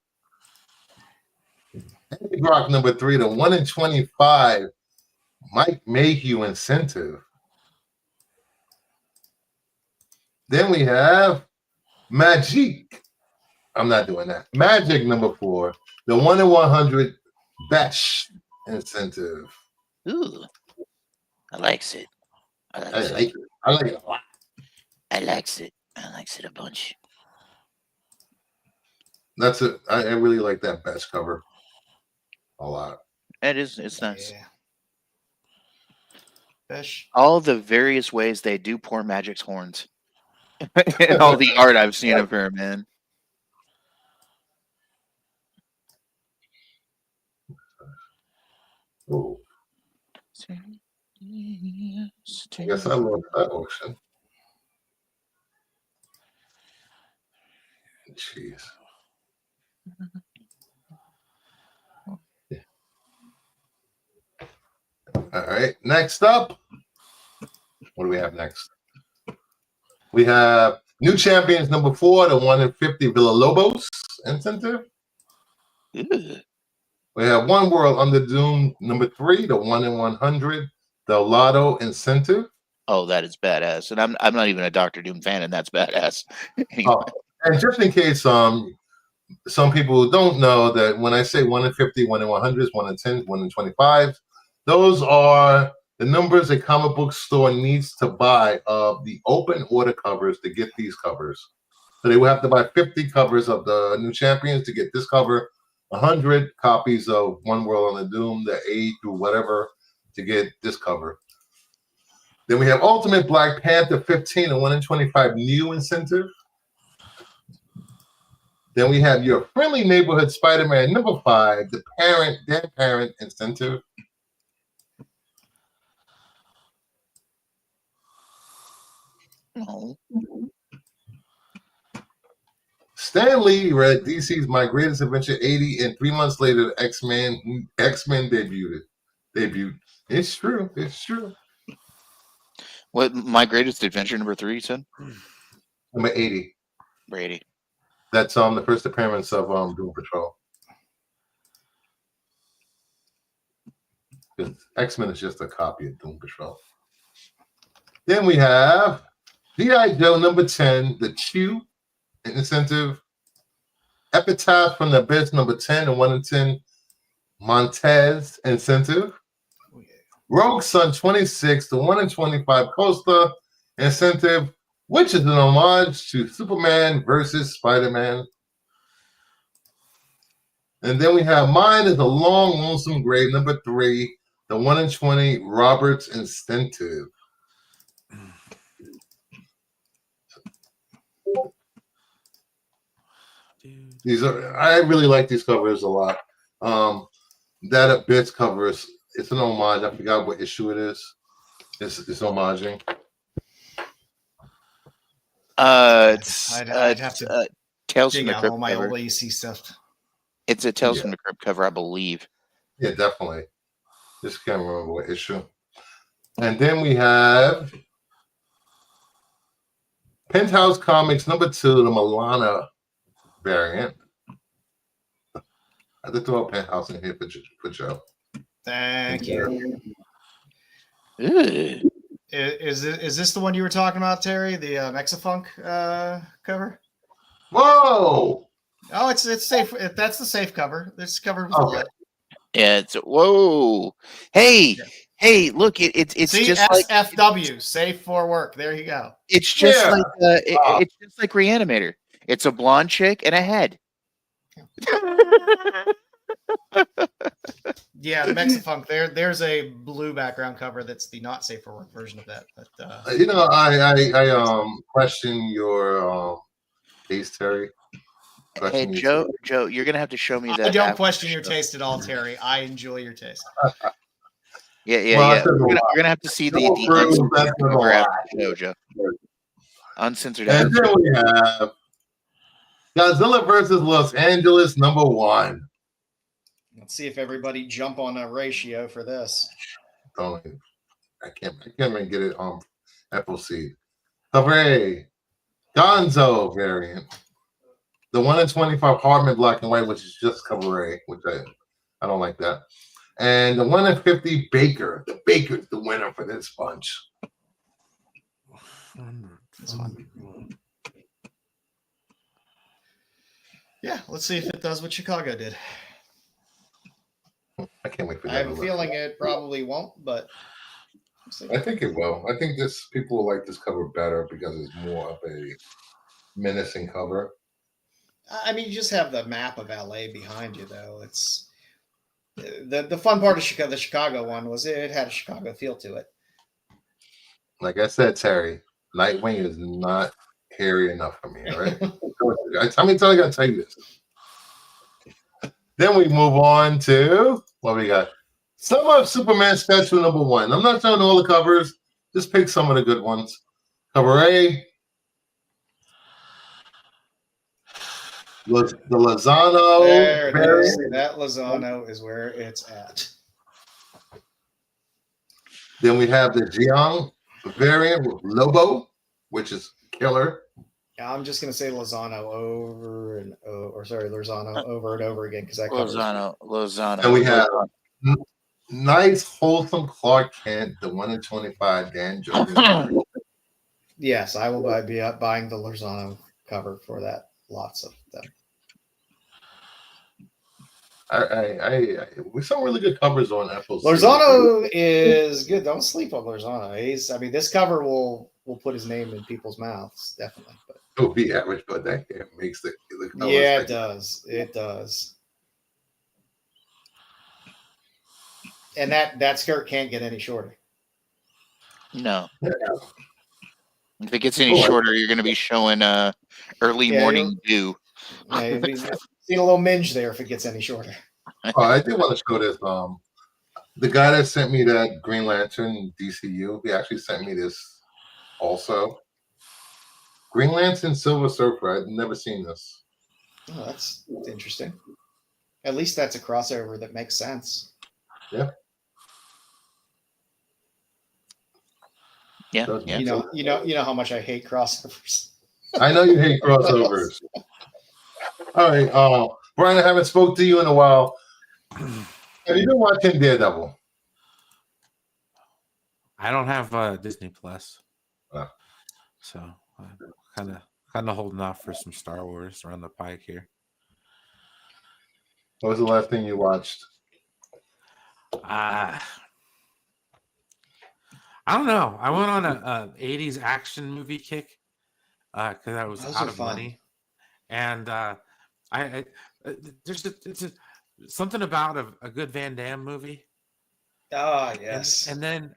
Eddie Brock number 3, the 1 in 25 Mike Mayhew incentive. Then we have Magic. I'm not doing that. Magic number 4, the 1 in 100 Bash incentive. Ooh, I like it. I like it a lot. I likes it. I likes it a bunch. That's it. I really like that best cover a lot. It's nice. Yeah. Fish. All the various ways they do poor Magic's horns. And all the art I've seen of her, man. Ooh. I guess I love that ocean. Jeez. Yeah. All right. Next up, what do we have next? We have new champions number 4, the 1 in 50 Villalobos incentive. Ew. We have One World Under Doom number 3, the 1 in 100 Del Lotto incentive. Oh, that is badass. And I'm not even a Doctor Doom fan, and that's badass. Anyway. And just in case some people don't know that when I say 1 in 50, 1 in 100, 1 in 10, 1 in 25, those are the numbers a comic book store needs to buy of the open order covers to get these covers. So they will have to buy 50 covers of the new champions to get this cover, 100 copies of One World on the Doom, the A through whatever, to get this cover. Then we have Ultimate Black Panther 15 and 1 in 25 new incentive. Then we have your Friendly Neighborhood Spider-Man number 5, the Dead Parent incentive. No. Stan Lee read DC's My Greatest Adventure 80, and 3 months later, the X-Men debuted. It's true. It's true. What, My Greatest Adventure number 3, you said? Number 80. Brady. That's the first appearance of Doom Patrol. X-Men is just a copy of Doom Patrol. Then we have G.I. Joe number 10, the Q incentive. Epitaph from the Abyss number 10 and 1 in 10 Montez incentive. Rogue Sun 26, the 1 in 25 Costa incentive, which is an homage to Superman versus Spider-Man. And then we have Mine is a Long Lonesome Grave number 3, the 1 in 20 Roberts incentive. I really like these covers a lot. That Abyss cover it's an homage. I forgot what issue it is. It's homaging. I'd have to Tales from dig the out Crypt all my cover. old AC stuff. It's a Tales from the Crypt cover, I believe. Yeah, definitely. Just can't remember what issue. And then we have Penthouse Comics number 2, the Milana variant. I had to throw a Penthouse in here for Joe. Thank you. Ew. Is this the one you were talking about, Terry? The Mexafunk cover? Whoa! Oh, it's safe. That's the safe cover. It's covered with Okay. blood. Yeah, it's whoa. Hey, look, it's See, just like SFW, safe for work. There you go. it's just like it's just like Reanimator. It's a blonde chick and a head. Yeah, the Mexafunk. There's a blue background cover that's the not safe for work version of that. But I question your taste, Terry. Hey, Joe, you're gonna have to show me that. I don't question your taste at all, Terry. I enjoy your taste. Yeah. You're gonna have to see the uncensored cover after the show, Joe. Uncensored. And then we have Godzilla versus Los Angeles number 1. Let's see if everybody jump on a ratio for this. I can't even get it on FOC. Cover A, Gonzo variant. The 1 in 25 Hardman black and white, which is just cover A, which I don't like that. And the 1 in 50 Baker. The Baker's the winner for this bunch. That's fun. Yeah, let's see if it does what Chicago did. I can't wait for that. I have a feeling it probably won't, but I think it will. I think people will like this cover better because it's more of a menacing cover. I mean, you just have the map of LA behind you, though. It's the fun part of Chicago. The Chicago one was it had a Chicago feel to it. Like I said, Terry, Nightwing is not hairy enough for me. All right. How many times I gotta tell you this? Then we move on to what we got. Some of Superman Special #1. I'm not showing all the covers. Just pick some of the good ones. Cover A. The Lozano. There it is. That Lozano is where it's at. Then we have the Jiang variant with Lobo, which is killer. I'm just gonna say Lozano over and over again because that covers Lozano. And we have nice, wholesome Clark Kent, the 1 in 25 Dan Jordan. Yes, I will be buying the Lozano cover for that. Lots of them. With some really good covers on Apple. Lozano is good. Don't sleep on Lozano. This cover will put his name in people's mouths, definitely. But it'll be average, but that makes the yeah, it does. It does. And that skirt can't get any shorter. No. If it gets any shorter, you're going to be showing early morning dew. Yeah, you'll be seeing a little minge there if it gets any shorter. I did want to show this. The guy that sent me that Green Lantern DCU, he actually sent me this also. Green Lantern Silver Surfer. I've never seen this. Oh, that's interesting. At least that's a crossover that makes sense. Yeah. Yeah. You know how much I hate crossovers. I know you hate crossovers. All right, Brian, I haven't spoke to you in a while. Have you been watching Daredevil? I don't have Disney Plus, Oh. so kind of holding off for some Star Wars around the pike here. What was the last thing you watched? I don't know. I went on a 80s action movie kick because I was Those out are of fun. money, and there's something about a good Van Damme movie. Ah, yes. And then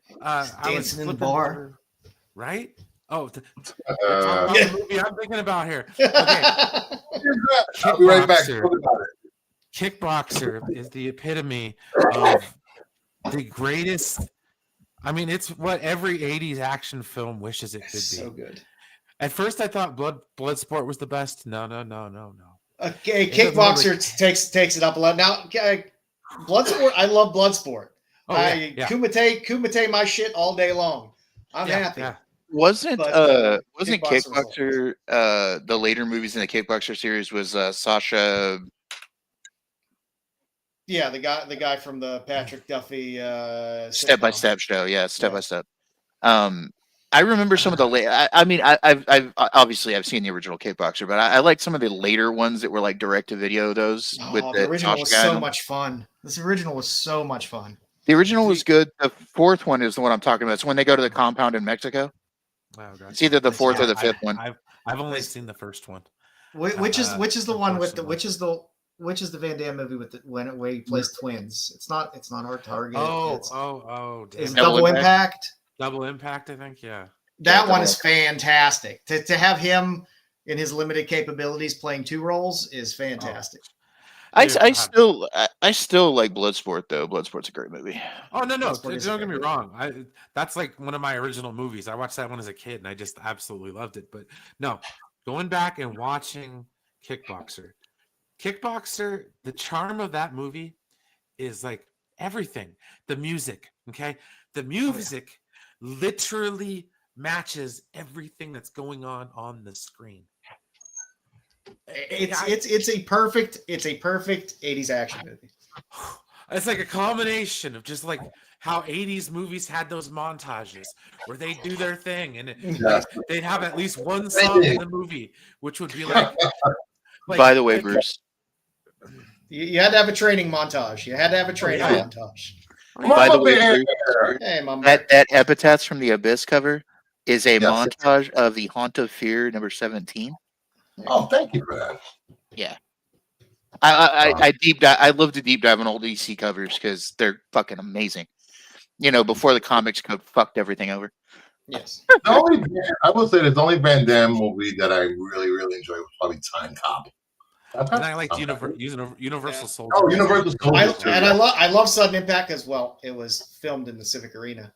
Dancing in the bar, right? Oh, Yeah. the movie I'm thinking about here. Okay, I'll be right back. Kickboxer is the epitome of the greatest. I mean, it's what every 80s action film wishes it could be. So good. At first, I thought Bloodsport was the best. No. Okay, Kickboxer takes it up a lot. Now, Bloodsport, I love Bloodsport. Kumite my shit all day long. I'm happy. Yeah. Wasn't Kickboxer Kickboxer the later movies in the Kickboxer series was Sasha? Yeah, the guy from the Patrick Duffy Step by Step show. Yeah, Step by Step. I remember some of the late. I've obviously seen the original Kickboxer, but I like some of the later ones that were like direct to video. Those with the original was so much fun. This original was so much fun. The original was good. The fourth one is the one I'm talking about. It's when they go to the compound in Mexico. Wow, it's either the fourth or the fifth one. I've only seen the first one. Which is the one with which is the Van Damme movie with where he plays twins? It's not Hard Target. It's Double Impact. Double Impact, I think. Yeah. That one is fantastic. To have him in his limited capabilities playing two roles is fantastic. I still like Bloodsport though. Bloodsport's a great movie. Oh no! Don't get me wrong. That's like one of my original movies. I watched that one as a kid, and I just absolutely loved it. But no, going back and watching Kickboxer, the charm of that movie is like everything. The music, okay, the music literally matches everything that's going on the screen. It's a perfect 80s action movie. It's like a combination of just like how 80s movies had those montages where they do their thing and they'd have at least one song in the movie, which would be like by the way, Bruce, you had to have a training montage. By the way, Bear. Bruce, Hey, Mama Bear. that Epitaphs from the Abyss cover is a Yes. montage of the Haunt of Fear number 17. Oh, thank you for that. Yeah. I deep dive. I love to deep dive on old EC covers because they're fucking amazing. You know, before the comics code fucked everything over. Yes. I will say the only Van Damme movie that I really, really enjoyed was probably Time Cop. And I liked Universal Soldier. Oh, Universal Soldier too. I love Sudden Impact as well. It was filmed in the Civic Arena.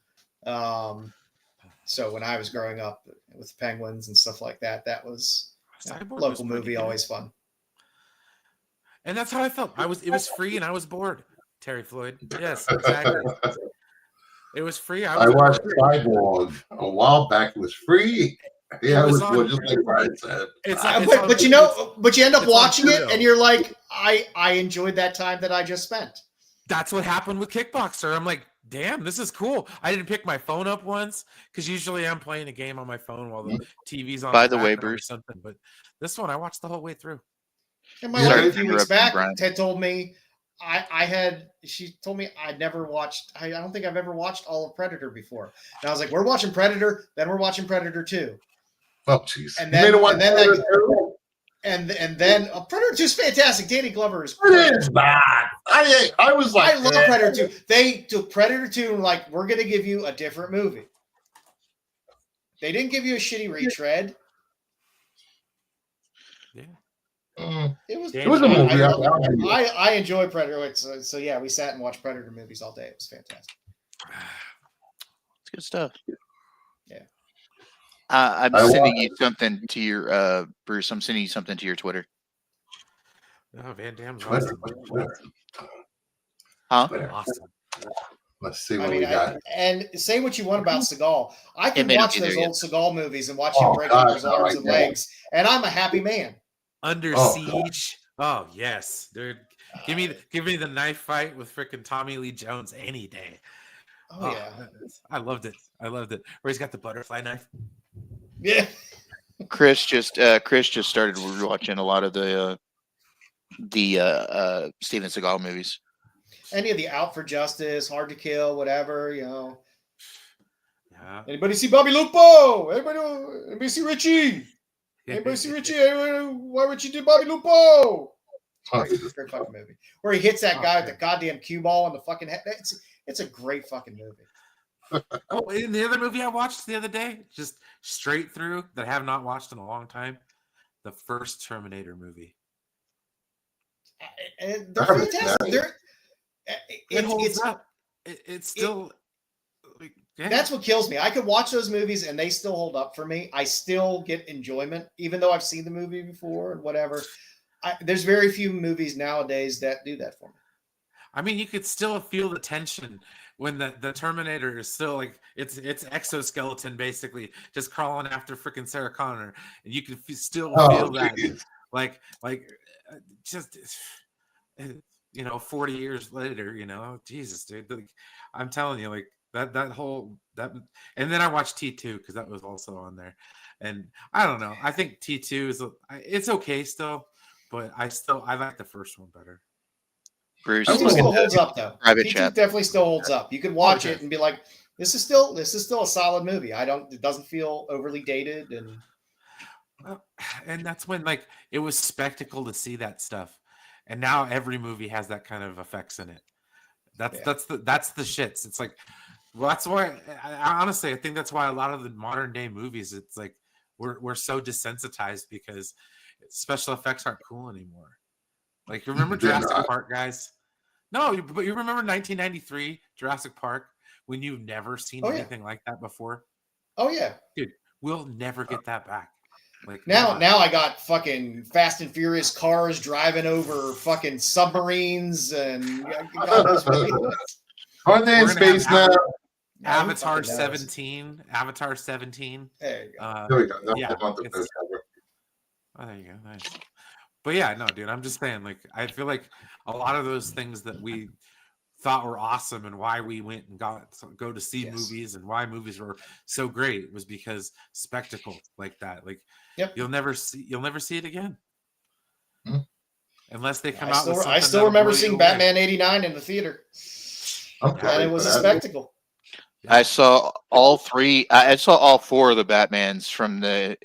So when I was growing up with Penguins and stuff like that, that was local movie, always fun. And that's how I felt. It was free and I was bored. Terry Floyd. Yes, exactly. It was free. I watched Cyborg a while back. It was free. Yeah, it was just like Brian said. But you end up watching it and you're like, I enjoyed that time that I just spent. That's what happened with Kickboxer. I'm like, damn, this is cool. I didn't pick my phone up once because usually I'm playing a game on my phone while the TV's on. By the way, Bruce, or something. But this one I watched the whole way through. And my wife a few weeks back, Ted told me she told me I'd never watched, I don't think I've ever watched all of Predator before. And I was like, we're watching Predator, then we're watching Predator 2. Oh, jeez. And then Predator 2 is fantastic. Danny Glover is great. It is not. I was like, I love Predator 2. They took Predator 2 and like, we're going to give you a different movie. They didn't give you a shitty retread. Yeah. It was a movie. I enjoy Predator. So yeah, we sat and watched Predator movies all day. It was fantastic. It's good stuff. Yeah. I'm sending you something to your Bruce. I'm sending you something to your Twitter. Oh, Van Damme's Twitter. Huh? Awesome. Let's see what we got. And say what you want about Seagal. I can watch those old Seagal movies and watch him break his arms and legs, and I'm a happy man. Under Siege. Oh yes, dude. Give me the knife fight with freaking Tommy Lee Jones any day. Oh yeah, I loved it. Where he's got the butterfly knife. Yeah. Chris just started watching a lot of the Steven Seagal movies. Any of the Out for Justice, Hard to Kill, whatever, you know. Yeah. Anybody see Bobby Lupo? Anybody see Richie? Anybody see Richie? Why Richie did Bobby Lupo? It's a great fucking movie. Where he hits that guy with the goddamn cue ball in the fucking head. It's a great fucking movie. Oh, and the other movie I watched the other day, just straight through, that I have not watched in a long time, the first Terminator movie. They're fantastic. It holds up. It's still. That's what kills me. I could watch those movies and they still hold up for me. I still get enjoyment, even though I've seen the movie before and whatever. There's very few movies nowadays that do that for me. I mean, you could still feel the tension when the Terminator is still like it's exoskeleton basically just crawling after freaking Sarah Connor, and you can still feel that like just 40 years later, Jesus, dude, like, I'm telling you, like that whole and then I watched T2 because that was also on there, and I don't know, I think T2 it's okay still, but I like the first one better. Bruce, T2 still holds up though. Private T2 chat definitely still holds up. You could watch it and be like, this is still a solid movie. It doesn't feel overly dated, and that's when like it was spectacle to see that stuff, and now every movie has that kind of effects in it. That's the shits. It's like, well, that's why I think that's why a lot of the modern day movies, it's like we're so desensitized because special effects aren't cool anymore. Like, remember Jurassic Park, guys? No, but you remember 1993 Jurassic Park when you've never seen anything like that before? Oh yeah, dude, we'll never get that back. Like now I got fucking Fast and Furious cars driving over fucking submarines and God knows what. Are they in space now? Avatar 17. Avatar 17. There you go. There we go. Oh, there you go. Nice. But yeah, no, dude, I'm just saying, like, I feel like a lot of those things that we thought were awesome and why we went and go to see movies and why movies were so great was because spectacle like that. Like, you'll never see it again. Hmm. Unless they come out with something. I still remember seeing Batman '89 in the theater. I'm And sorry it for was a that. spectacle. I saw all three. I saw all four of the Batmans from the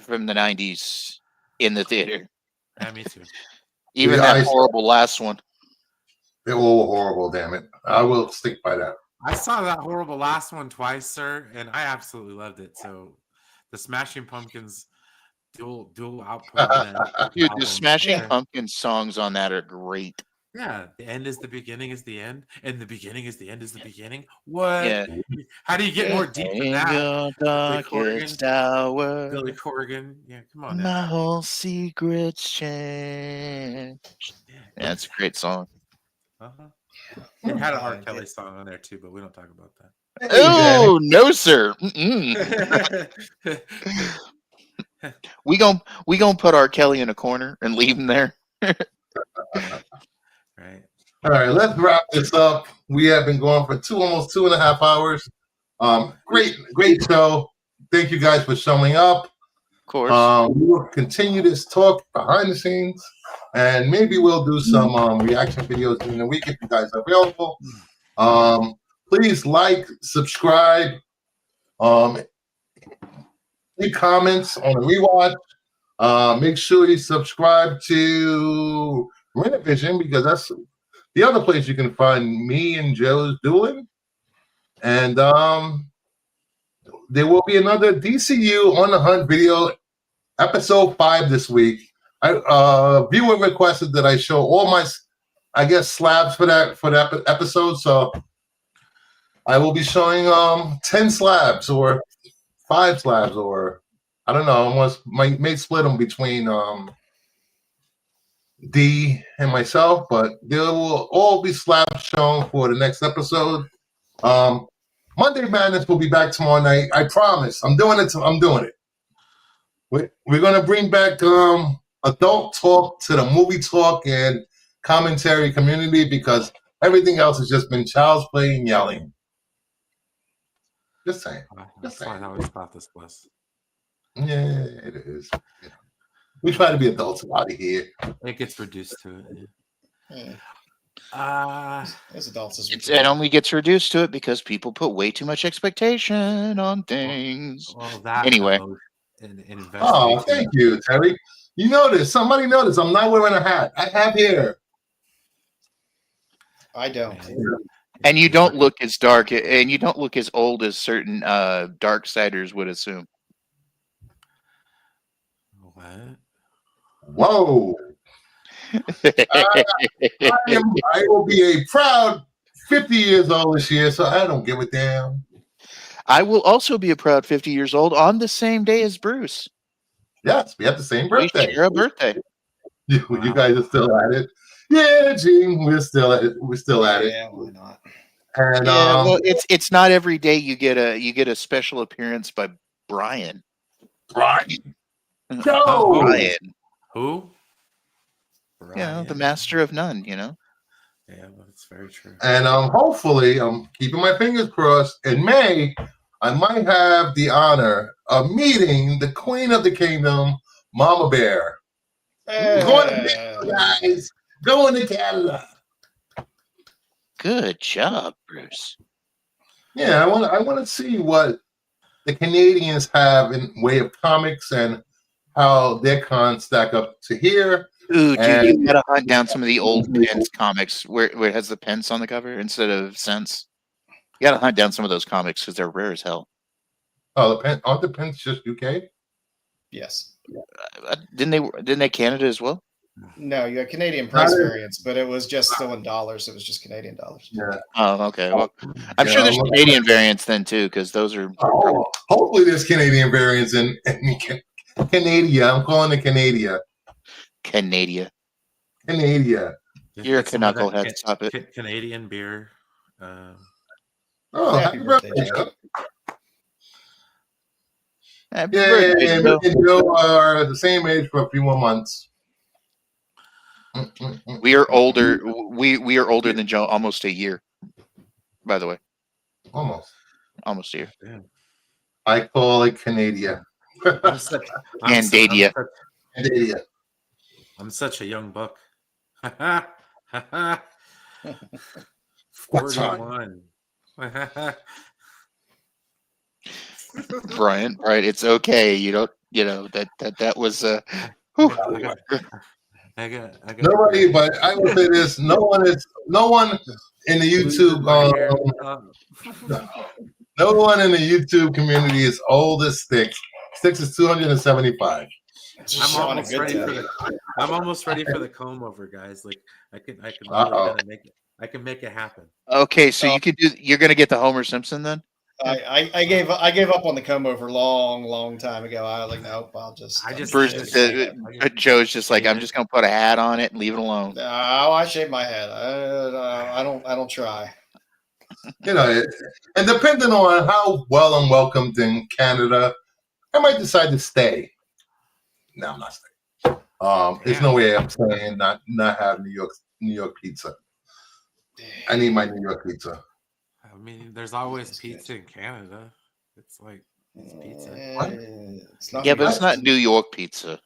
'90s in the theater. Yeah, me too. Even Yeah, that horrible last one. They were all horrible, damn it. I will stick by that. I saw that horrible last one twice, sir, and I absolutely loved it. So, the Smashing Pumpkins dual output on that Dude, the album. Smashing Yeah. Pumpkins songs on that are great. Yeah, the end is the beginning is the end, and the beginning is the end is the beginning. What? Yeah. How do you get more deep than that? Your darkest hour, Billy Corgan. Yeah, come on my now. whole secret's changed. Yeah, Yeah, it's a great song. uh-huh. It had an R. Kelly song on there too, but we don't talk about that. Oh no, sir. we gonna put R. Kelly in a corner and leave him there. Right. All right, let's wrap this up. We have been going for almost 2.5 hours. Great show. Thank you guys for showing up. Of course. We will continue this talk behind the scenes, and maybe we'll do some reaction videos during the week if you guys are available. Please like, subscribe, leave comments on the rewatch. Make sure you subscribe to Renovision because that's the other place you can find me and Joe's doing. And there will be another DCU on the Hunt video, episode 5 this week. Viewer requested that I show all my, I guess, slabs for that episode. So I will be showing 10 slabs or 5 slabs, or I don't know. May split them between D and myself, but there will all be slabs shown for the next episode. Monday Madness will be back tomorrow night. I promise. I'm doing it. I'm doing it. We're gonna bring back adult talk to the movie talk and commentary community because everything else has just been child's play and yelling. Just saying. That's fine. I always thought this was. Yeah, it is. Yeah. We try to be adults out of here. It gets reduced to it. Yeah. As adults, It only gets reduced to it because people put way too much expectation on things. Well, that anyway. Oh, thank you, Terry. You notice. Somebody noticed. I'm not wearing a hat. I have hair. I don't. And you don't look as dark, and you don't look as old as certain Darksiders would assume. What? Whoa. I will be a proud 50 years old this year, so I don't give a damn. I will also be a proud 50 years old on the same day as Bruce. Yes, we have the same birthday. We share a birthday. You guys are still at it. Yeah, Gene, we're still at it. We're still at it. Yeah, why not? And yeah, well, it's not every day you get a special appearance by Brian. Brian. No, Brian. Who? Brian. Yeah, the master of none. You know. Yeah, that's very true. And hopefully, I'm keeping my fingers crossed. In May, I might have the honor of meeting the Queen of the Kingdom, Mama Bear. Going to Canada, guys. Going to Canada. Good job, Bruce. Yeah, I want to see what the Canadians have in way of comics and how their cons stack up to here. Ooh, dude, you gotta hunt down some of the old Pence comics where it has the Pence on the cover instead of Sense. You gotta hunt down some of those comics because they're rare as hell. Oh, aren't the Pence just UK? Yes. Didn't they Canada as well? No, you had Canadian price variants, but it was just still in dollars. It was just Canadian dollars. Yeah. Oh, okay. Well, I'm sure there's Canadian variants then too, because those are. Oh, hopefully, there's Canadian variants in Canada. I'm calling it Canada. Canada. You're a knucklehead. Stop it. Canadian beer. Happy birthday, Joe. Happy birthday, Joe. Me and Joe are the same age for a few more months. We are older. We are older than Joe, almost a year. By the way, almost a year. Yeah. I call it Canada. Canada. I'm such a young buck. What time? 41. Brian, right? It's okay. You don't. You know that was. I got Nobody, but I will say this: no one in the YouTube, no one in the YouTube community is old as Sticks. Sticks is 275. I'm almost ready for the comb over, guys. Like I can literally kinda make it. I can make it happen. Okay, so you could do. You're gonna get the Homer Simpson then. I gave up on the comb over long time ago. I was like, nope, Joe's just like, I'm just gonna put a hat on it and leave it alone. No, I shave my head. I don't try. You know, and depending on how well I'm welcomed in Canada, I might decide to stay. No, I'm not staying. There's no way I'm staying not have New York pizza. I need my New York pizza. I mean, there's always pizza in Canada. It's like it's pizza. Yeah, but it's not New York pizza.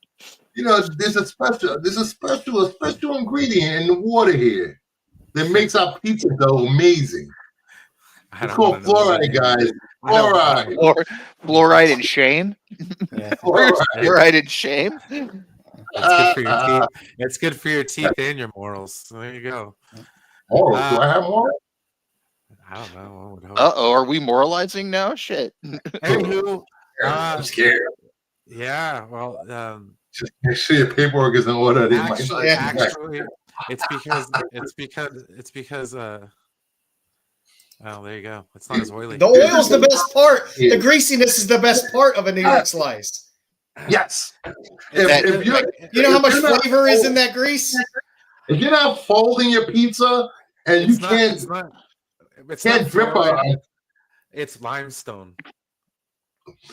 You know, there's a special ingredient in the water here that makes our pizza dough amazing. It's called fluoride, guys. Fluoride. Fluoride and shame. Yeah. Fluoride and shame. It's good for your teeth. It's good for your teeth and your morals. So there you go. Morals? Do I have morals? I don't know. Are we moralizing now? Shit. Anywho, I'm scared. Yeah, well, just make sure your paperwork is in order. Actually, it's because. Oh, there you go. It's not as oily. The oil's the best part. Yeah. The greasiness is the best part of a New York slice. Yes. You know how much flavor is in that grease? If you're not folding your pizza and you can't drip on, it's limestone.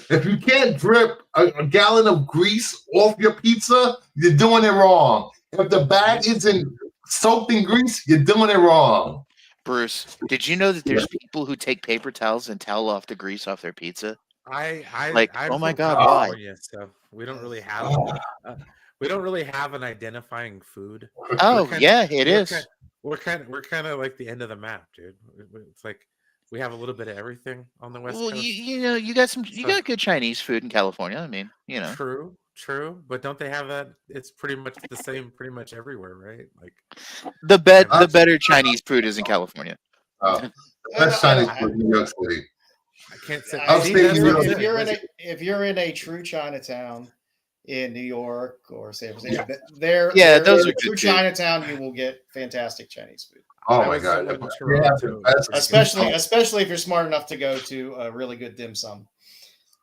If you can't drip a gallon of grease off your pizza, you're doing it wrong. If the bag isn't soaked in grease, you're doing it wrong. Bruce, did you know that there's people who take paper towels and towel off the grease off their pizza? I'm oh my God, California, so we don't really have an identifying food. Oh yeah, it is. We're kind of like the end of the map, dude. It's like we have a little bit of everything on the West Coast. You got good Chinese food in California. I mean, True, but don't they have that? It's pretty much the same, pretty much everywhere, right? Like the better Chinese food is in California. The best Chinese food in New York City. I can't say. If you're in a true Chinatown in New York or San Francisco, those are true Chinatown. You will get fantastic Chinese food. Oh my God! Especially if you're smart enough to go to a really good dim sum.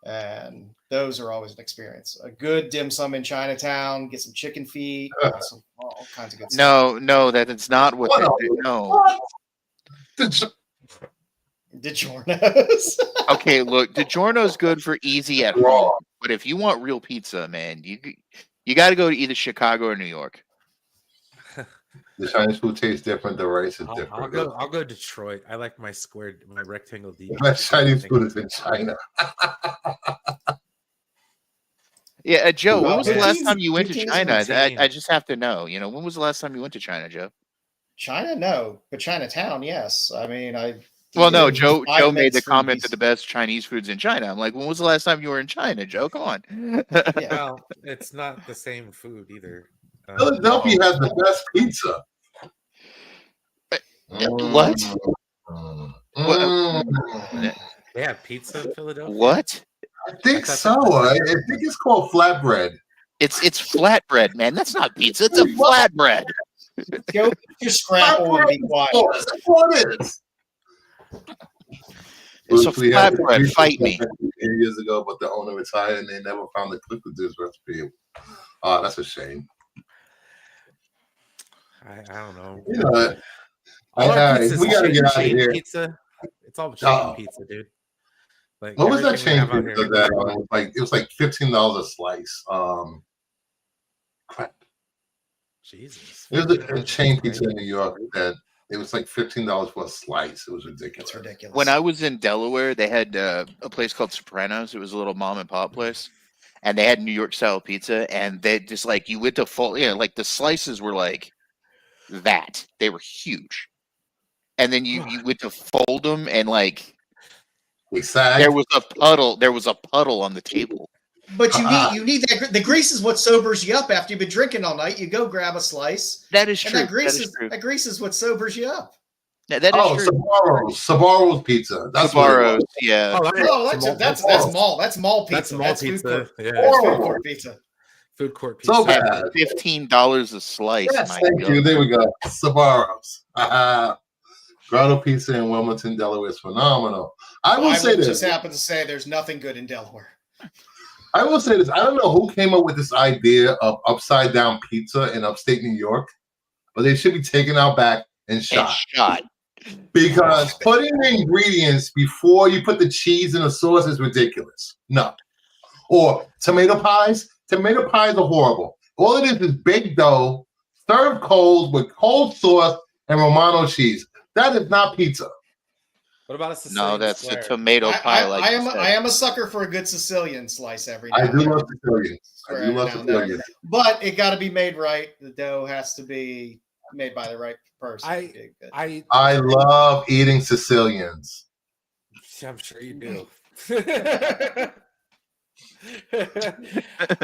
And those are always an experience. A good dim sum in Chinatown, get some chicken feet, all kinds of good stuff. No, that's not what they do. No. DiGiorno's. Okay, look, DiGiorno's good for easy at home, but if you want real pizza, man, you got to go to either Chicago or New York. The Chinese food tastes different. The rice is different. I'll go Detroit. I like my rectangle deep. My Chinese food is in China. Yeah, Joe. When was the last time you went to China? I just have to know. When was the last time you went to China, Joe? China, no, but Chinatown, yes. I mean, Joe made the comment that the best Chinese food's in China. I'm like, when was the last time you were in China, Joe? Come on. Well, it's not the same food either. Philadelphia has the best pizza. What? They have pizza in Philadelphia? What? I think so. I think it's called flatbread. It's flatbread, man. That's not pizza. It's a flatbread. Go just scramble and be quiet. That's what it is. It's a flatbread. Fight me. Years ago, but the owner retired and they never found the cook with this recipe. Oh, that's a shame. I don't know. We gotta get out of here. Pizza. It's all chain pizza, dude. Like, what was that chain pizza that it was like $15 a slice? Crap. Jesus. It was a chain pizza in New York that it was like $15 for a slice. It was ridiculous. It's ridiculous. When I was in Delaware, they had a place called Sopranos. It was a little mom and pop place, and they had New York style pizza. And they just you went to full, like the slices were like that. They were huge. and then you went to fold them, and like Exactly. there was a puddle. There was a puddle on the table. But you need that. The grease is what sobers you up after you've been drinking all night. You go grab a slice. That is true. And that grease is what sobers you up. That is true. Sabaro's pizza. That's Sabaro's, yeah. That's mall. That's mall pizza. That's mall pizza. Yeah. That's food court pizza. Food court pizza. So bad. $15 a slice. Yes, thank you. There we go. Sabaro's. Grotto Pizza in Wilmington, Delaware is phenomenal. I will say this. Just happen to say there's nothing good in Delaware. I will say this. I don't know who came up with this idea of upside down pizza in upstate New York, but they should be taken out back and shot. Because putting the ingredients before you put the cheese in the sauce is ridiculous. No. Or tomato pies. Tomato pies are horrible. All it is baked dough, served cold with cold sauce and Romano cheese. That is not pizza. What about a Sicilian No, that's square? a tomato pie. I am a sucker for a good Sicilian slice every day. I do love Sicilian. But it got to be made right. The dough has to be made by the right person. I love eating Sicilians. I'm sure you do.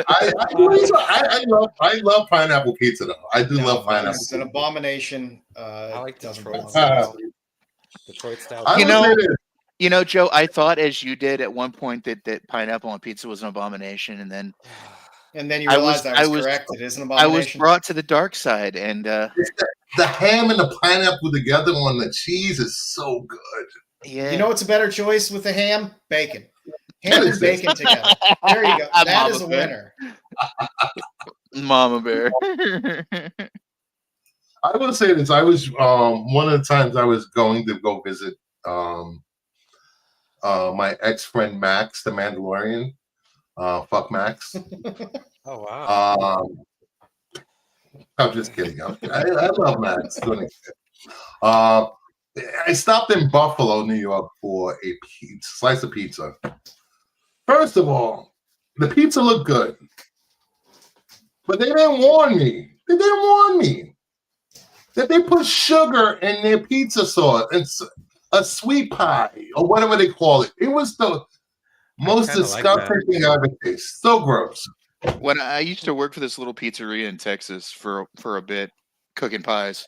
I love pineapple pizza though. I do love pineapple. It's an abomination. I like Detroit style. You know, Joe, I thought as you did at one point that pineapple on pizza was an abomination, and then you realized I was correct. It is an abomination. I was brought to the dark side, and the ham and the pineapple together on the cheese is so good. Yeah. You know what's a better choice with the ham? Bacon. Ham and bacon together. There you go. That is a winner. Mama Bear. I want to say this. I was one of the times I was going to go visit my ex-friend Max, the Mandalorian. Fuck Max. Oh wow. I'm just kidding. I love Max. I stopped in Buffalo, New York for a slice of pizza. First of all, the pizza looked good, but they didn't warn me. That they put sugar in their pizza sauce and a sweet pie or whatever they call it. It was the most disgusting thing I've ever tasted. So gross. When I used to work for this little pizzeria in Texas for a bit, cooking pies,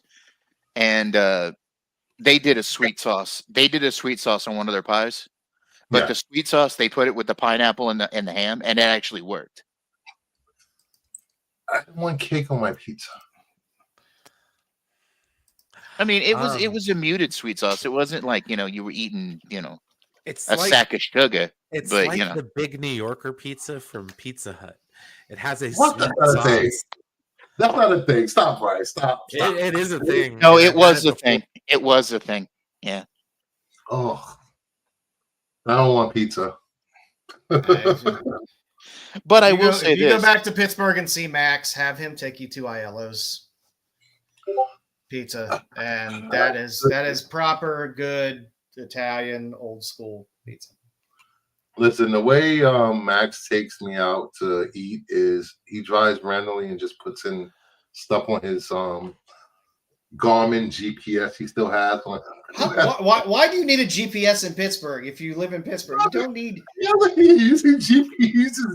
and they did a sweet sauce. They did a sweet sauce on one of their pies, but the sweet sauce they put it with the pineapple and the ham, and it actually worked. I want cake on my pizza. I mean, it was a muted sweet sauce. It wasn't like you were eating it's a sack of sugar. It's but, like the big New Yorker pizza from Pizza Hut. It has a sweet sauce. That's not a thing. Stop, Bryce. Stop. It is a thing. No, it was a thing. It was a thing. Yeah. Oh, I don't want pizza. But I will say if you go back to Pittsburgh and see Max, have him take you to Aiello's pizza, and that is proper good Italian old school pizza. Listen, the way Max takes me out to eat is he drives randomly and just puts in stuff on his Garmin GPS he still has. Why do you need a GPS in Pittsburgh if you live in Pittsburgh? You don't need. Yeah, he uses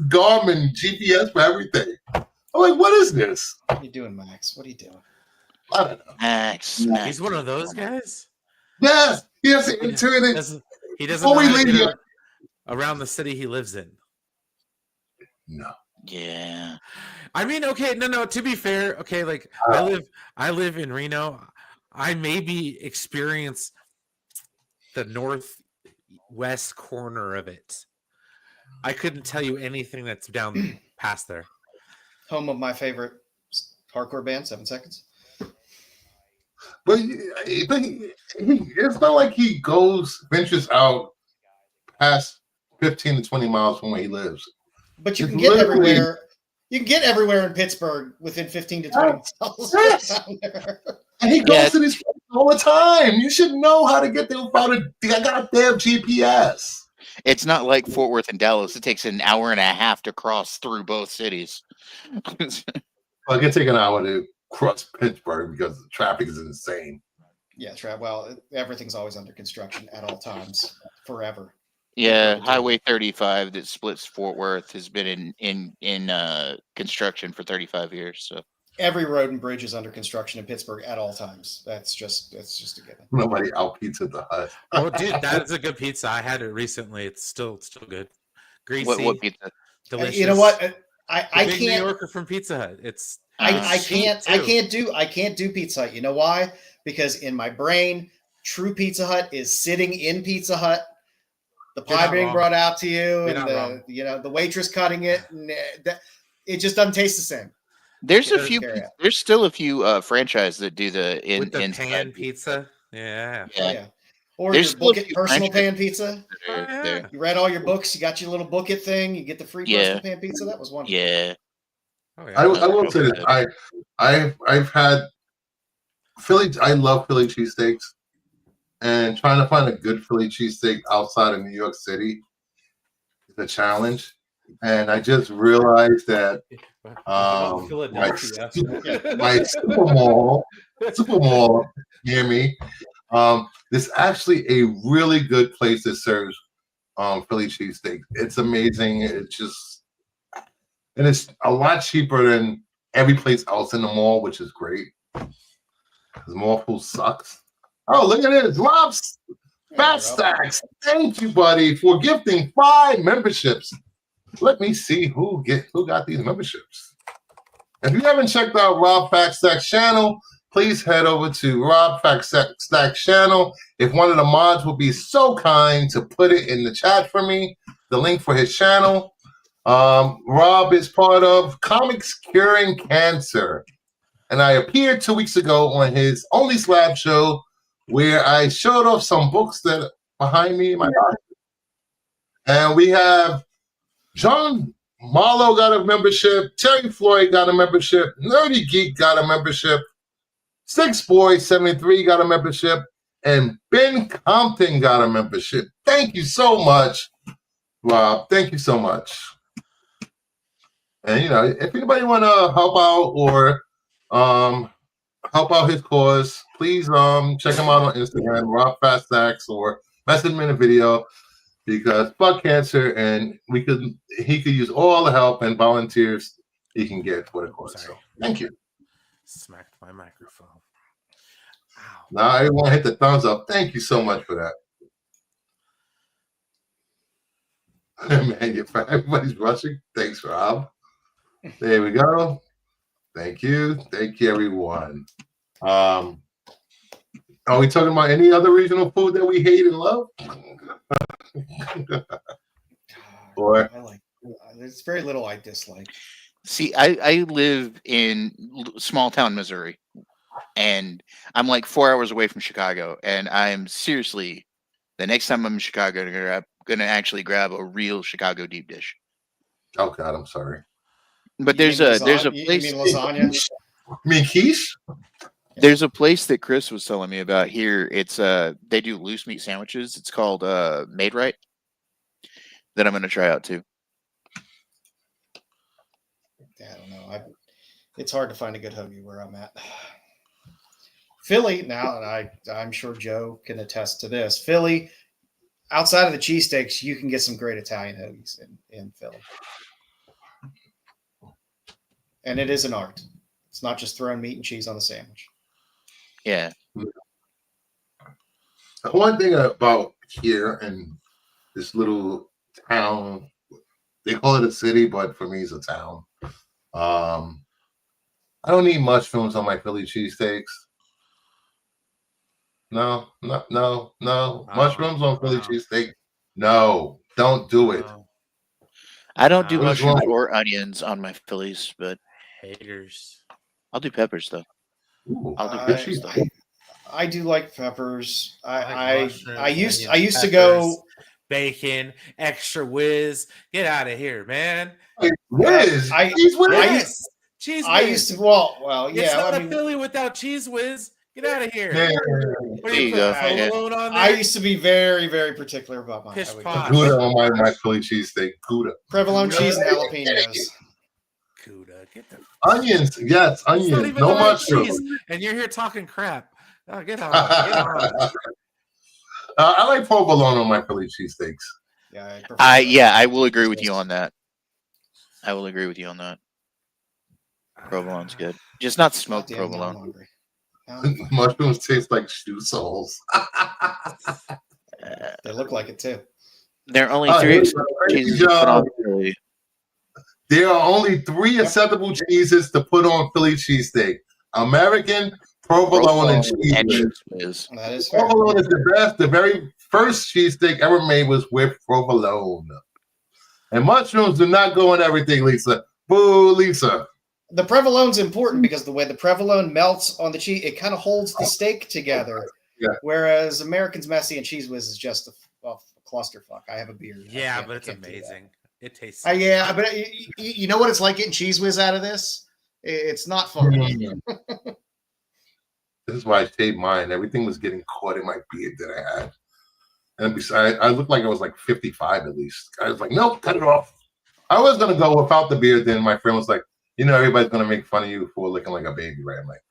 Garmin GPS for everything. I'm like, what is this? What are you doing, Max? What are you doing? I don't know. Max. He's one of those guys. Yes, he has to intuit it. He doesn't know how to get around the city he lives in. No. Yeah. I mean, okay, no. To be fair, okay, like I live in Reno. I maybe experience the northwest corner of it. I couldn't tell you anything that's down past there. Home of my favorite hardcore band, 7 Seconds. But it's not like he ventures out past 15 to 20 miles from where he lives. But you can get everywhere. You can get everywhere in Pittsburgh within 15 to 20 miles. Yes. And he goes to these places all the time. You should know how to get there without a goddamn GPS. It's not like Fort Worth and Dallas. It takes an hour and a half to cross through both cities. Well, it can take an hour to cross Pittsburgh because the traffic is insane. Yeah, well, everything's always under construction at all times, forever. Yeah, Highway 35 that splits Fort Worth has been in construction for 35 years. So every road and bridge is under construction in Pittsburgh at all times. That's just a given. Nobody out Pizza the Hut. Oh, dude, that is a good pizza. I had it recently. It's still good. Greasy. What pizza? Delicious. You know what? I can't. New Yorker from Pizza Hut. It's I can't do Pizza Hut. You know why? Because in my brain, true Pizza Hut is sitting in Pizza Hut, the pie being brought out to you, and the waitress cutting it, and it just doesn't taste the same. There's still a few franchises that do the pan pizza. Yeah. Or there's your book it personal pan pizza. You read all your books. You got your little book it thing. You get the free personal pan pizza. That was wonderful. Yeah. Oh, I will say this. I've had Philly. I love Philly cheesesteaks, and trying to find a good Philly cheesesteak outside of New York City is a challenge. And I just realized that my super mall near me, there's actually a really good place that serves Philly cheesesteak. It's amazing. And it's a lot cheaper than every place else in the mall, which is great. The mall food sucks. Oh, look at this. Rob's Fat Stacks. Thank you, buddy, for gifting 5 memberships. Let me see who got these memberships. If you haven't checked out Rob Fat Stacks channel, please head over to Rob Fat Stacks channel. If one of the mods would be so kind to put it in the chat for me, the link for his channel. Rob is part of Comics Curing Cancer. And I appeared 2 weeks ago on his Only Slab show where I showed off some books that are behind me in my life. And we have John Marlowe got a membership, Terry Floyd got a membership, Nerdy Geek got a membership, Six Boy 73 got a membership, and Ben Compton got a membership. Thank you so much, Rob. Thank you so much. And if anybody want to help out or help out his cause, please check him out on Instagram, Rob Fat Stacks, or message him in a video, because fuck cancer, and he could use all the help and volunteers he can get for the cause. So thank you. Smacked my microphone. Ow. Now everyone hit the thumbs up. Thank you so much for that. Man, everybody's rushing. Thanks, Rob. There we go. Thank you, everyone. Are we talking about any other regional food that we hate and love? Or there's very little I dislike. See, I live in small town Missouri, and I'm like 4 hours away from Chicago, and I'm seriously, the next time I'm in Chicago, gonna actually grab a real Chicago deep dish. Oh God, I'm sorry. But there's a place. You mean lasagna? You mean quiche? There's a place that Chris was telling me about here. It's they do loose meat sandwiches. It's called Made Right. That I'm gonna try out too. I don't know. It's hard to find a good hoagie where I'm at. Philly now, and I'm sure Joe can attest to this. Philly, outside of the cheesesteaks, you can get some great Italian hoagies in Philly. And it is an art. It's not just throwing meat and cheese on the sandwich. Yeah. One thing about here in this little town, they call it a city, but for me it's a town. I don't need mushrooms on my Philly cheesesteaks. No. Mushrooms on Philly cheesesteak. No, don't do it. I don't do mushrooms or onions on my Phillies, but haters. I'll do peppers though. Ooh, I'll do peppers though. I do like peppers. I used peppers, to go bacon, extra whiz. Get out of here, man. Whiz. Cheese whiz. I used to well, yeah. It's not a Philly without cheese whiz. Get out of here. Yeah. There you go. I used to be very, very particular about my Gouda on my Philly cheesesteak. Gouda. Provolone cheese and jalapenos. Gouda. Get the onions. Yes, onions. No mushrooms. And you're here talking crap. Oh, get on. Get on. I like provolone on my Philly cheesesteaks. Yeah, I I will agree with you on that. I will agree with you on that. Provolone's good. Just not smoked Goddamn, now I'm provolone. hungry. Mushrooms taste like shoe soles. They look like it too. There are only three cheeses to put on Philly. There are only three acceptable cheeses to put on Philly cheesesteak: American, provolone, and cheese whiz. That is fair. Provolone is the best. The very first cheesesteak ever made was with provolone. And mushrooms do not go in everything, Lisa. Boo, Lisa. The provolone's important because the way the provolone melts on the cheese, it kind of holds the steak together. Yeah. Whereas American's messy and cheese whiz is just a clusterfuck. I have a beard. Yeah, but it's amazing. It tastes. Yeah, but you know what it's like getting cheese whiz out of this? It's not fun. This is why I shaved mine. Everything was getting caught in my beard that I had. And besides, I looked like I was like 55 at least. I was like, nope, cut it off. I was going to go without the beard. Then my friend was like, you know, everybody's going to make fun of you for looking like a baby, right? I'm like,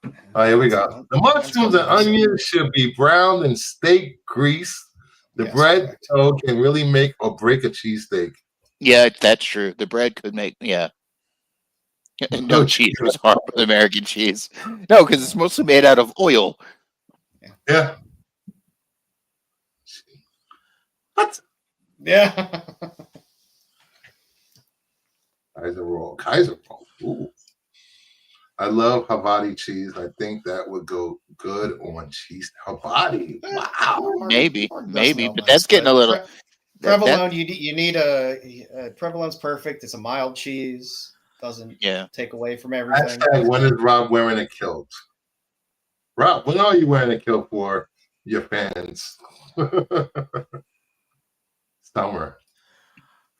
All right, here we go. The mushrooms and onions should be browned in steak grease. The bread dough can really make or break a cheesesteak. Yeah, that's true. The bread could make, No cheese was hard with American cheese. No, because it's mostly made out of oil. Yeah. What? Yeah. Kaiser roll. Ooh. I love Havarti cheese. I think that would go good on cheese. Havarti. Wow. Maybe, but that's getting a little. Provolone, you need a provolone's perfect. It's a mild cheese. Doesn't take away from everything. Hashtag, when is Rob wearing a kilt? Rob, when are you wearing a kilt for your fans? Summer.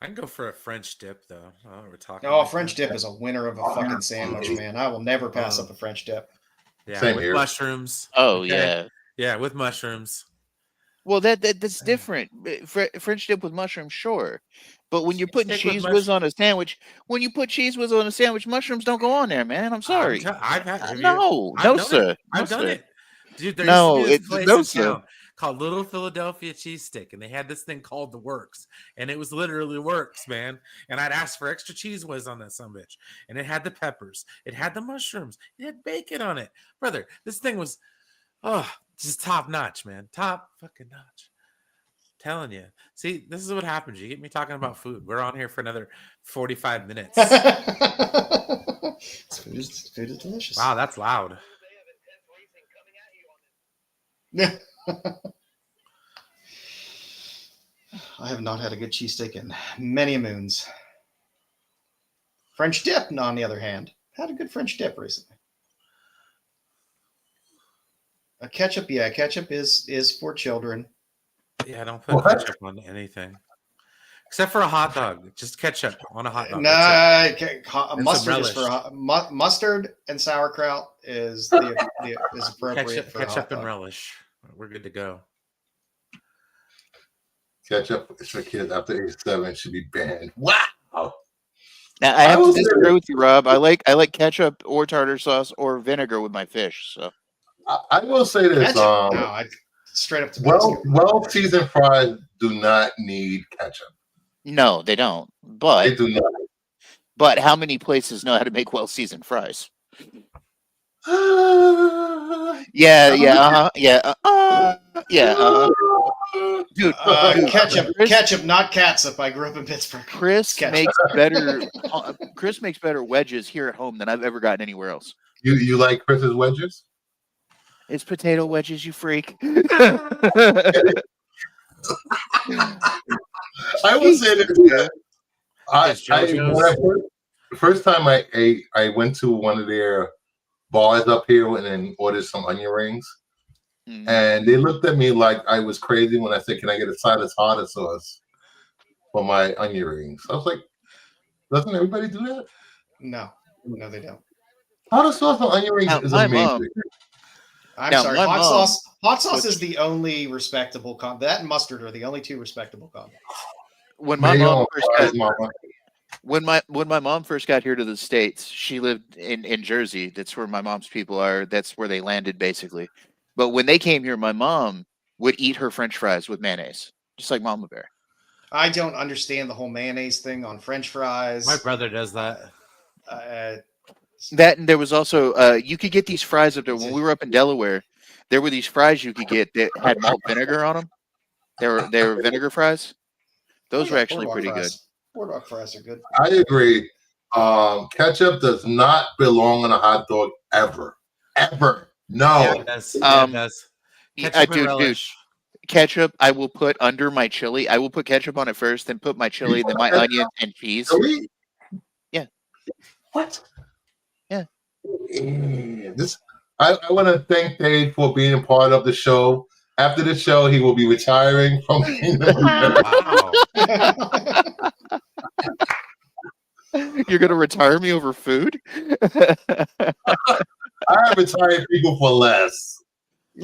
I can go for a French dip though. Oh, we're talking. Oh, French dip is a winner of a fucking sandwich, man. I will never pass up a French dip. Yeah, same with here. Mushrooms. Oh okay. Yeah, with mushrooms. Well, that's different. French dip with mushrooms, sure, but when you're putting cheese whiz on a sandwich, mushrooms don't go on there, man. I'm sorry. I've had no, sir. I've done it, dude. There used to be this place in town called Little Philadelphia Cheesesteak, and they had this thing called the Works, and it was literally Works, man. And I'd ask for extra cheese whiz on that sumbitch, and it had the peppers, it had the mushrooms, it had bacon on it, brother. This thing was, just top notch, man. Top fucking notch. Telling you. See, this is what happens. You get me talking about food. We're on here for another 45 minutes. Food is delicious. Wow, that's loud. I have not had a good cheesesteak in many moons. French dip, on the other hand, had a good French dip recently. A ketchup, ketchup is for children. Yeah, I don't put ketchup on anything except for a hot dog. Just ketchup on a hot dog. Mustard is for mustard and sauerkraut is is appropriate for ketchup and relish. We're good to go. Ketchup for kids after age 7 should be banned. Wow. Now, I have to disagree with you, Rob. I like ketchup or tartar sauce or vinegar with my fish. So I will say this: straight up to well seasoned fries do not need ketchup. No, they don't. But they do not. But how many places know how to make well seasoned fries? Dude, ketchup, not catsup. I grew up in Pittsburgh. Chris makes better wedges here at home than I've ever gotten anywhere else. You like Chris's wedges? It's potato wedges, you freak. I would say that. The first time I went to one of their bars up here and then ordered some onion rings. Mm-hmm. And they looked at me like I was crazy when I said, "Can I get a side of tartar sauce for my onion rings?" I was like, "Doesn't everybody do that?" No, they don't. Tartar sauce on onion rings is amazing. I'm sorry, hot sauce is the only respectable combo. That and mustard are the only two respectable combos. When my mom When my mom first got here to the States, she lived in Jersey. That's where my mom's people are. That's where they landed, basically. But when they came here, my mom would eat her French fries with mayonnaise, just like Mama Bear. I don't understand the whole mayonnaise thing on French fries. My brother does that. That and there was also you could get these fries up there. When we were up in Delaware, there were these fries you could get that had malt vinegar on them. They were vinegar fries. Those were actually pretty good. Boardwalk fries are good. I agree. Ketchup does not belong on a hot dog ever. Ever. No. Yeah, it does. Yeah, it does. Ketchup and relish. Ketchup I will put under my chili. I will put ketchup on it first, then put my chili, then my onions and cheese. Really? Yeah. What? Yeah. I want to thank Dave for being part of the show. After the show, he will be retiring from Wow. You're gonna retire me over food? I have retired people for less.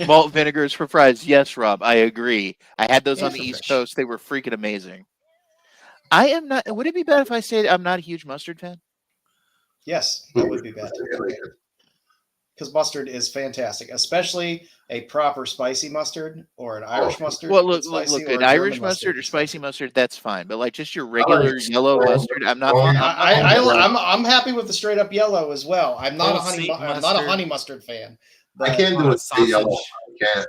Malt vinegars for fries. Yes, Rob, I agree. I had those And on the for East fish. Coast. They were freaking amazing. I am not. Would it be bad if I said I'm not a huge mustard fan? Yes, that would be bad. Because mustard is fantastic, especially a proper spicy mustard or an Irish mustard. Well, look, that's spicy, or an a Irish German mustard or is spicy fantastic. mustard, that's fine. But like just your regular yellow mustard, I'm not. I'm happy with the straight up yellow as well. I'm not Full I'm not a honey mustard fan. I But can't do it. Sausage. Yellow. I can't.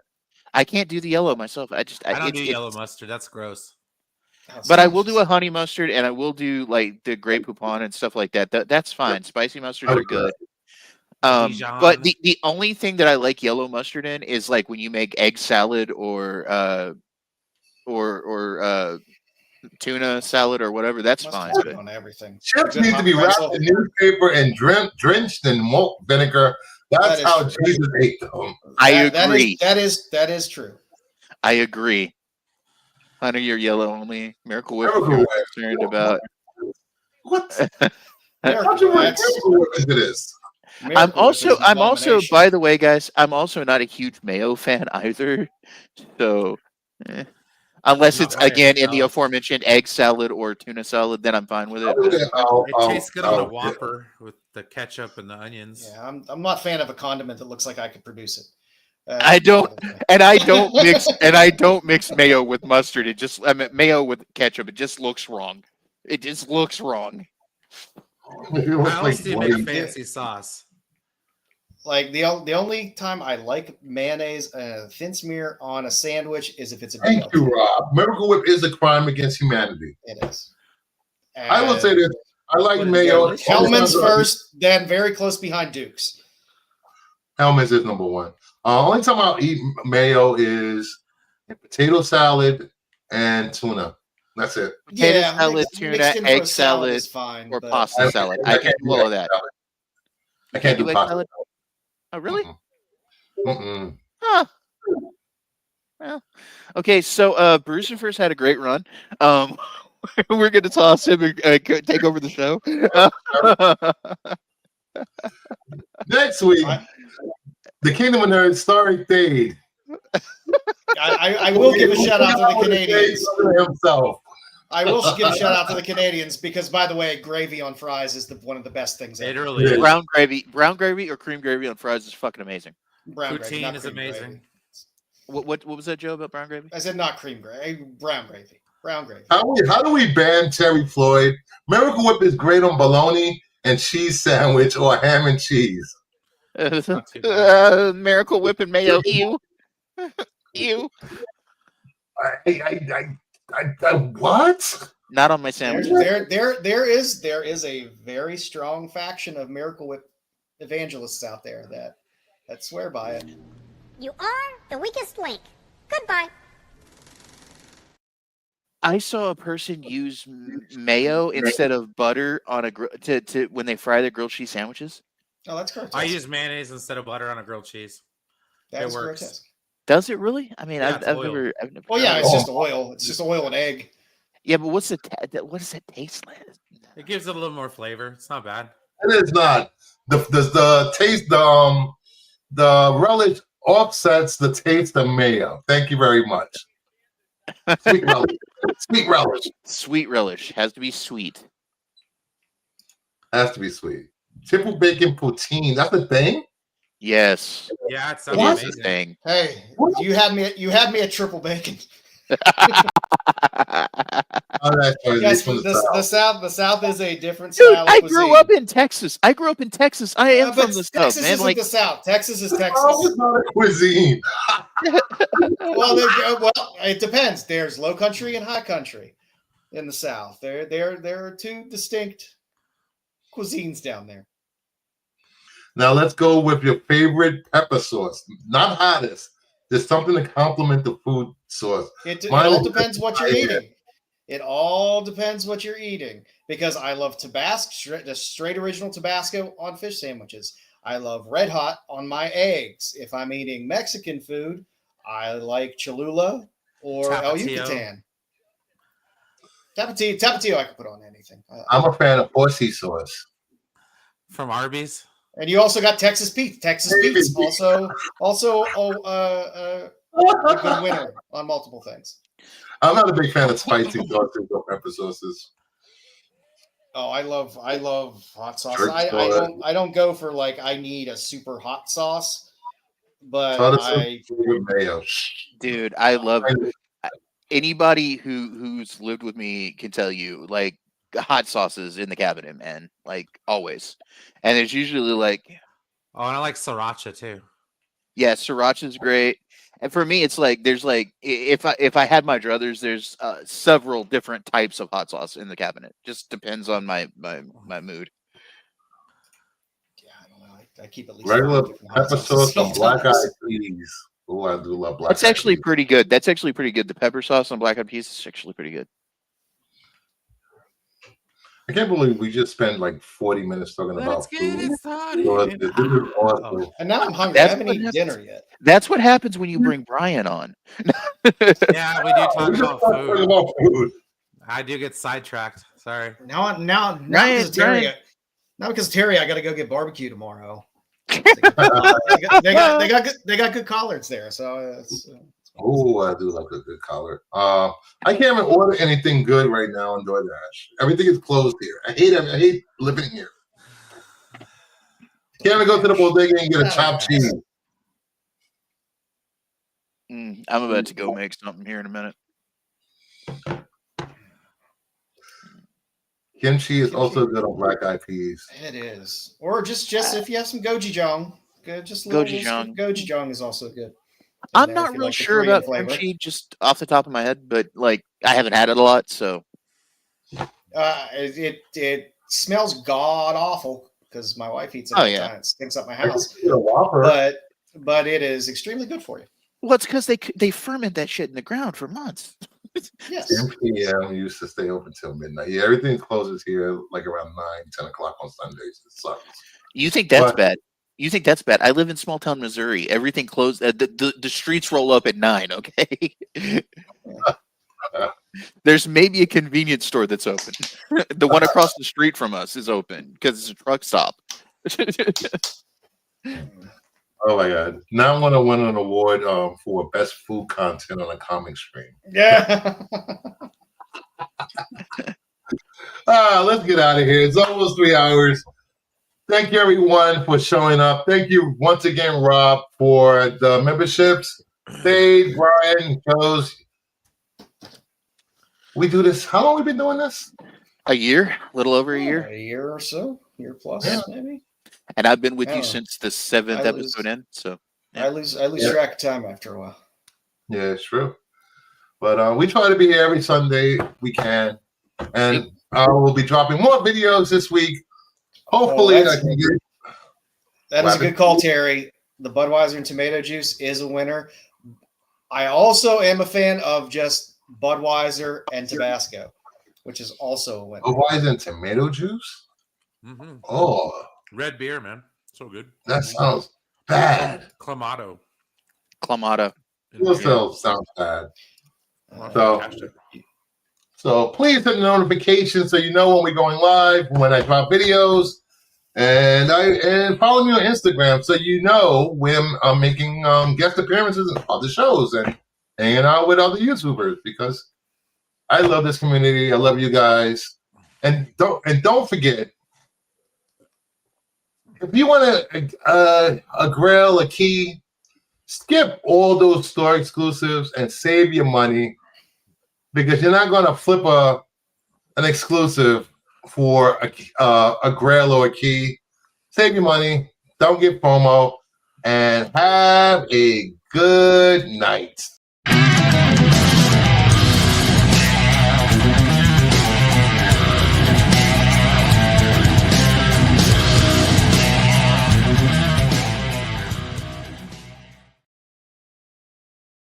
I can't do the yellow myself. I don't do yellow mustard. That's gross. But I will do a honey mustard, and I will do like the Grey Poupon and stuff like that. That's fine. Spicy mustards are good. Dijon. But the only thing that I like yellow mustard in is like when you make egg salad or tuna salad or whatever. That's fine. mustard's good on everything. Chips Good need hot to be wrapped pretzel. in newspaper and drenched in malt vinegar. That's That is how true. Jesus ate them. I That agree. That is true. I agree. Hunter, you're yellow only. Miracle Whip, if Miracle you're Whip. concerned about. What? Miracle How'd you Whip, bring that's- Miracle Whip into this? I'm Miracle Whip is an also, abomination. by the way, guys, I'm also not a huge mayo fan either. So, unless Not it's very again in the salad. aforementioned egg salad or tuna salad, then I'm fine with it. It tastes good on a Whopper with the ketchup and the onions. Yeah, I'm not a fan of a condiment that looks like I could produce it. I don't mix mayo with mustard. Mayo with ketchup. It just looks wrong. It just looks wrong. How else do you make fancy sauce? Like the only time I like mayonnaise thin smear on a sandwich is if it's a Thank BLT. you, Rob. Miracle Whip is a crime against humanity. It is. I will say And this. I like What is mayo. delicious? Hellman's first, then very close behind Duke's. Hellman's is number one. Only time I'll eat mayo is in potato salad and tuna. That's it. Potato salad, mixed tuna, in for egg a salad, is fine, or but- pasta salad. I can do all of that. I can't do egg pasta. salad? Oh, really? Mm-mm. Huh. Well, okay. So Bruce first had a great run. We're going to toss him and take over the show. Next week, the Kingdom of Nerds starring Fade. I will give a shout out to the Canadians. Himself. I will give a shout out to the Canadians because, by the way, gravy on fries is one of the best things ever. Literally. is. brown gravy or cream gravy on fries is fucking amazing. Brown gravy, Poutine not is cream amazing. gravy. What was that, Joe, about brown gravy? I said not cream gravy, brown gravy. Brown gravy. How do we ban Terry Floyd? Miracle Whip is great on bologna and cheese sandwich or ham and cheese. Not too bad. Miracle Whip and mayo. Ew. Ew. What? Not on my sandwich. There is a very strong faction of Miracle Whip evangelists out there that swear by it. You are the weakest link. Goodbye. I saw a person use mayo instead of butter on a to when they fry their grilled cheese sandwiches. Oh, that's correct. I use mayonnaise instead of butter on a grilled cheese. That's it works. grotesque. Does it really? I mean, Yeah, I've it's oil. never. Well, yeah, it's just oil. It's just oil and egg. Yeah, but what does that taste like? It gives it a little more flavor. It's not bad. It is not. The taste, the relish offsets the taste of mayo. Thank you very much. Sweet relish. Sweet relish. Sweet relish has to be sweet. Has to be sweet. Triple bacon poutine. That's the thing. Yes. Yeah, it sounds It is amazing. the thing. Hey, you had me at triple bacon. Oh, that's right. Yes, It's from the South is a different Dude, style of I cuisine. grew up in Texas. I am But from the South, Texas man. isn't Like, the South. Texas is Texas. Oh, it's not a cuisine. Well, it depends. There's low country and high country in the South. There are two distinct cuisines down there. Now let's go with your favorite pepper sauce. Not hottest. Just something to complement the food source. It Mine all is depends what you're fire. eating. It all depends what you're eating because I love Tabasco, just straight original Tabasco on fish sandwiches. I love Red Hot on my eggs. If I'm eating Mexican food, I like Cholula or El Tapatio. Yucatan. Tapatio I can put on anything. I'm a fan of horsey sauce. From Arby's. And you also got Texas Pete. Texas Pete's also a good winner on multiple things. I'm not a big fan of spicy sauces or pepper sauces. Oh, I love hot sauce. Church I don't go for like I need a super hot sauce, but with mayo. dude, I love anybody who's lived with me can tell you like hot sauces in the cabinet, man. Like always. And it's usually like Oh, and I like sriracha too. yeah, sriracha's great. And for me, it's like there's like if I had my druthers, there's several different types of hot sauce in the cabinet. Just depends on my mood. Yeah, I don't know. I keep at least Regular 5 different hot pepper sauces sauce and black eyed sometimes. peas. Oh, I do love black. That's actually pretty good. That's actually pretty good. The pepper sauce on black eyed peas is actually pretty good. I can't believe we just spent like 40 minutes talking about food. It started. So this is awesome. And now I'm hungry. I haven't eaten dinner yet. That's what happens when you bring Brian on. Yeah, we do talk We just about talked food. about food. I do get sidetracked. Sorry. Now Ryan, because of Terry, Ryan. now because of Terry, I got to go get barbecue tomorrow. They got good collards there, so it's, Oh, I do like a good collard. I can't even order anything good right now on DoorDash. Everything is closed here. I hate living here. Can't even go to the bodega and get a chopped cheese. I'm about to go make something here in a minute. Kimchi is also good on black eyed peas. it is. Or just if you have some gochujang, just Gochujang. Gochujang is also good. I'm If not you real like the sure Korean about flavor. kimchi just off the top of my head, but like I haven't had it a lot, so It smells god awful because my wife eats it Oh, all the yeah. time. It stinks up my house. A Whopper. But it is extremely good for you. well, it's because they ferment that shit in the ground for months. Yes. MPM used to stay open till midnight. Yeah, everything closes here like around 9, 10 o'clock on Sundays. It sucks. You think that's But- bad? You think that's bad? I live in small town Missouri. Everything closed. The streets roll up at 9. Okay. There's maybe a convenience store that's open. The one across the street from us is open because it's a truck stop. Oh my god. Now I want to win an award for best food content on a comic stream. Yeah. Let's get out of here. It's almost 3 hours. Thank you everyone for showing up. Thank you once again, Rob, for the memberships. Dave, Brian, Joe's. We do this. How long have we been doing this? A year, a little over a year, A year or so, year plus, Yeah. maybe. and I've been with Yeah. you since the 7th I lose- episode in. So I lose Yeah. track of time after a while. Yeah, it's true. But we try to be here every Sunday we can. And we'll be dropping more videos this week. Hopefully, I can get. That is a good call, Terry. The Budweiser and tomato juice is a winner. I also am a fan of just Budweiser and Tabasco, which is also a winner. Budweiser and tomato juice? Mm-hmm. Oh, Red beer, man. So good. that sounds bad. Clamato. Clamato. Still sounds bad. So- Fantastic. So please hit the notification so you know when we're going live, when I drop videos, and follow me on Instagram so you know when I'm making guest appearances in other shows and hanging out with other YouTubers because I love this community. I love you guys, and don't forget if you want a grail, a key, skip all those store exclusives and save your money because you're not going to flip an exclusive for a grail or a key. Save your money. Don't get FOMO and have a good night.